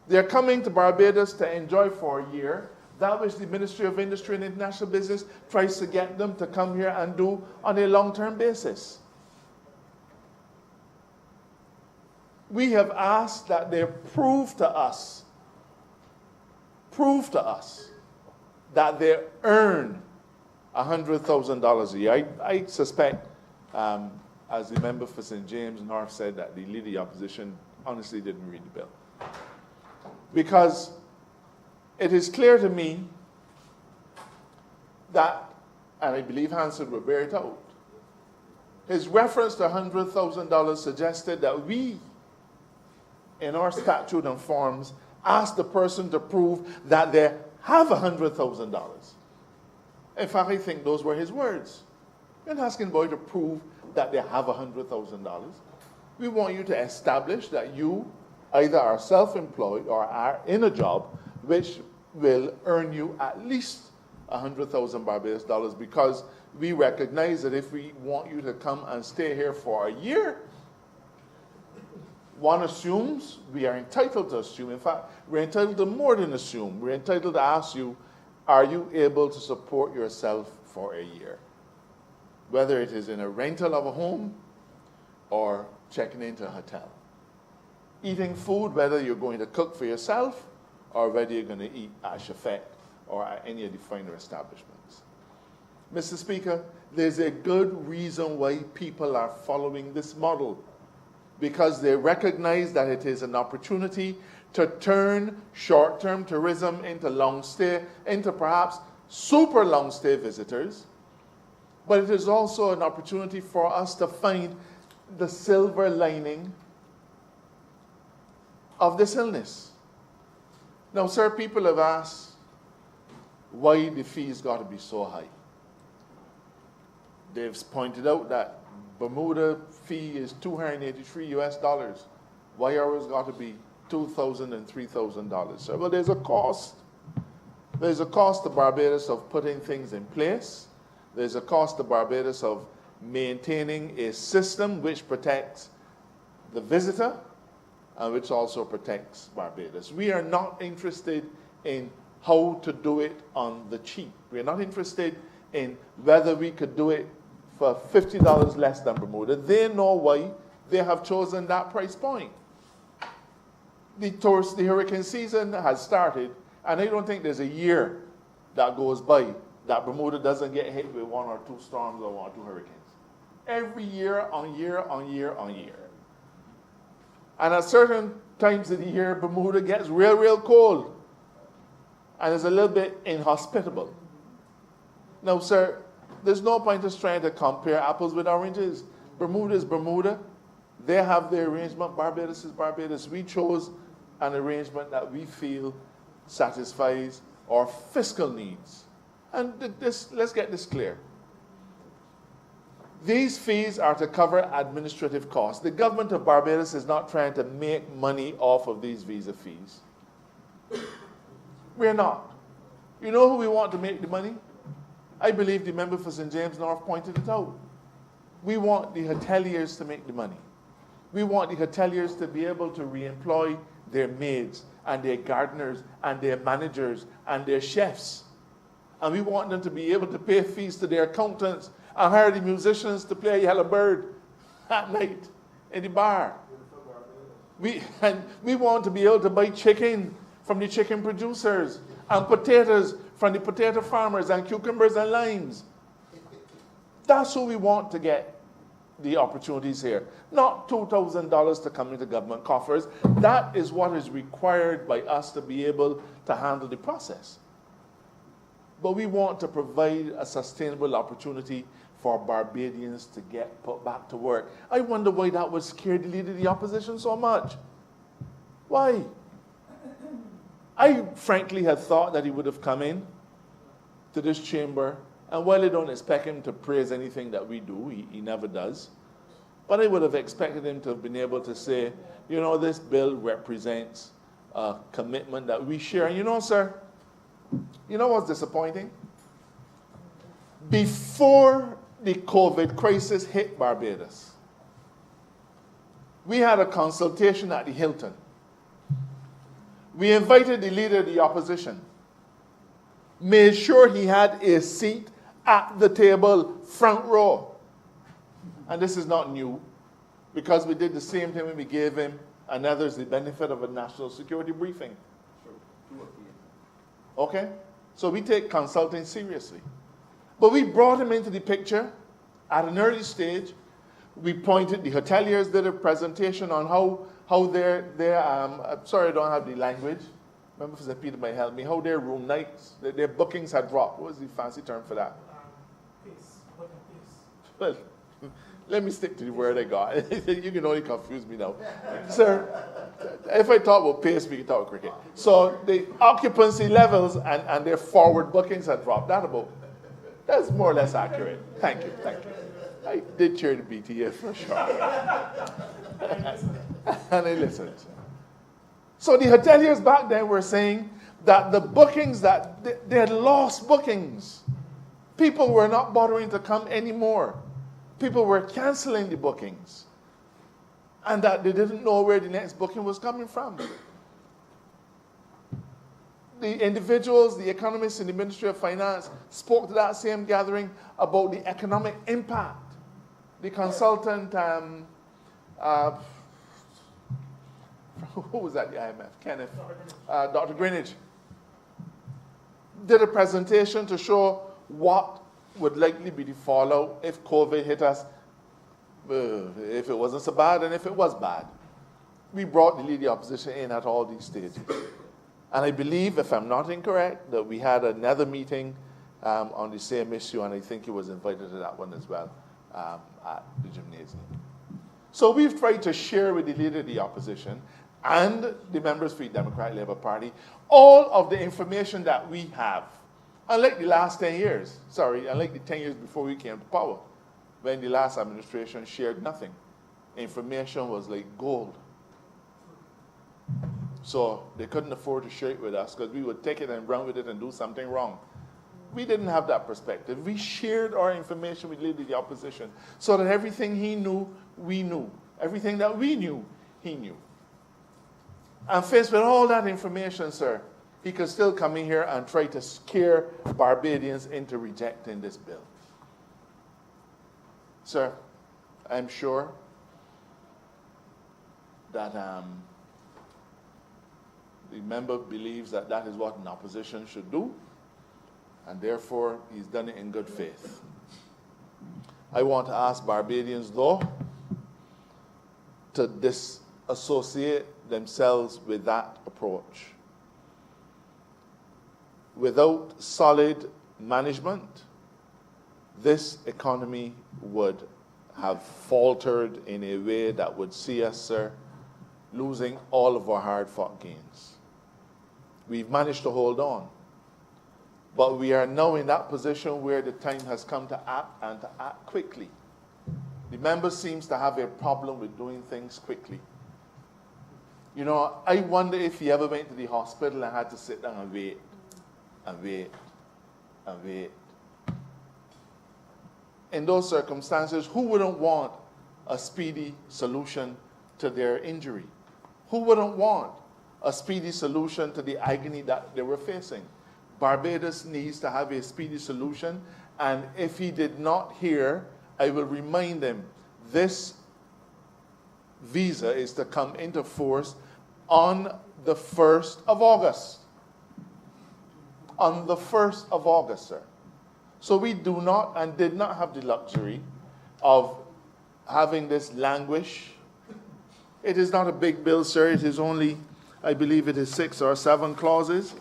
[SPEAKER 4] They're coming to Barbados to enjoy for a year that which the Ministry of Industry and International Business tries to get them to come here and do on a long-term basis. We have asked that they prove to us that they earn $100,000 a year. I suspect, as the member for St. James North said, that the leader of the opposition honestly didn't read the bill. Because it is clear to me that, and I believe Hanson will bear it out, his reference to $100,000 suggested that we, in our statute and forms, ask the person to prove that they have $100,000. In fact, I think those were his words. We're not asking boy to prove that they have $100,000. We want you to establish that you either are self-employed or are in a job which will earn you at least 100,000 Barbados dollars, because we recognize that if we want you to come and stay here for a year, one assumes, we are entitled to assume, in fact, we're entitled to more than assume. We're entitled to ask you, are you able to support yourself for a year? Whether it is in a rental of a home or checking into a hotel. Eating food, whether you're going to cook for yourself or whether you're going to eat at Chefette or at any of the finer establishments. Mr. Speaker, there's a good reason why people are following this model, because they recognize that it is an opportunity to turn short-term tourism into long-stay, into perhaps super long-stay visitors, but it is also an opportunity for us to find the silver lining of this illness. Now, sir, people have asked why the fees got to be so high. They've pointed out that Bermuda fee is $283 US. Why ours got to be $2,000 and $3,000? So, well, there's a cost. There's a cost to Barbados of putting things in place. There's a cost to Barbados of maintaining a system which protects the visitor and which also protects Barbados. We are not interested in how to do it on the cheap. We are not interested in whether we could do it for $50 less than Bermuda. They know why they have chosen that price point. The hurricane season has started, and I don't think there's a year that goes by that Bermuda doesn't get hit with 1 or 2 storms or 1 or 2 hurricanes. Every year on year on year on year. And at certain times of the year, Bermuda gets real, real cold and is a little bit inhospitable. Now, sir, there's no point us trying to compare apples with oranges. Bermuda is Bermuda. They have their arrangement. Barbados is Barbados. We chose an arrangement that we feel satisfies our fiscal needs. And let's get this clear. These fees are to cover administrative costs. The government of Barbados is not trying to make money off of these visa fees. We're not. You know who we want to make the money? I believe the member for St. James North pointed it out. We want the hoteliers to make the money. We want the hoteliers to be able to re-employ their maids and their gardeners and their managers and their chefs. And we want them to be able to pay fees to their accountants and hire the musicians to play Yellow Bird at night in the bar. We want to be able to buy chicken from the chicken producers and potatoes from the potato farmers and cucumbers and limes. That's who we want to get the opportunities here. Not $2,000 to come into government coffers. That is what is required by us to be able to handle the process. But we want to provide a sustainable opportunity for Barbadians to get put back to work. I wonder why that would scare the leader of the opposition so much. Why? I frankly had thought that he would have come in to this chamber, and while I don't expect him to praise anything that we do, he never does, but I would have expected him to have been able to say, you know, this bill represents a commitment that we share. And you know, sir, you know what's disappointing? Before the COVID crisis hit Barbados, we had a consultation at the Hilton. We invited the leader of the opposition, made sure he had a seat at the table, front row. And this is not new, because we did the same thing when we gave him and others the benefit of a national security briefing. Okay? So we take consulting seriously. But we brought him into the picture at an early stage. We pointed, the hoteliers did a presentation on how their I'm sorry I don't have the language. Remember, Mr. Peter might help me, how their room nights, their bookings had dropped. What was the fancy term for that? Well, let me stick to the word I got. You can only confuse me now. Sir, if I talk about pace, we can talk about cricket. So the occupancy levels and their forward bookings had dropped. That's more or less accurate. Thank you. I did chair the BTA for sure. And I listened. So the hoteliers back then were saying that the bookings, that they had lost bookings. People were not bothering to come anymore. People were canceling the bookings. And that they didn't know where the next booking was coming from. The individuals, the economists in the Ministry of Finance spoke to that same gathering about the economic impact. The consultant, who was at the IMF? Kenneth, Dr. Greenidge, did a presentation to show what would likely be the fallout if COVID hit us, if it wasn't so bad and if it was bad. We brought the leader of the opposition in at all these stages. And I believe, if I'm not incorrect, that we had another meeting on the same issue, and I think he was invited to that one as well at the gymnasium. So we've tried to share with the leader of the opposition and the members for the Democratic Labour Party all of the information that we have. Unlike the last 10 years, unlike the 10 years before we came to power, when the last administration shared nothing. Information was like gold. So they couldn't afford to share it with us because we would take it and run with it and do something wrong. We didn't have that perspective. We shared our information with the opposition so that everything he knew, we knew. Everything that we knew, he knew. And faced with all that information, sir, he could still come in here and try to scare Barbadians into rejecting this bill. Sir, I'm sure that the member believes that that is what an opposition should do. and therefore he's done it in good faith. I want to ask Barbadians, though, to disassociate themselves with that approach. Without solid management, this economy would have faltered in a way that would see us, sir, losing all of our hard-fought gains. We've managed to hold on, but we are now in that position where the time has come to act, and to act quickly. The member seems to have a problem with doing things quickly. You know, I wonder if he ever went to the hospital and had to sit down and wait, and wait, and wait. In those circumstances, who wouldn't want a speedy solution to their injury? Who wouldn't want a speedy solution to the agony that they were facing? Barbados needs to have a speedy solution, and if he did not hear, I will remind him, this visa is to come into force on the 1st of August. On the 1st of August, sir. So we do not and did not have the luxury of having this languish. It is not a big bill, sir. It is only, I believe it is 6 or 7 clauses.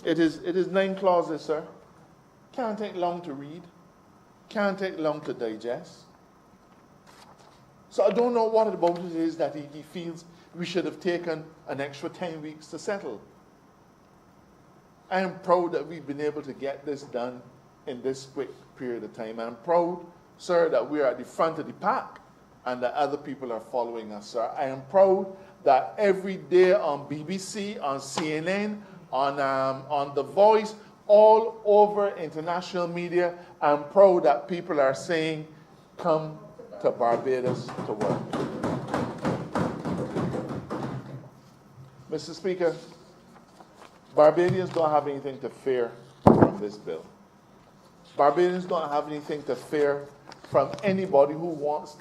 [SPEAKER 4] It is 9 clauses, sir. Can't take long to read. Can't take long to digest. So I don't know what about it is that he feels we should have taken an extra 10 weeks to settle. I am proud that we've been able to get this done in this quick period of time. I'm proud, sir, that we are at the front of the pack and that other people are following us, sir. I am proud that every day on BBC, on CNN, on The Voice, all over international media, I'm proud that people are saying, come to Barbados to work. Mr. Speaker, Barbadians don't have anything to fear from this bill. Barbadians don't have anything to fear from anybody who wants to